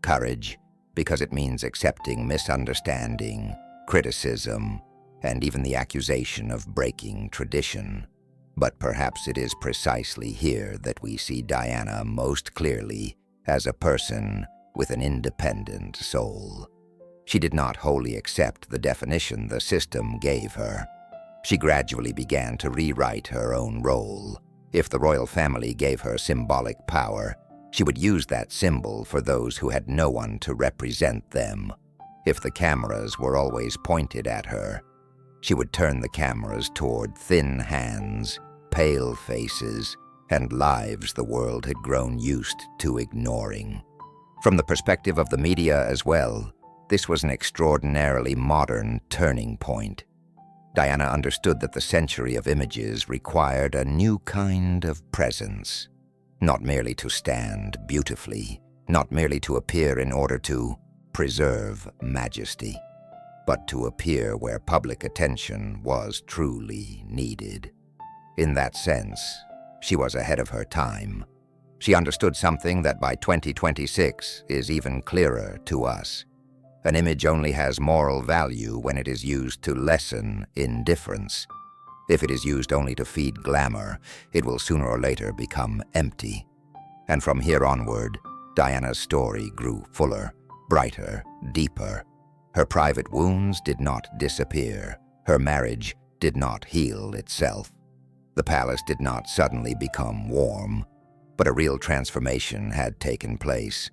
Courage because it means accepting misunderstanding, criticism, and even the accusation of breaking tradition. But perhaps it is precisely here that we see Diana most clearly as a person with an independent soul. She did not wholly accept the definition the system gave her. She gradually began to rewrite her own role. If the royal family gave her symbolic power, she would use that symbol for those who had no one to represent them. If the cameras were always pointed at her, she would turn the cameras toward thin hands, pale faces, and lives the world had grown used to ignoring. From the perspective of the media as well, this was an extraordinarily modern turning point. Diana understood that the century of images required a new kind of presence, not merely to stand beautifully, not merely to appear in order to preserve majesty, but to appear where public attention was truly needed. In that sense, she was ahead of her time. She understood something that by 2026 is even clearer to us. An image only has moral value when it is used to lessen indifference. If it is used only to feed glamour, it will sooner or later become empty. And from here onward, Diana's story grew fuller, brighter, deeper. Her private wounds did not disappear. Her marriage did not heal itself. The palace did not suddenly become warm, but a real transformation had taken place.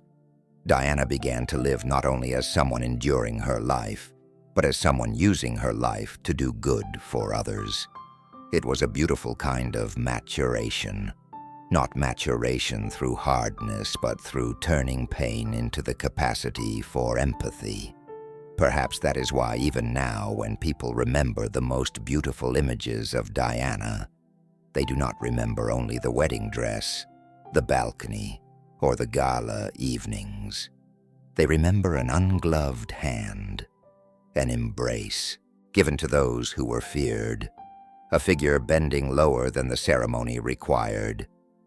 Diana began to live not only as someone enduring her life, but as someone using her life to do good for others. It was a beautiful kind of maturation. Not maturation through hardness, but through turning pain into the capacity for empathy. Perhaps that is why even now, when people remember the most beautiful images of Diana, they do not remember only the wedding dress, the balcony, or the gala evenings. They remember an ungloved hand, an embrace given to those who were feared, a figure bending lower than the ceremony required,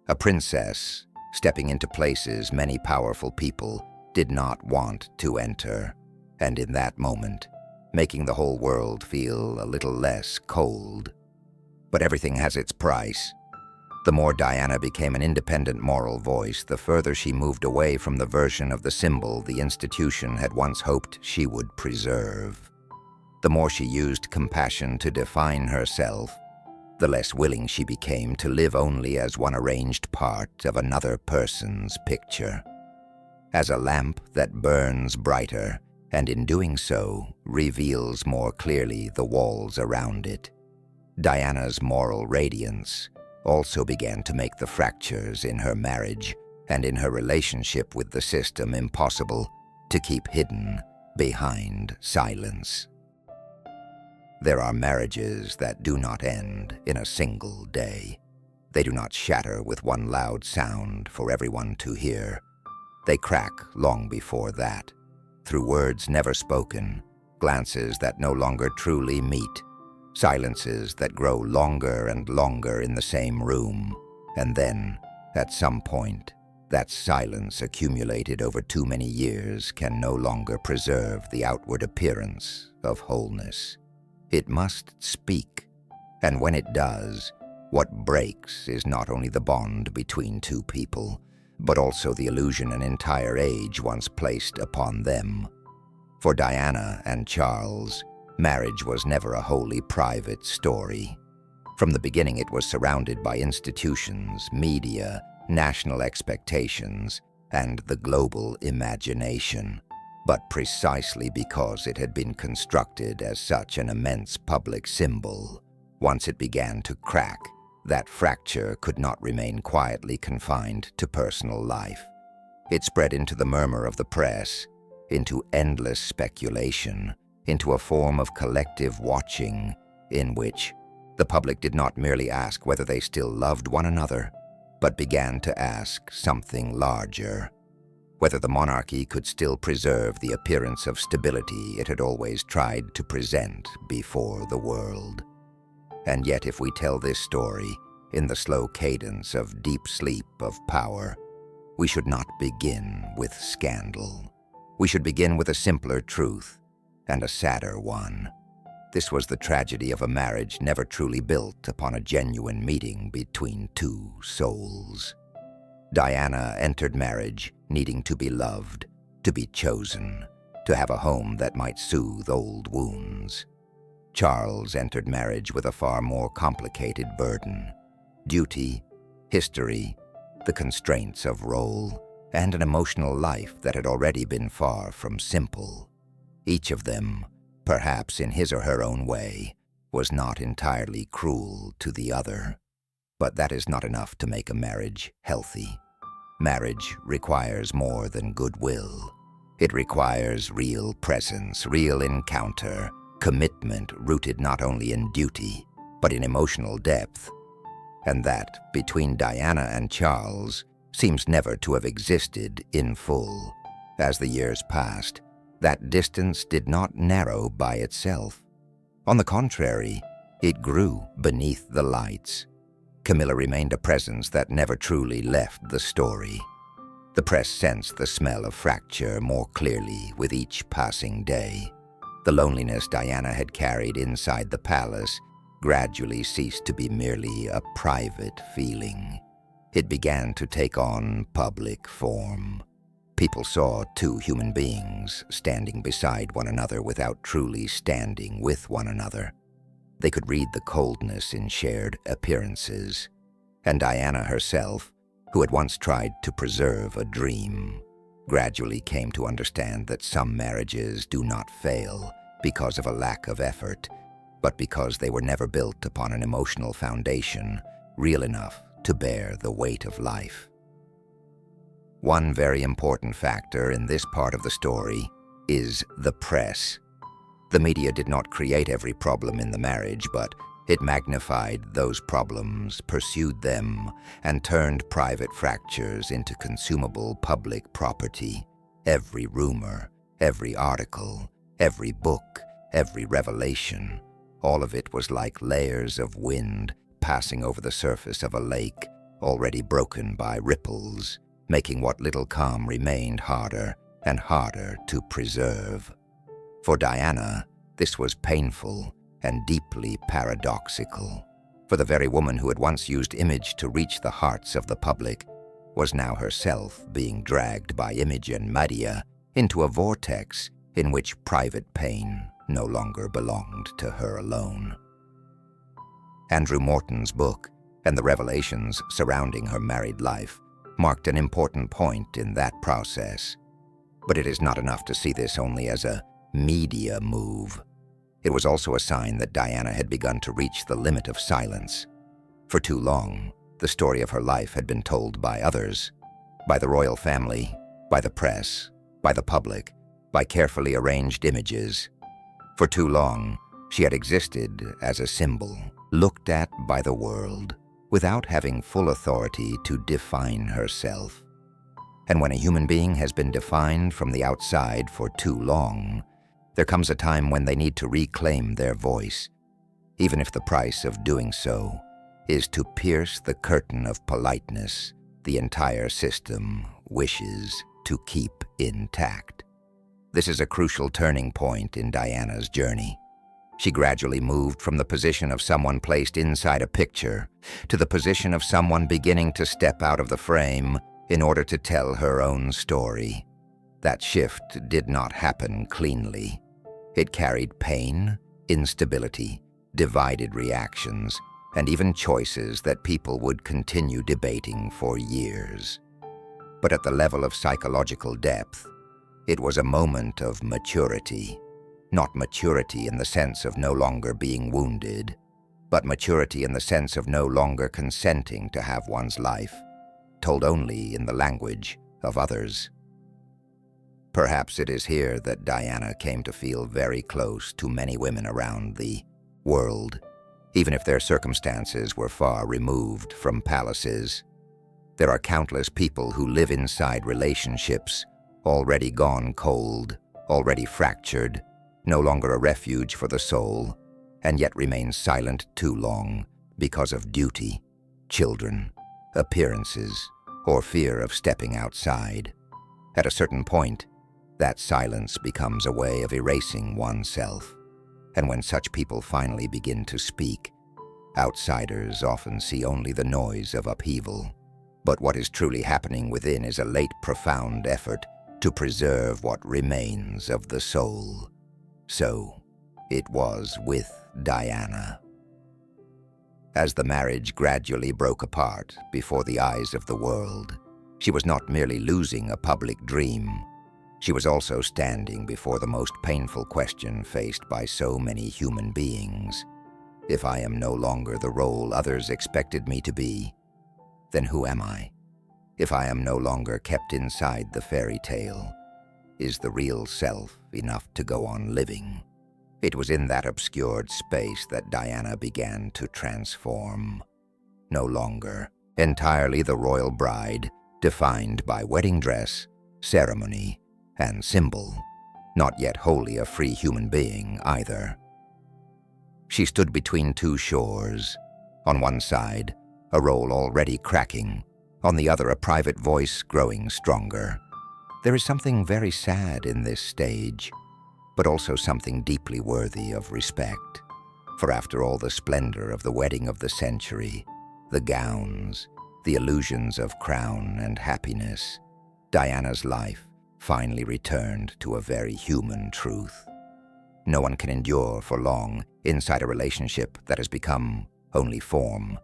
a princess stepping into places many powerful people did not want to enter, and in that moment, making the whole world feel a little less cold. But everything has its price. The more Diana became an independent moral voice, the further she moved away from the version of the symbol the institution had once hoped she would preserve. The more she used compassion to define herself, the less willing she became to live only as one arranged part of another person's picture. As a lamp that burns brighter, and in doing so reveals more clearly the walls around it, Diana's moral radiance also began to make the fractures in her marriage and in her relationship with the system impossible to keep hidden behind silence. There are marriages that do not end in a single day. They do not shatter with one loud sound for everyone to hear. They crack long before that, through words never spoken, glances that no longer truly meet, silences that grow longer and longer in the same room, and then, at some point, that silence accumulated over too many years can no longer preserve the outward appearance of wholeness. It must speak, and when it does, what breaks is not only the bond between two people, but also the illusion an entire age once placed upon them. For Diana and Charles, marriage was never a wholly private story. From the beginning, it was surrounded by institutions, media, national expectations, and the global imagination. But precisely because it had been constructed as such an immense public symbol, once it began to crack, that fracture could not remain quietly confined to personal life. It spread into the murmur of the press, into endless speculation, into a form of collective watching in which the public did not merely ask whether they still loved one another, but began to ask something larger: whether the monarchy could still preserve the appearance of stability it had always tried to present before the world. And yet, if we tell this story in the slow cadence of deep sleep of power, we should not begin with scandal. We should begin with a simpler truth, and a sadder one. This was the tragedy of a marriage never truly built upon a genuine meeting between two souls. Diana entered marriage needing to be loved, to be chosen, to have a home that might soothe old wounds. Charles entered marriage with a far more complicated burden: duty, history, the constraints of role, and an emotional life that had already been far from simple. Each of them, perhaps in his or her own way, was not entirely cruel to the other. But that is not enough to make a marriage healthy. Marriage requires more than goodwill. It requires real presence, real encounter, commitment rooted not only in duty, but in emotional depth. And that, between Diana and Charles, seems never to have existed in full. As the years passed, that distance did not narrow by itself. On the contrary, it grew beneath the lights. Camilla remained a presence that never truly left the story. The press sensed the smell of fracture more clearly with each passing day. The loneliness Diana had carried inside the palace gradually ceased to be merely a private feeling. It began to take on public form. People saw two human beings standing beside one another without truly standing with one another. They could read the coldness in shared appearances. And Diana herself, who had once tried to preserve a dream, gradually came to understand that some marriages do not fail because of a lack of effort, but because they were never built upon an emotional foundation real enough to bear the weight of life. One very important factor in this part of the story is the press. The media did not create every problem in the marriage, but it magnified those problems, pursued them, and turned private fractures into consumable public property. Every rumor, every article, every book, every revelation, all of it was like layers of wind passing over the surface of a lake, already broken by ripples, making what little calm remained harder and harder to preserve. For Diana, this was painful and deeply paradoxical, for the very woman who had once used image to reach the hearts of the public was now herself being dragged by image and media into a vortex in which private pain no longer belonged to her alone. Andrew Morton's book and the revelations surrounding her married life marked an important point in that process. But it is not enough to see this only as a media move. It was also a sign that Diana had begun to reach the limit of silence. For too long, the story of her life had been told by others, by the royal family, by the press, by the public, by carefully arranged images. For too long, she had existed as a symbol, looked at by the world, without having full authority to define herself. And when a human being has been defined from the outside for too long, there comes a time when they need to reclaim their voice, even if the price of doing so is to pierce the curtain of politeness the entire system wishes to keep intact. This is a crucial turning point in Diana's journey. She gradually moved from the position of someone placed inside a picture to the position of someone beginning to step out of the frame in order to tell her own story. That shift did not happen cleanly. It carried pain, instability, divided reactions, and even choices that people would continue debating for years. But at the level of psychological depth, it was a moment of maturity. Not maturity in the sense of no longer being wounded, but maturity in the sense of no longer consenting to have one's life told only in the language of others. Perhaps it is here that Diana came to feel very close to many women around the world, even if their circumstances were far removed from palaces. There are countless people who live inside relationships already gone cold, already fractured, no longer a refuge for the soul, and yet remain silent too long because of duty, children, appearances, or fear of stepping outside. At a certain point, that silence becomes a way of erasing oneself, and when such people finally begin to speak, outsiders often see only the noise of upheaval. But what is truly happening within is a late profound effort to preserve what remains of the soul. So, it was with Diana. As the marriage gradually broke apart before the eyes of the world, she was not merely losing a public dream. She was also standing before the most painful question faced by so many human beings. If I am no longer the role others expected me to be, then who am I? If I am no longer kept inside the fairy tale, is the real self enough to go on living? It was in that obscured space that Diana began to transform. No longer entirely the royal bride, defined by wedding dress, ceremony, and symbol, not yet wholly a free human being either. She stood between two shores. On one side, a role already cracking, on the other a private voice growing stronger. There is something very sad in this stage, but also something deeply worthy of respect. For after all the splendor of the wedding of the century, the gowns, the illusions of crown and happiness, Diana's life finally returned to a very human truth. No one can endure for long inside a relationship that has become only form.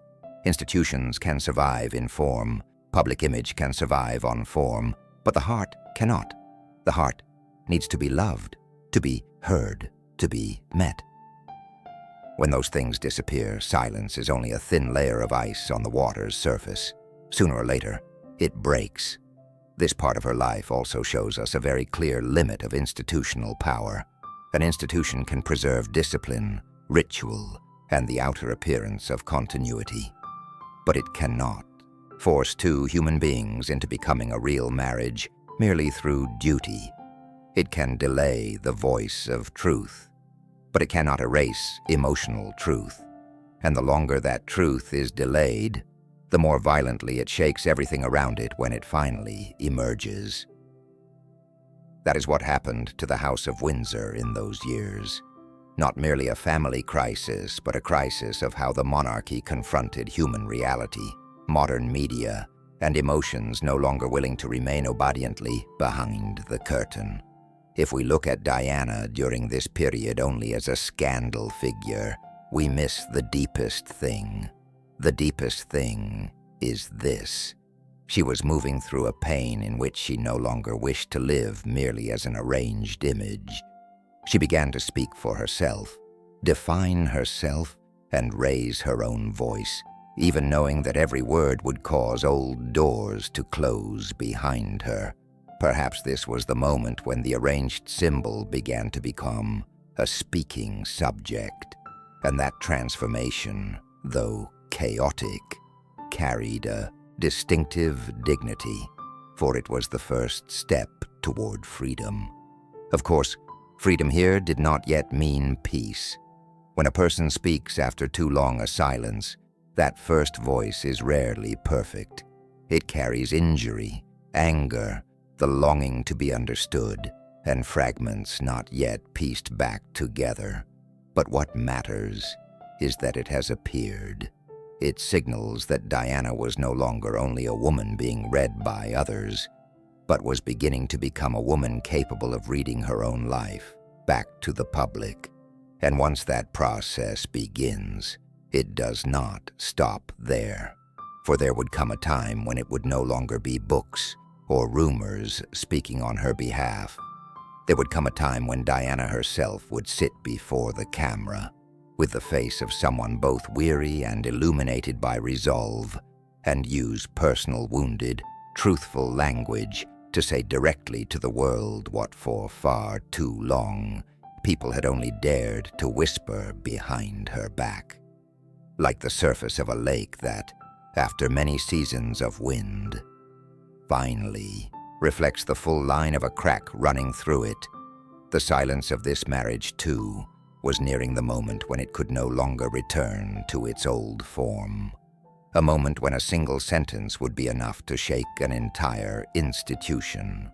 Institutions can survive in form, public image can survive on form, but the heart cannot. The heart needs to be loved, to be heard, to be met. When those things disappear, silence is only a thin layer of ice on the water's surface. Sooner or later, it breaks. This part of her life also shows us a very clear limit of institutional power. An institution can preserve discipline, ritual, and the outer appearance of continuity. But it cannot force two human beings into becoming a real marriage merely through duty. It can delay the voice of truth, but it cannot erase emotional truth. And the longer that truth is delayed, the more violently it shakes everything around it when it finally emerges. That is what happened to the House of Windsor in those years. Not merely a family crisis, but a crisis of how the monarchy confronted human reality, modern media, and emotions no longer willing to remain obediently behind the curtain. If we look at Diana during this period only as a scandal figure, we miss the deepest thing. The deepest thing is this. She was moving through a pain in which she no longer wished to live merely as an arranged image. She began to speak for herself, define herself, and raise her own voice, even knowing that every word would cause old doors to close behind her. Perhaps this was the moment when the arranged symbol began to become a speaking subject, and that transformation, though chaotic, carried a distinctive dignity, for it was the first step toward freedom. Of course, freedom here did not yet mean peace. When a person speaks after too long a silence, that first voice is rarely perfect. It carries injury, anger, the longing to be understood, and fragments not yet pieced back together. But what matters is that it has appeared. It signals that Diana was no longer only a woman being read by others, but was beginning to become a woman capable of reading her own life back to the public. And once that process begins, it does not stop there. For there would come a time when it would no longer be books or rumors speaking on her behalf. There would come a time when Diana herself would sit before the camera, with the face of someone both weary and illuminated by resolve, and use personal, wounded, truthful language to say directly to the world what for far too long people had only dared to whisper behind her back. Like the surface of a lake that, after many seasons of wind, finally reflects the full line of a crack running through it, the silence of this marriage, too, was nearing the moment when it could no longer return to its old form. A moment when a single sentence would be enough to shake an entire institution.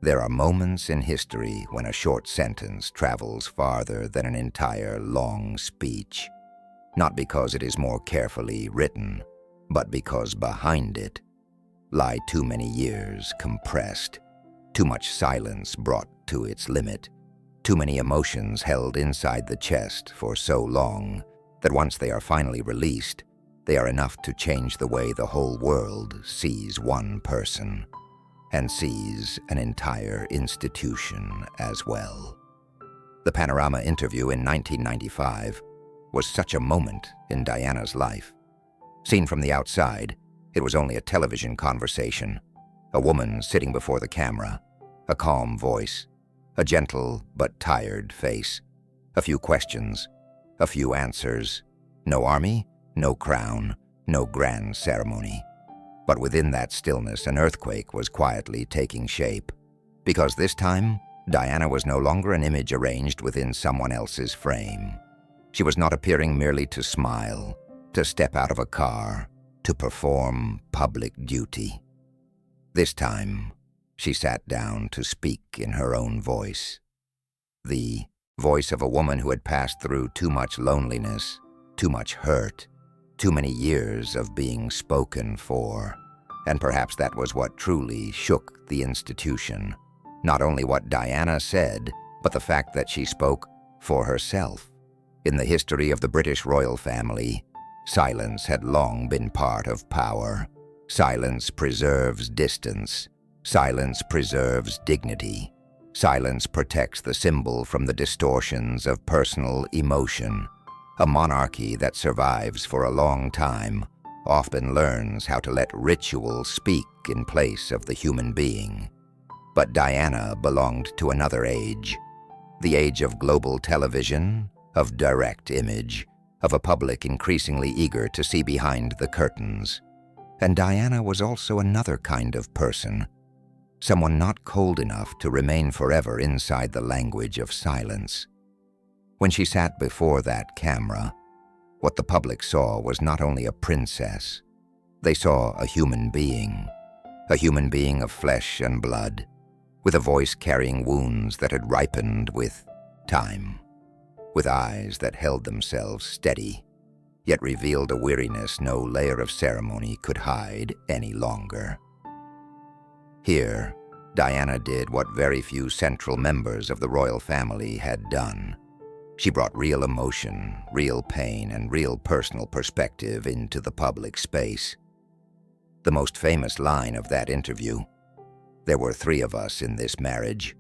There are moments in history when a short sentence travels farther than an entire long speech, not because it is more carefully written, but because behind it lie too many years compressed, too much silence brought to its limit, too many emotions held inside the chest for so long that once they are finally released, they are enough to change the way the whole world sees one person, and sees an entire institution as well. The Panorama interview in 1995 was such a moment in Diana's life. Seen from the outside, it was only a television conversation, a woman sitting before the camera, a calm voice, a gentle but tired face, a few questions, a few answers, no army, no crown, no grand ceremony. But within that stillness, an earthquake was quietly taking shape, because this time, Diana was no longer an image arranged within someone else's frame. She was not appearing merely to smile, to step out of a car, to perform public duty. This time, she sat down to speak in her own voice. The voice of a woman who had passed through too much loneliness, too much hurt, too many years of being spoken for. And perhaps that was what truly shook the institution. Not only what Diana said, but the fact that she spoke for herself. In the history of the British royal family, silence had long been part of power. Silence preserves distance. Silence preserves dignity. Silence protects the symbol from the distortions of personal emotion. A monarchy that survives for a long time often learns how to let ritual speak in place of the human being. But Diana belonged to another age, the age of global television, of direct image, of a public increasingly eager to see behind the curtains. And Diana was also another kind of person, someone not cold enough to remain forever inside the language of silence. When she sat before that camera, what the public saw was not only a princess. They saw a human being of flesh and blood, with a voice carrying wounds that had ripened with time, with eyes that held themselves steady, yet revealed a weariness no layer of ceremony could hide any longer. Here, Diana did what very few central members of the royal family had done. She brought real emotion, real pain, and real personal perspective into the public space. The most famous line of that interview, "There were 3 of us in this marriage,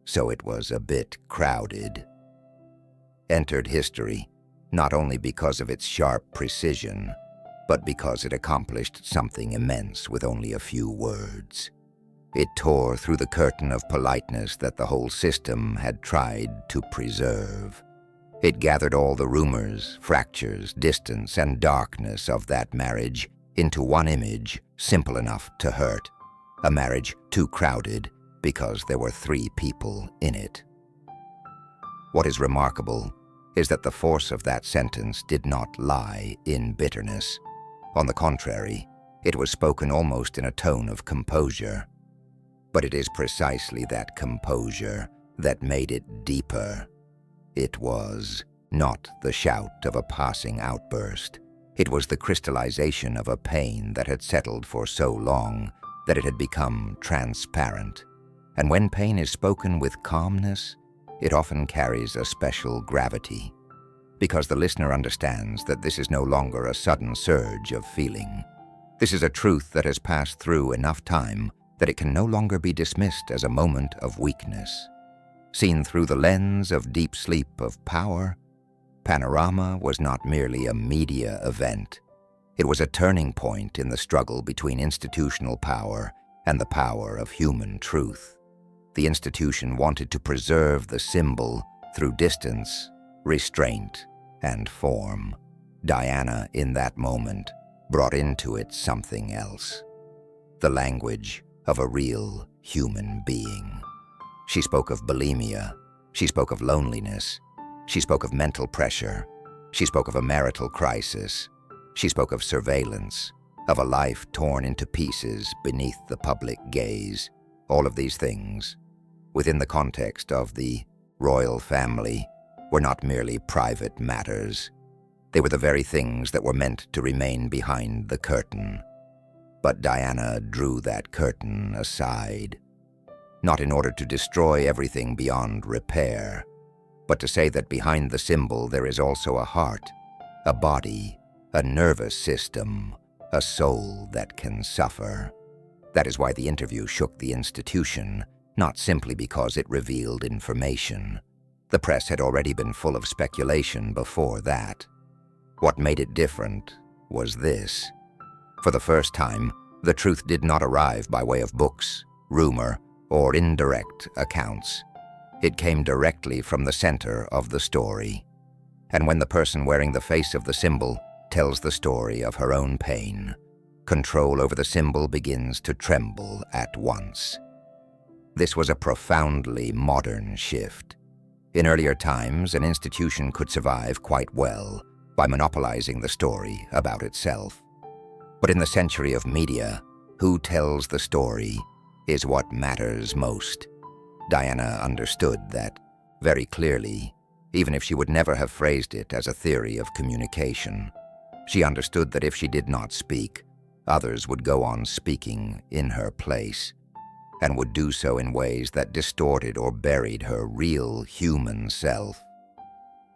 so it was a bit crowded," entered history not only because of its sharp precision, but because it accomplished something immense with only a few words. It tore through the curtain of politeness that the whole system had tried to preserve. It gathered all the rumors, fractures, distance, and darkness of that marriage into one image simple enough to hurt, a marriage too crowded because there were 3 people in it. What is remarkable is that the force of that sentence did not lie in bitterness. On the contrary, it was spoken almost in a tone of composure. But it is precisely that composure that made it deeper. It was not the shout of a passing outburst. It was the crystallization of a pain that had settled for so long that it had become transparent. And when pain is spoken with calmness, it often carries a special gravity, because the listener understands that this is no longer a sudden surge of feeling. This is a truth that has passed through enough time that it can no longer be dismissed as a moment of weakness. Seen through the lens of deep sleep of power, Panorama was not merely a media event. It was a turning point in the struggle between institutional power and the power of human truth. The institution wanted to preserve the symbol through distance, restraint, and form. Diana, in that moment, brought into it something else. The language of a real human being. She spoke of bulimia. She spoke of loneliness. She spoke of mental pressure. She spoke of a marital crisis. She spoke of surveillance, of a life torn into pieces beneath the public gaze. All of these things, within the context of the royal family, were not merely private matters. They were the very things that were meant to remain behind the curtain. But Diana drew that curtain aside, not in order to destroy everything beyond repair, but to say that behind the symbol there is also a heart, a body, a nervous system, a soul that can suffer. That is why the interview shook the institution, not simply because it revealed information. The press had already been full of speculation before that. What made it different was this. For the first time, the truth did not arrive by way of books, rumor, or indirect accounts. It came directly from the center of the story. And when the person wearing the face of the symbol tells the story of her own pain, control over the symbol begins to tremble at once. This was a profoundly modern shift. In earlier times, an institution could survive quite well by monopolizing the story about itself. But in the century of media, who tells the story is what matters most. Diana understood that very clearly, even if she would never have phrased it as a theory of communication. She understood that if she did not speak, others would go on speaking in her place. and would do so in ways that distorted or buried her real human self.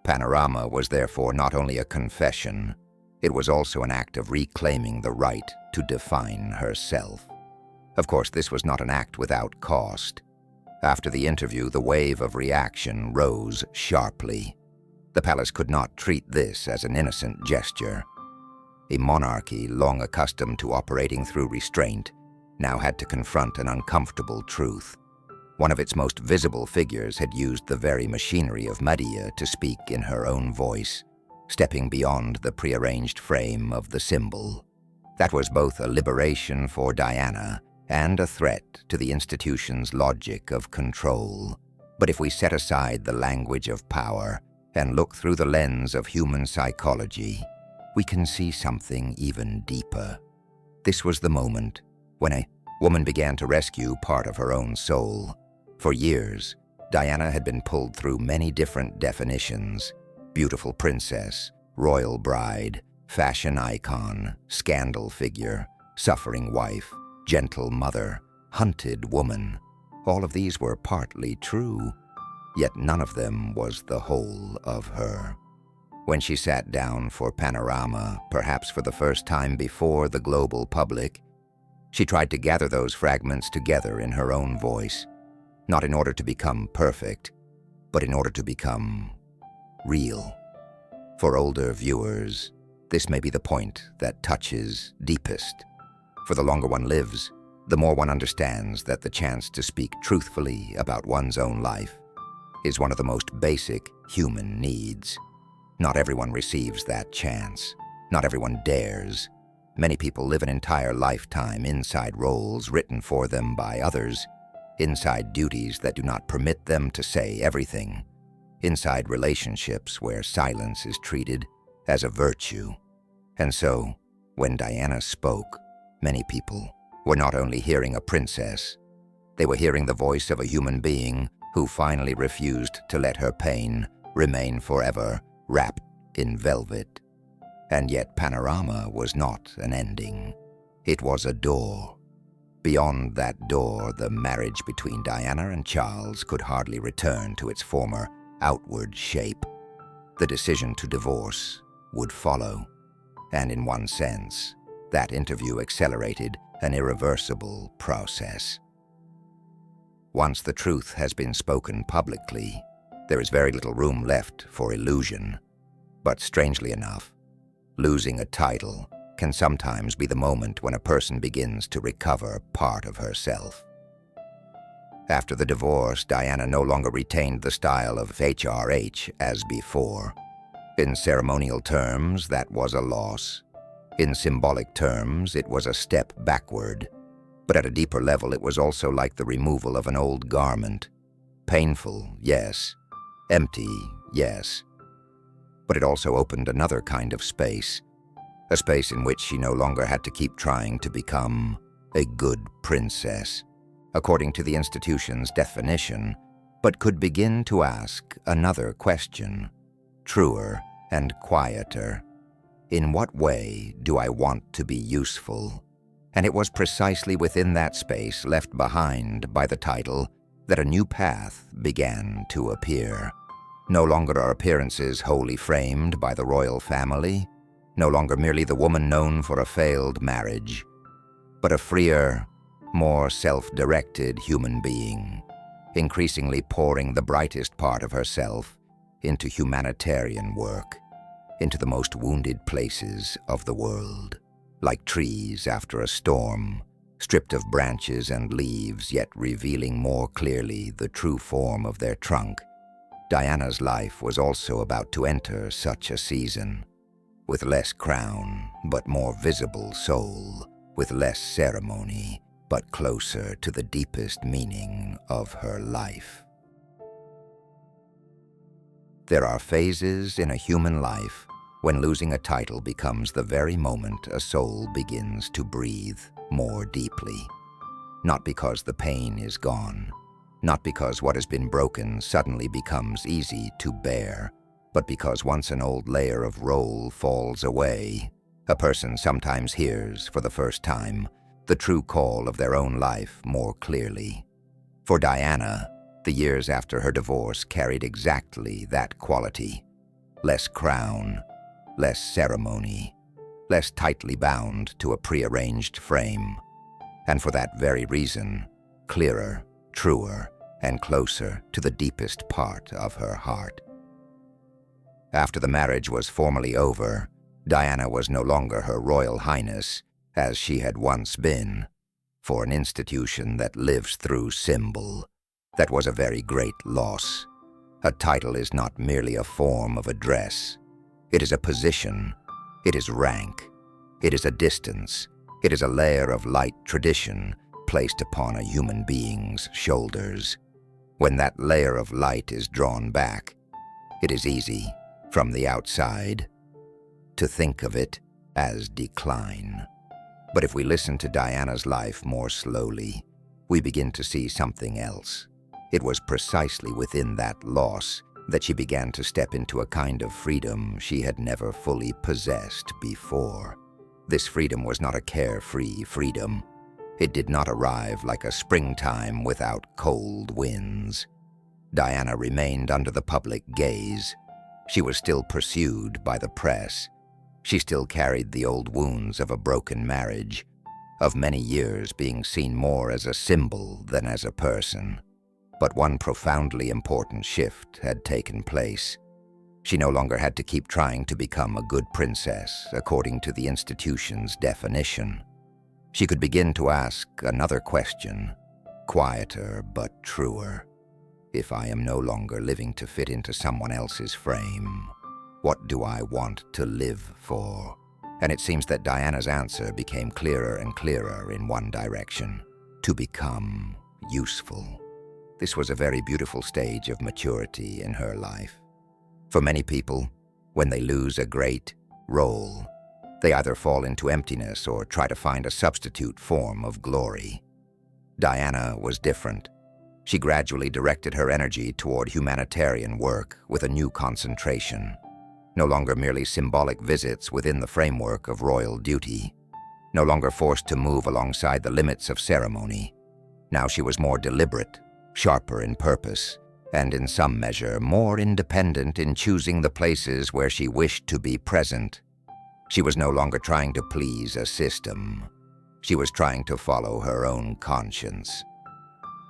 Panorama was therefore not only a confession, it was also an act of reclaiming the right to define herself. Of course, this was not an act without cost. After the interview, the wave of reaction rose sharply. The palace could not treat this as an innocent gesture. A monarchy long accustomed to operating through restraint now had to confront an uncomfortable truth. One of its most visible figures had used the very machinery of Medea to speak in her own voice, stepping beyond the prearranged frame of the symbol. That was both a liberation for Diana and a threat to the institution's logic of control. But if we set aside the language of power and look through the lens of human psychology, we can see something even deeper. This was the moment when a woman began to rescue part of her own soul. For years, Diana had been pulled through many different definitions: beautiful princess, royal bride, fashion icon, scandal figure, suffering wife, gentle mother, hunted woman. All of these were partly true, yet none of them was the whole of her. When she sat down for Panorama, perhaps for the first time before the global public, she tried to gather those fragments together in her own voice, not in order to become perfect, but in order to become real. For older viewers, this may be the point that touches deepest. For the longer one lives, the more one understands that the chance to speak truthfully about one's own life is one of the most basic human needs. Not everyone receives that chance. Not everyone dares. Many people live an entire lifetime inside roles written for them by others, inside duties that do not permit them to say everything, inside relationships where silence is treated as a virtue. And so, when Diana spoke, many people were not only hearing a princess, they were hearing the voice of a human being who finally refused to let her pain remain forever wrapped in velvet. And yet Panorama was not an ending. It was a door. Beyond that door, the marriage between Diana and Charles could hardly return to its former outward shape. The decision to divorce would follow, and in one sense, that interview accelerated an irreversible process. Once the truth has been spoken publicly, there is very little room left for illusion. But strangely enough, losing a title can sometimes be the moment when a person begins to recover part of herself. After the divorce, Diana no longer retained the style of HRH as before. In ceremonial terms, that was a loss. In symbolic terms, it was a step backward. But at a deeper level, it was also like the removal of an old garment. Painful, yes. Empty, yes. But it also opened another kind of space, a space in which she no longer had to keep trying to become a good princess, according to the institution's definition, but could begin to ask another question, truer and quieter. In what way do I want to be useful? And it was precisely within that space left behind by the title that a new path began to appear. No longer are appearances wholly framed by the royal family, no longer merely the woman known for a failed marriage, but a freer, more self-directed human being, increasingly pouring the brightest part of herself into humanitarian work, into the most wounded places of the world. Like trees after a storm, stripped of branches and leaves, yet revealing more clearly the true form of their trunk, Diana's life was also about to enter such a season, with less crown, but more visible soul, with less ceremony, but closer to the deepest meaning of her life. There are phases in a human life when losing a title becomes the very moment a soul begins to breathe more deeply. Not because the pain is gone, not because what has been broken suddenly becomes easy to bear, but because once an old layer of role falls away, a person sometimes hears, for the first time, the true call of their own life more clearly. For Diana, the years after her divorce carried exactly that quality. Less crown, less ceremony, less tightly bound to a prearranged frame. And for that very reason, clearer, truer, and closer to the deepest part of her heart. After the marriage was formally over, Diana was no longer Her Royal Highness, as she had once been. For an institution that lives through symbol, that was a very great loss. A title is not merely a form of address. It is a position. It is rank. It is a distance. It is a layer of light tradition placed upon a human being's shoulders. When that layer of light is drawn back, it is easy, from the outside, to think of it as decline. But if we listen to Diana's life more slowly, we begin to see something else. It was precisely within that loss that she began to step into a kind of freedom she had never fully possessed before. This freedom was not a carefree freedom. It did not arrive like a springtime without cold winds. Diana remained under the public gaze. She was still pursued by the press. She still carried the old wounds of a broken marriage, of many years being seen more as a symbol than as a person. But one profoundly important shift had taken place. She no longer had to keep trying to become a good princess according to the institution's definition. She could begin to ask another question, quieter but truer. If I am no longer living to fit into someone else's frame, what do I want to live for? And it seems that Diana's answer became clearer and clearer in one direction: to become useful. This was a very beautiful stage of maturity in her life. For many people, when they lose a great role, they either fall into emptiness or try to find a substitute form of glory. Diana was different. She gradually directed her energy toward humanitarian work with a new concentration. No longer merely symbolic visits within the framework of royal duty. No longer forced to move alongside the limits of ceremony. Now she was more deliberate, sharper in purpose, and in some measure more independent in choosing the places where she wished to be present. She was no longer trying to please a system. She was trying to follow her own conscience.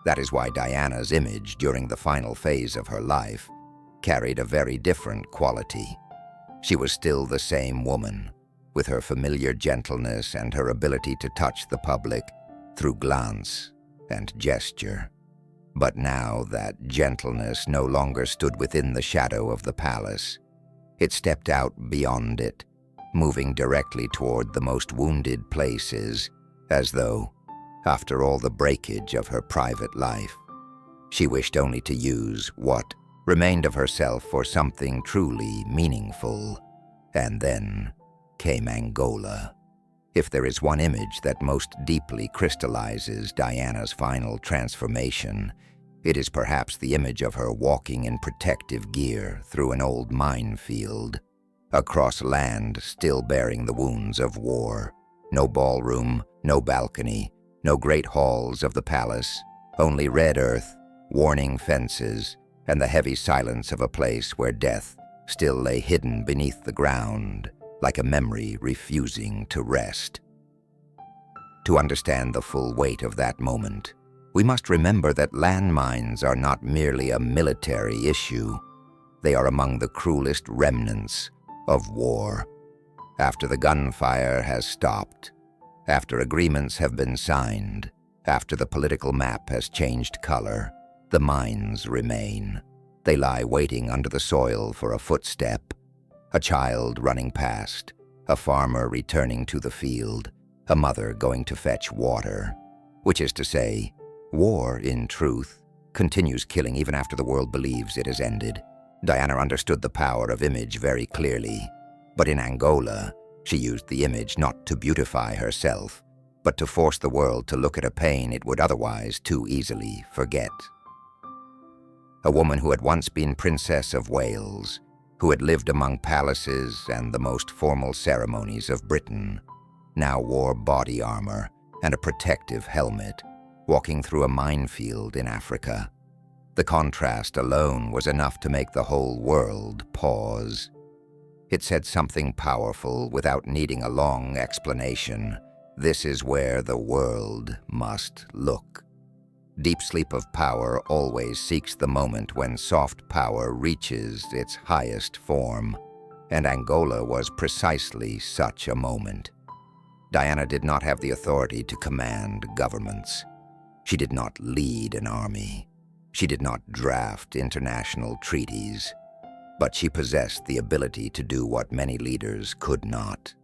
That is why Diana's image during the final phase of her life carried a very different quality. She was still the same woman, with her familiar gentleness and her ability to touch the public through glance and gesture. But now that gentleness no longer stood within the shadow of the palace. It stepped out beyond it, moving directly toward the most wounded places, as though, after all the breakage of her private life, she wished only to use what remained of herself for something truly meaningful. And then came Angola. If there is one image that most deeply crystallizes Diana's final transformation, it is perhaps the image of her walking in protective gear through an old minefield, across land still bearing the wounds of war. No ballroom, no balcony, no great halls of the palace, only red earth, warning fences, and the heavy silence of a place where death still lay hidden beneath the ground, like a memory refusing to rest. To understand the full weight of that moment, we must remember that landmines are not merely a military issue. They are among the cruelest remnants of war. After the gunfire has stopped, after agreements have been signed, after the political map has changed color, the mines remain. They lie waiting under the soil for a footstep, a child running past, a farmer returning to the field, a mother going to fetch water. Which is to say, war, in truth, continues killing even after the world believes it has ended. Diana understood the power of image very clearly, but in Angola, she used the image not to beautify herself, but to force the world to look at a pain it would otherwise too easily forget. A woman who had once been Princess of Wales, who had lived among palaces and the most formal ceremonies of Britain, now wore body armor and a protective helmet, walking through a minefield in Africa. The contrast alone was enough to make the whole world pause. It said something powerful without needing a long explanation. This is where the world must look. Deep sleep of power always seeks the moment when soft power reaches its highest form, and Angola was precisely such a moment. Diana did not have the authority to command governments. She did not lead an army. She did not draft international treaties. But she possessed the ability to do what many leaders could not,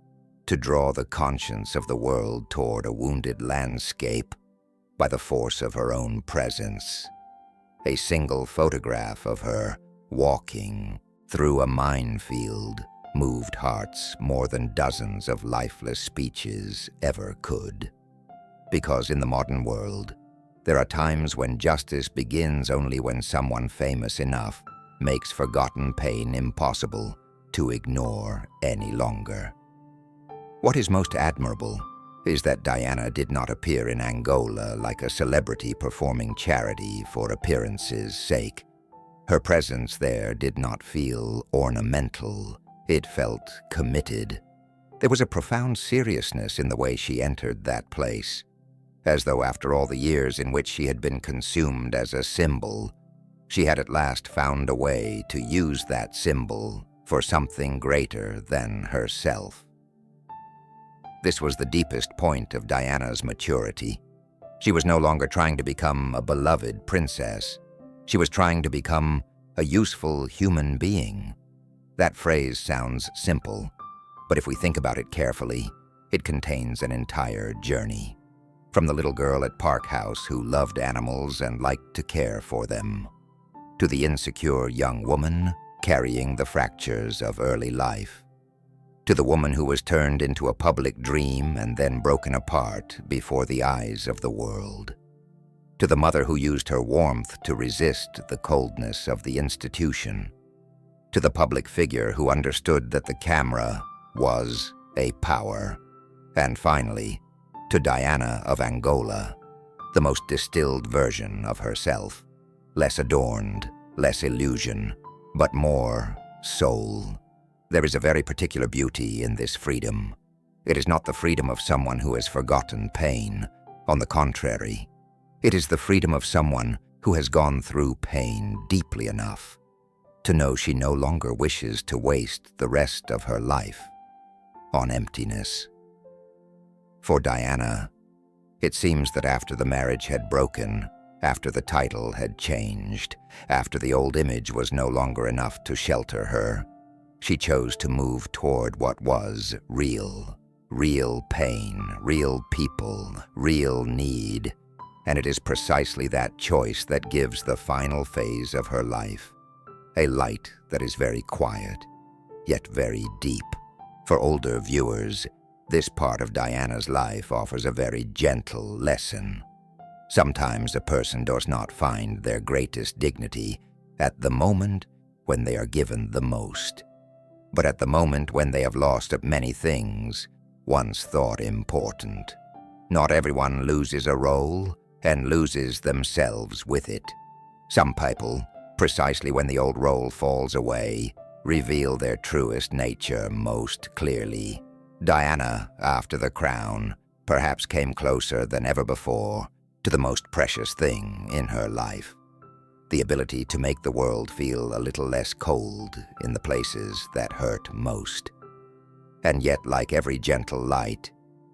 to draw the conscience of the world toward a wounded landscape by the force of her own presence. A single photograph of her walking through a minefield moved hearts more than dozens of lifeless speeches ever could. Because in the modern world, there are times when justice begins only when someone famous enough makes forgotten pain impossible to ignore any longer. What is most admirable is that Diana did not appear in Angola like a celebrity performing charity for appearance's sake. Her presence there did not feel ornamental. It felt committed. There was a profound seriousness in the way she entered that place, as though after all the years in which she had been consumed as a symbol, she had at last found a way to use that symbol for something greater than herself. This was the deepest point of Diana's maturity. She was no longer trying to become a beloved princess. She was trying to become a useful human being. That phrase sounds simple, but if we think about it carefully, it contains an entire journey. From the little girl at Park House who loved animals and liked to care for them, to the insecure young woman carrying the fractures of early life, to the woman who was turned into a public dream and then broken apart before the eyes of the world, to the mother who used her warmth to resist the coldness of the institution, to the public figure who understood that the camera was a power, and finally, to Diana of Angola, the most distilled version of herself, less adorned, less illusion, but more soul. There is a very particular beauty in this freedom. It is not the freedom of someone who has forgotten pain. On the contrary, it is the freedom of someone who has gone through pain deeply enough to know she no longer wishes to waste the rest of her life on emptiness. For Diana, it seems that after the marriage had broken, after the title had changed, after the old image was no longer enough to shelter her, she chose to move toward what was real pain, real people, real need, and it is precisely that choice that gives the final phase of her life a light that is very quiet, yet very deep. For older viewers, this part of Diana's life offers a very gentle lesson. Sometimes a person does not find their greatest dignity at the moment when they are given the most, but at the moment when they have lost many things once thought important. Not everyone loses a role and loses themselves with it. Some people, precisely when the old role falls away, reveal their truest nature most clearly. Diana, after the crown, perhaps came closer than ever before to the most precious thing in her life, the ability to make the world feel a little less cold in the places that hurt most. And yet, like every gentle light,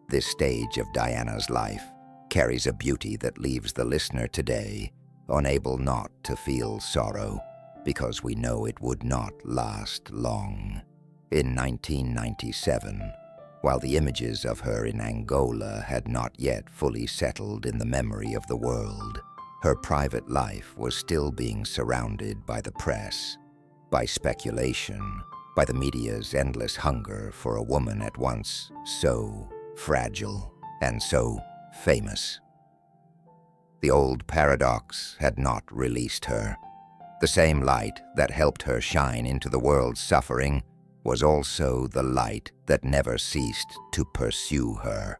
this stage of Diana's life carries a beauty that leaves the listener today unable not to feel sorrow, because we know it would not last long. In 1997, while the images of her in Angola had not yet fully settled in the memory of the world, her private life was still being surrounded by the press, by speculation, by the media's endless hunger for a woman at once so fragile and so famous. The old paradox had not released her. The same light that helped her shine into the world's suffering was also the light that never ceased to pursue her.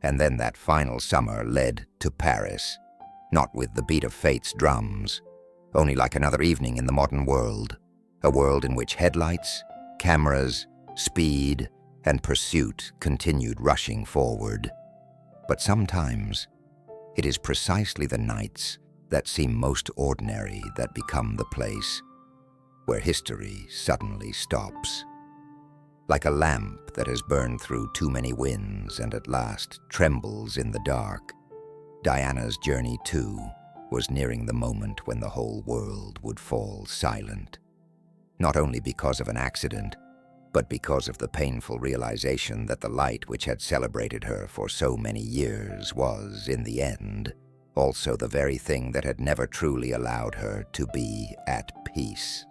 And then that final summer led to Paris, not with the beat of fate's drums, only like another evening in the modern world, a world in which headlights, cameras, speed, and pursuit continued rushing forward. But sometimes, it is precisely the nights that seem most ordinary that become the place where history suddenly stops. Like a lamp that has burned through too many winds and at last trembles in the dark, Diana's journey too was nearing the moment when the whole world would fall silent. Not only because of an accident, but because of the painful realization that the light which had celebrated her for so many years was, in the end, also the very thing that had never truly allowed her to be at peace.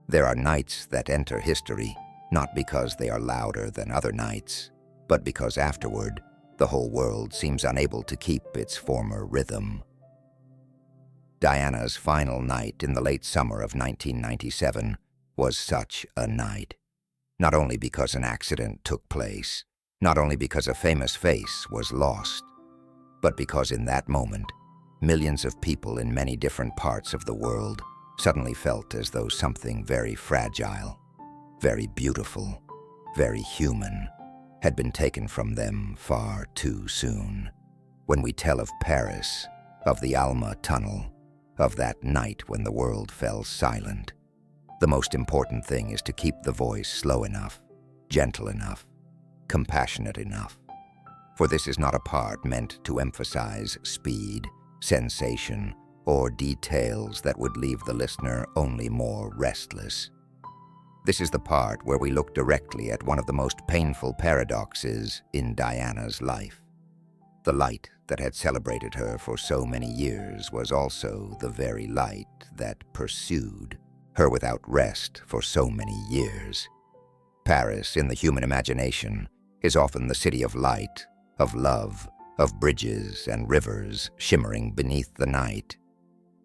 There are nights that enter history, not because they are louder than other nights, but because afterward, the whole world seems unable to keep its former rhythm. Diana's final night in the late summer of 1997 was such a night. Not only because an accident took place, not only because a famous face was lost, but because in that moment, millions of people in many different parts of the world suddenly felt as though something very fragile, very beautiful, very human had been taken from them far too soon. When we tell of Paris, of the Alma Tunnel, of that night when the world fell silent, the most important thing is to keep the voice slow enough, gentle enough, compassionate enough. For this is not a part meant to emphasize speed, sensation, or details that would leave the listener only more restless. This is the part where we look directly at one of the most painful paradoxes in Diana's life. The light that had celebrated her for so many years was also the very light that pursued her without rest for so many years. Paris, in the human imagination, is often the city of light, of love, of bridges and rivers shimmering beneath the night.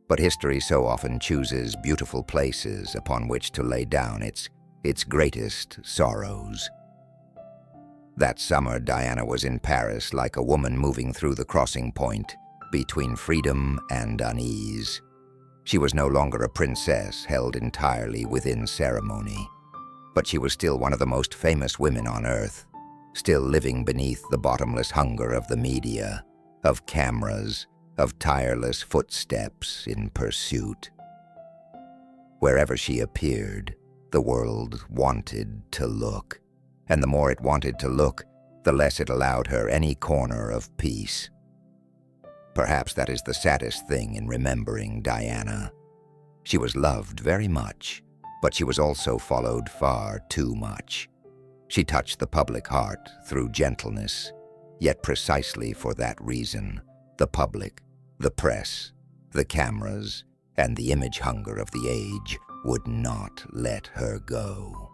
But history so often chooses beautiful places upon which to lay down its greatest sorrows. That summer, Diana was in Paris like a woman moving through the crossing point between freedom and unease. She was no longer a princess held entirely within ceremony, but she was still one of the most famous women on earth, still living beneath the bottomless hunger of the media, of cameras, of tireless footsteps in pursuit. Wherever she appeared, the world wanted to look, and the more it wanted to look, the less it allowed her any corner of peace. Perhaps that is the saddest thing in remembering Diana. She was loved very much, but she was also followed far too much. She touched the public heart through gentleness, yet precisely for that reason, the public, the press, the cameras, and the image hunger of the age would not let her go.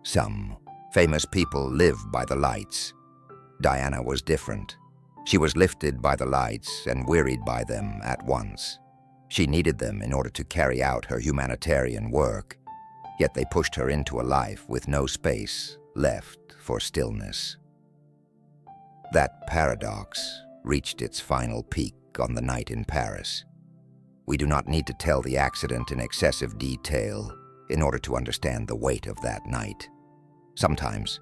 Some famous people live by the lights. Diana was different. She was lifted by the lights and wearied by them at once. She needed them in order to carry out her humanitarian work, yet they pushed her into a life with no space left for stillness. That paradox reached its final peak on the night in Paris. We do not need to tell the accident in excessive detail in order to understand the weight of that night. Sometimes,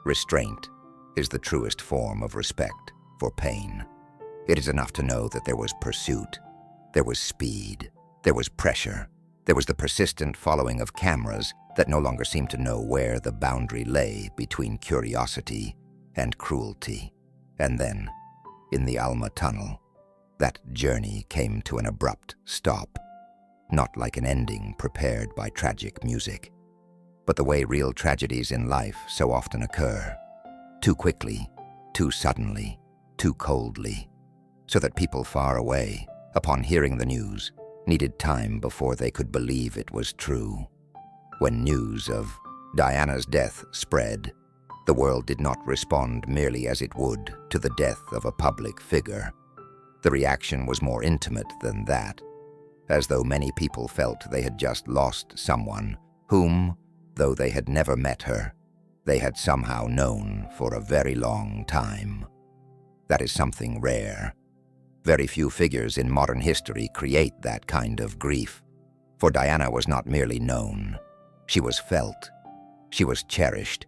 restraint is the truest form of respect for pain. It is enough to know that there was pursuit, there was speed, there was pressure, there was the persistent following of cameras that no longer seemed to know where the boundary lay between curiosity and cruelty. And then, in the Alma Tunnel, that journey came to an abrupt stop, not like an ending prepared by tragic music, but the way real tragedies in life so often occur, too quickly, too suddenly, too coldly, so that people far away, upon hearing the news, needed time before they could believe it was true. When news of Diana's death spread, the world did not respond merely as it would to the death of a public figure. The reaction was more intimate than that, as though many people felt they had just lost someone whom, though they had never met her, they had somehow known for a very long time. That is something rare. Very few figures in modern history create that kind of grief, for Diana was not merely known. She was felt. She was cherished.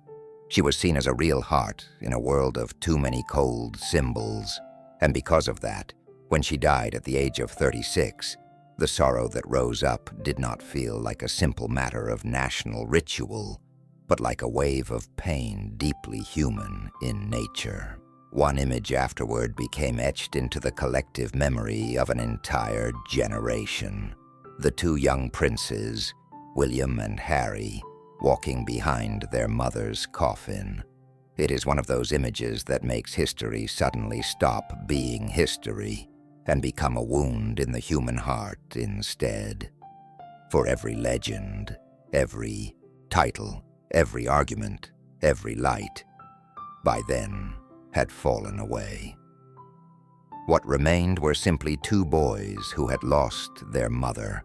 She was seen as a real heart in a world of too many cold symbols. And because of that, when she died at the age of 36, the sorrow that rose up did not feel like a simple matter of national ritual, but like a wave of pain deeply human in nature. One image afterward became etched into the collective memory of an entire generation. The two young princes, William and Harry, walking behind their mother's coffin. It is one of those images that makes history suddenly stop being history and become a wound in the human heart instead. For every legend, every title, every argument, every light, by then had fallen away. What remained were simply two boys who had lost their mother.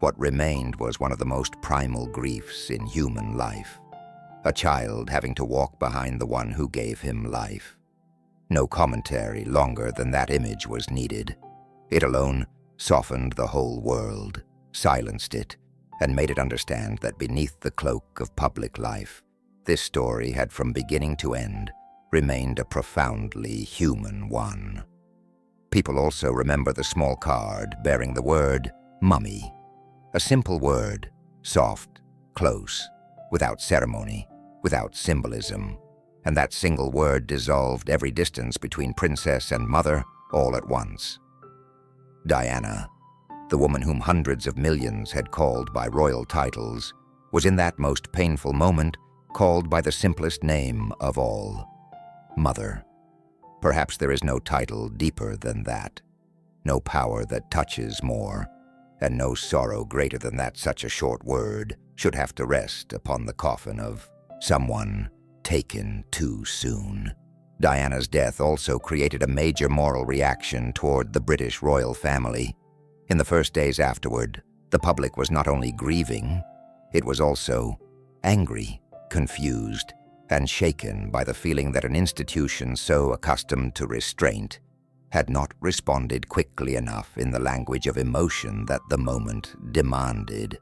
What remained was one of the most primal griefs in human life. A child having to walk behind the one who gave him life. No commentary longer than that image was needed. It alone softened the whole world, silenced it, and made it understand that beneath the cloak of public life, this story had from beginning to end remained a profoundly human one. People also remember the small card bearing the word mummy. A simple word, soft, close, without ceremony, without symbolism, and that single word dissolved every distance between princess and mother all at once. Diana, the woman whom hundreds of millions had called by royal titles, was in that most painful moment called by the simplest name of all, Mother. Perhaps there is no title deeper than that, no power that touches more, and no sorrow greater than that such a short word should have to rest upon the coffin of someone taken too soon. Diana's death also created a major moral reaction toward the British royal family. In the first days afterward, the public was not only grieving, it was also angry, confused, and shaken by the feeling that an institution so accustomed to restraint had not responded quickly enough in the language of emotion that the moment demanded.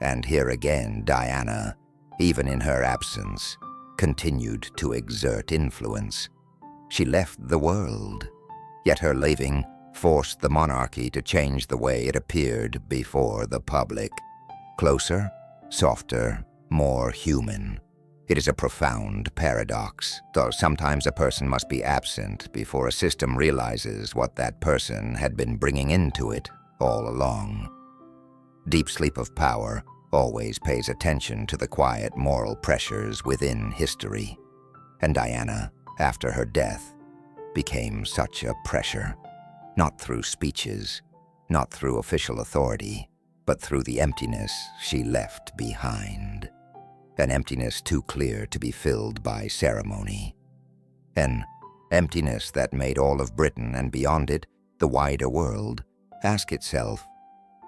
And here again, Diana, even in her absence, continued to exert influence. She left the world, yet her leaving forced the monarchy to change the way it appeared before the public. Closer, softer, more human. It is a profound paradox, though sometimes a person must be absent before a system realizes what that person had been bringing into it all along. Deep sleep of power always pays attention to the quiet moral pressures within history, and Diana, after her death, became such a pressure, not through speeches, not through official authority, but through the emptiness she left behind. An emptiness too clear to be filled by ceremony. An emptiness that made all of Britain and beyond it, the wider world, ask itself,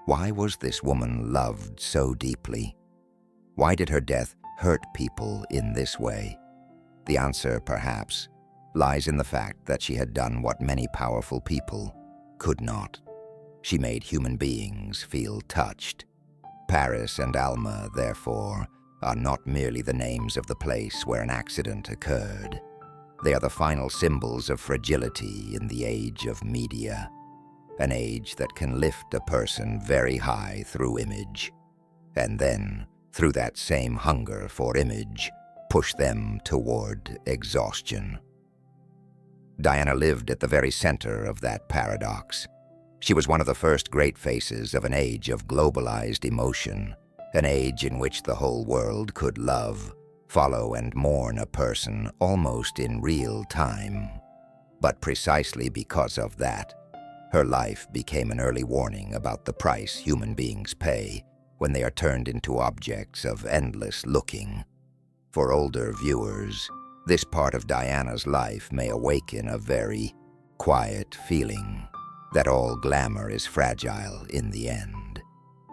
why was this woman loved so deeply? Why did her death hurt people in this way? The answer, perhaps, lies in the fact that she had done what many powerful people could not. She made human beings feel touched. Paris and Alma, therefore, are not merely the names of the place where an accident occurred. They are the final symbols of fragility in the age of media, an age that can lift a person very high through image, and then, through that same hunger for image, push them toward exhaustion. Diana lived at the very center of that paradox. She was one of the first great faces of an age of globalized emotion, an age in which the whole world could love, follow, and mourn a person almost in real time. But precisely because of that, her life became an early warning about the price human beings pay when they are turned into objects of endless looking. For older viewers, this part of Diana's life may awaken a very quiet feeling that all glamour is fragile in the end,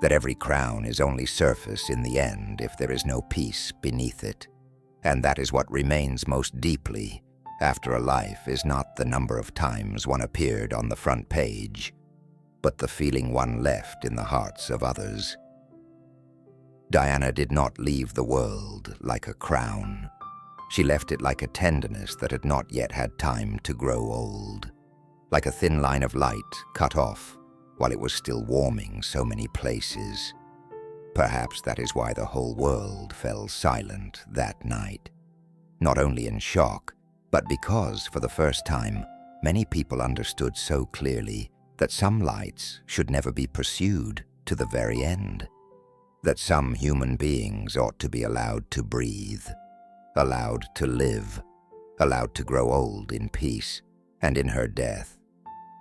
that every crown is only surface in the end if there is no peace beneath it, And that is what remains most deeply after a life is not the number of times one appeared on the front page, but the feeling one left in the hearts of others. Diana did not leave the world like a crown. She left it like a tenderness that had not yet had time to grow old, like a thin line of light cut off while it was still warming so many places. Perhaps that is why the whole world fell silent that night, not only in shock, but because, for the first time, many people understood so clearly that some lights should never be pursued to the very end, that some human beings ought to be allowed to breathe, allowed to live, allowed to grow old in peace. And in her death,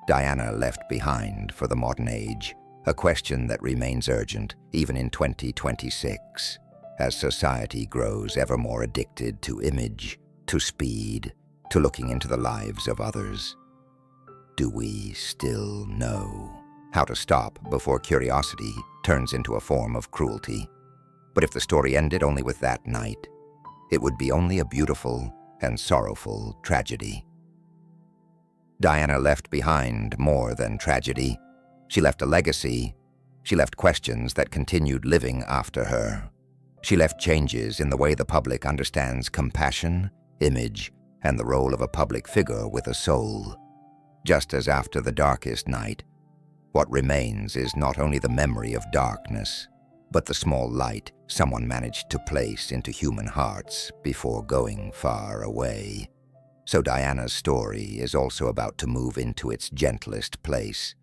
Diana left behind for the modern age a question that remains urgent even in 2026, as society grows ever more addicted to image, to speed, to looking into the lives of others. Do we still know how to stop before curiosity turns into a form of cruelty? But if the story ended only with that night, it would be only a beautiful and sorrowful tragedy. Diana left behind more than tragedy. She left a legacy. She left questions that continued living after her. She left changes in the way the public understands compassion, image, and the role of a public figure with a soul. Just as after the darkest night, what remains is not only the memory of darkness, but the small light someone managed to place into human hearts before going far away. So Diana's story is also about to move into its gentlest place,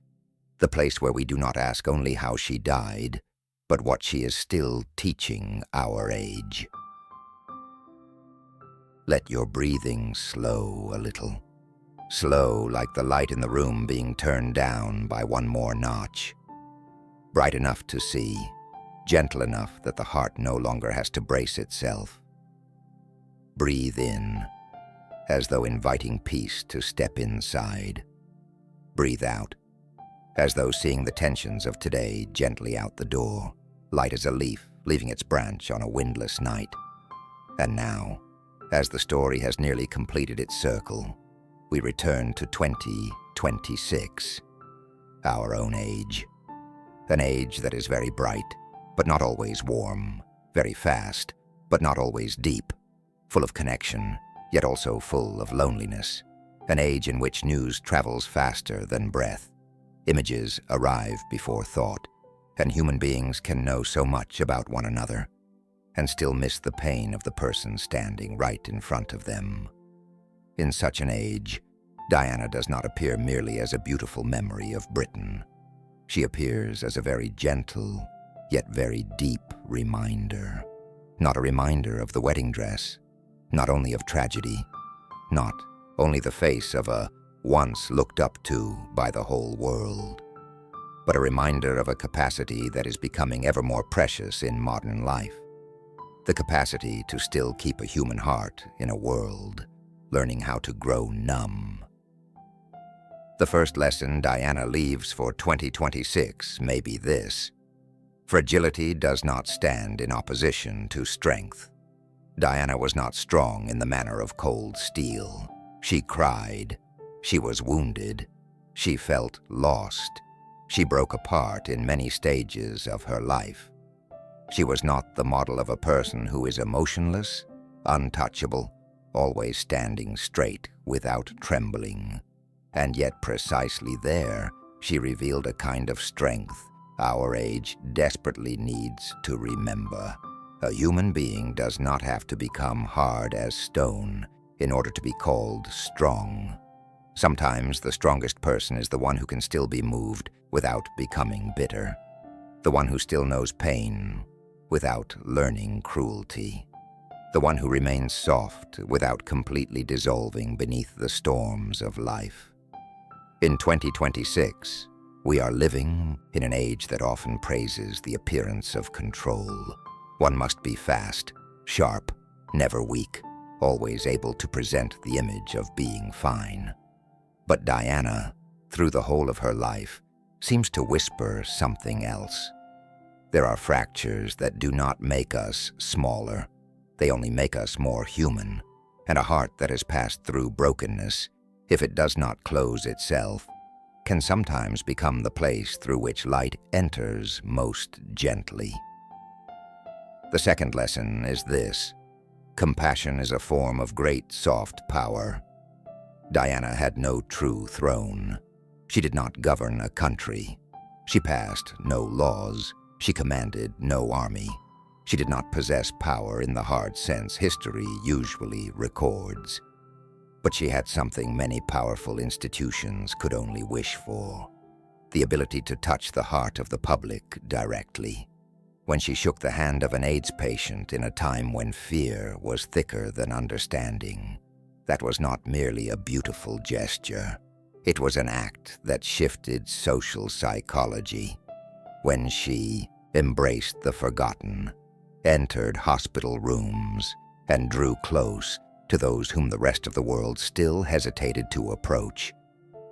the place where we do not ask only how she died, but what she is still teaching our age. Let your breathing slow a little. Slow like the light in the room being turned down by one more notch. Bright enough to see, gentle enough that the heart no longer has to brace itself. Breathe in, as though inviting peace to step inside. Breathe out, as though seeing the tensions of today gently out the door, light as a leaf leaving its branch on a windless night. And now, as the story has nearly completed its circle, we return to 2026, our own age. An age that is very bright, but not always warm, very fast, but not always deep, full of connection, yet also full of loneliness. An age in which news travels faster than breath. Images arrive before thought, and human beings can know so much about one another, and still miss the pain of the person standing right in front of them. In such an age, Diana does not appear merely as a beautiful memory of Britain. She appears as a very gentle, yet very deep reminder. Not a reminder of the wedding dress, not only of tragedy, not only the face of a once looked up to by the whole world, but a reminder of a capacity that is becoming ever more precious in modern life. The capacity to still keep a human heart in a world learning how to grow numb. The first lesson Diana leaves for 2026 may be this: fragility does not stand in opposition to strength. Diana was not strong in the manner of cold steel. She cried. She was wounded. She felt lost. She broke apart in many stages of her life. She was not the model of a person who is emotionless, untouchable, always standing straight without trembling. And yet precisely there, she revealed a kind of strength our age desperately needs to remember. A human being does not have to become hard as stone in order to be called strong. Sometimes the strongest person is the one who can still be moved without becoming bitter, the one who still knows pain without learning cruelty, the one who remains soft without completely dissolving beneath the storms of life. In 2026, we are living in an age that often praises the appearance of control. One must be fast, sharp, never weak, always able to present the image of being fine. But Diana, through the whole of her life, seems to whisper something else. There are fractures that do not make us smaller. They only make us more human, and a heart that has passed through brokenness, if it does not close itself, can sometimes become the place through which light enters most gently. The second lesson is this: compassion is a form of great soft power. Diana had no true throne. She did not govern a country. She passed no laws. She commanded no army. She did not possess power in the hard sense history usually records. But she had something many powerful institutions could only wish for: the ability to touch the heart of the public directly. When she shook the hand of an AIDS patient in a time when fear was thicker than understanding, that was not merely a beautiful gesture. It was an act that shifted social psychology. When she embraced the forgotten, entered hospital rooms, and drew close to those whom the rest of the world still hesitated to approach,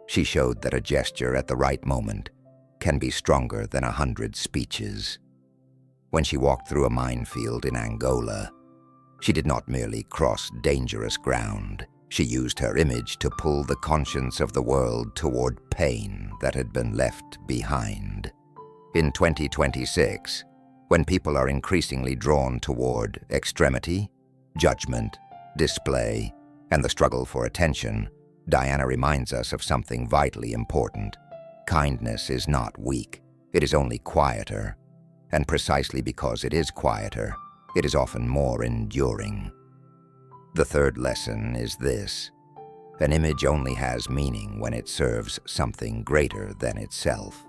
she showed that a gesture at the right moment can be stronger than 100 speeches. When she walked through a minefield in Angola, she did not merely cross dangerous ground. She used her image to pull the conscience of the world toward pain that had been left behind. In 2026, when people are increasingly drawn toward extremity, judgment, display, and the struggle for attention, Diana reminds us of something vitally important. Kindness is not weak, it is only quieter. And precisely because it is quieter, it is often more enduring. The third lesson is this: an image only has meaning when it serves something greater than itself.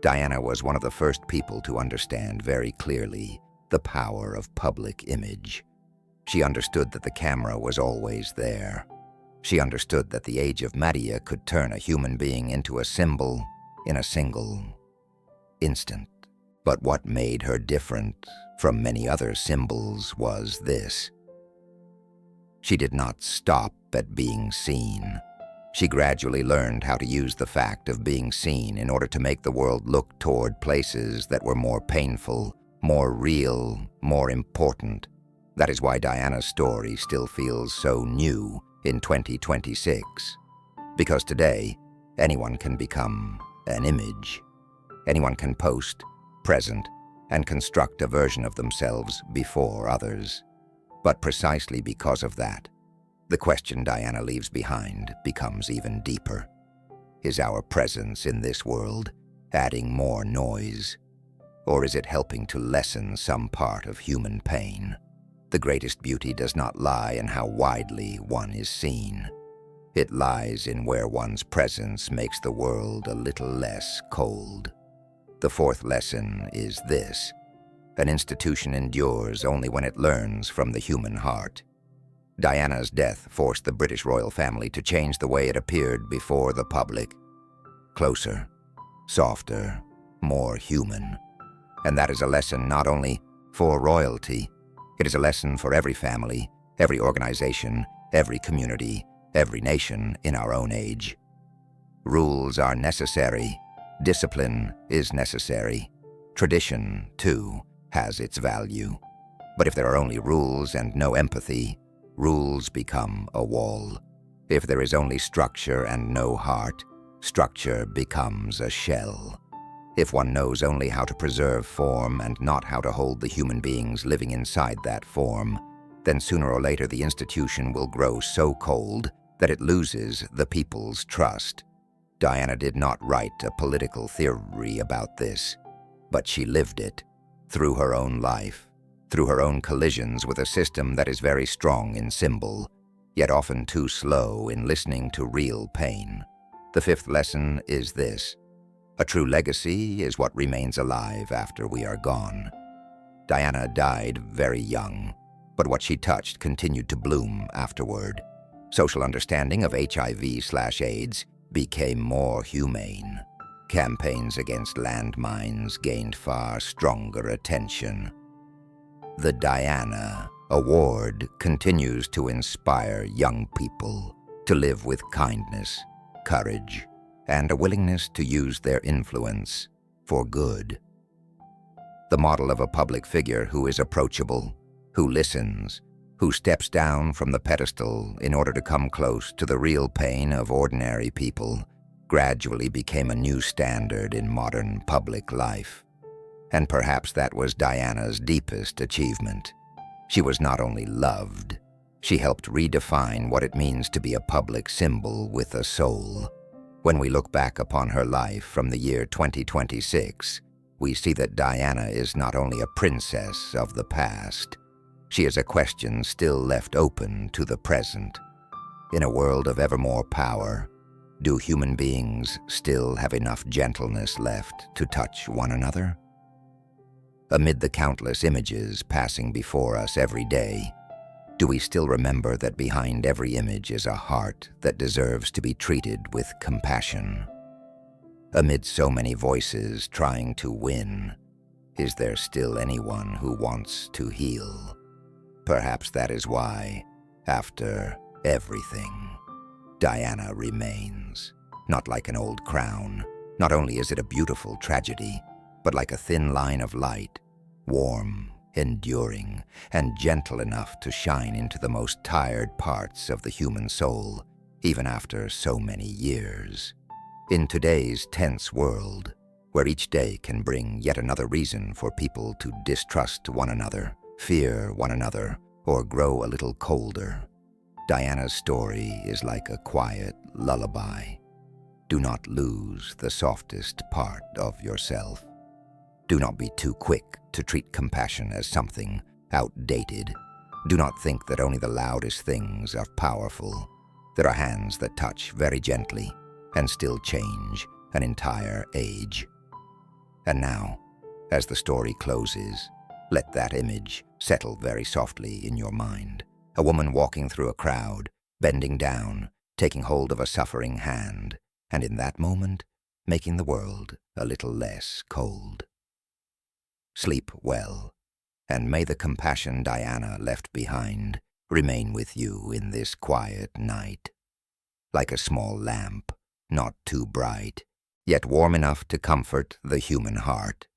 Diana was one of the first people to understand very clearly the power of public image. She understood that the camera was always there. She understood that the age of media could turn a human being into a symbol in a single instant. But what made her different from many other symbols was this: she did not stop at being seen. She gradually learned how to use the fact of being seen in order to make the world look toward places that were more painful, more real, more important. That is why Diana's story still feels so new in 2026. Because today, anyone can become an image. Anyone can post, present, and construct a version of themselves before others. But precisely because of that, the question Diana leaves behind becomes even deeper. Is our presence in this world adding more noise? Or is it helping to lessen some part of human pain? The greatest beauty does not lie in how widely one is seen. It lies in where one's presence makes the world a little less cold. The fourth lesson is this: an institution endures only when it learns from the human heart. Diana's death forced the British royal family to change the way it appeared before the public. Closer, softer, more human. And that is a lesson not only for royalty, it is a lesson for every family, every organization, every community, every nation in our own age. Rules are necessary. Discipline is necessary. Tradition, too, has its value. But if there are only rules and no empathy, rules become a wall. If there is only structure and no heart, structure becomes a shell. If one knows only how to preserve form and not how to hold the human beings living inside that form, then sooner or later the institution will grow so cold that it loses the people's trust. Diana did not write a political theory about this, but she lived it through her own life, through her own collisions with a system that is very strong in symbol, yet often too slow in listening to real pain. The fifth lesson is this: a true legacy is what remains alive after we are gone. Diana died very young, but what she touched continued to bloom afterward. Social understanding of HIV/AIDS became more humane. Campaigns against landmines gained far stronger attention. The Diana Award continues to inspire young people to live with kindness, courage, and a willingness to use their influence for good. The model of a public figure who is approachable, who listens, who steps down from the pedestal in order to come close to the real pain of ordinary people, gradually became a new standard in modern public life. And perhaps that was Diana's deepest achievement. She was not only loved, she helped redefine what it means to be a public symbol with a soul. When we look back upon her life from the year 2026, we see that Diana is not only a princess of the past, she is a question still left open to the present. In a world of ever more power, do human beings still have enough gentleness left to touch one another? Amid the countless images passing before us every day, do we still remember that behind every image is a heart that deserves to be treated with compassion? Amid so many voices trying to win, is there still anyone who wants to heal? Perhaps that is why, after everything, Diana remains. Not like an old crown. Not only is it a beautiful tragedy, but like a thin line of light, warm, enduring, and gentle enough to shine into the most tired parts of the human soul, even after so many years. In today's tense world, where each day can bring yet another reason for people to distrust one another, fear one another, or grow a little colder, Diana's story is like a quiet lullaby. Do not lose the softest part of yourself. Do not be too quick to treat compassion as something outdated. Do not think that only the loudest things are powerful. There are hands that touch very gently and still change an entire age. And now, as the story closes, let that image settle very softly in your mind. A woman walking through a crowd, bending down, taking hold of a suffering hand, and in that moment, making the world a little less cold. Sleep well, and may the compassion Diana left behind remain with you in this quiet night. Like a small lamp, not too bright, yet warm enough to comfort the human heart.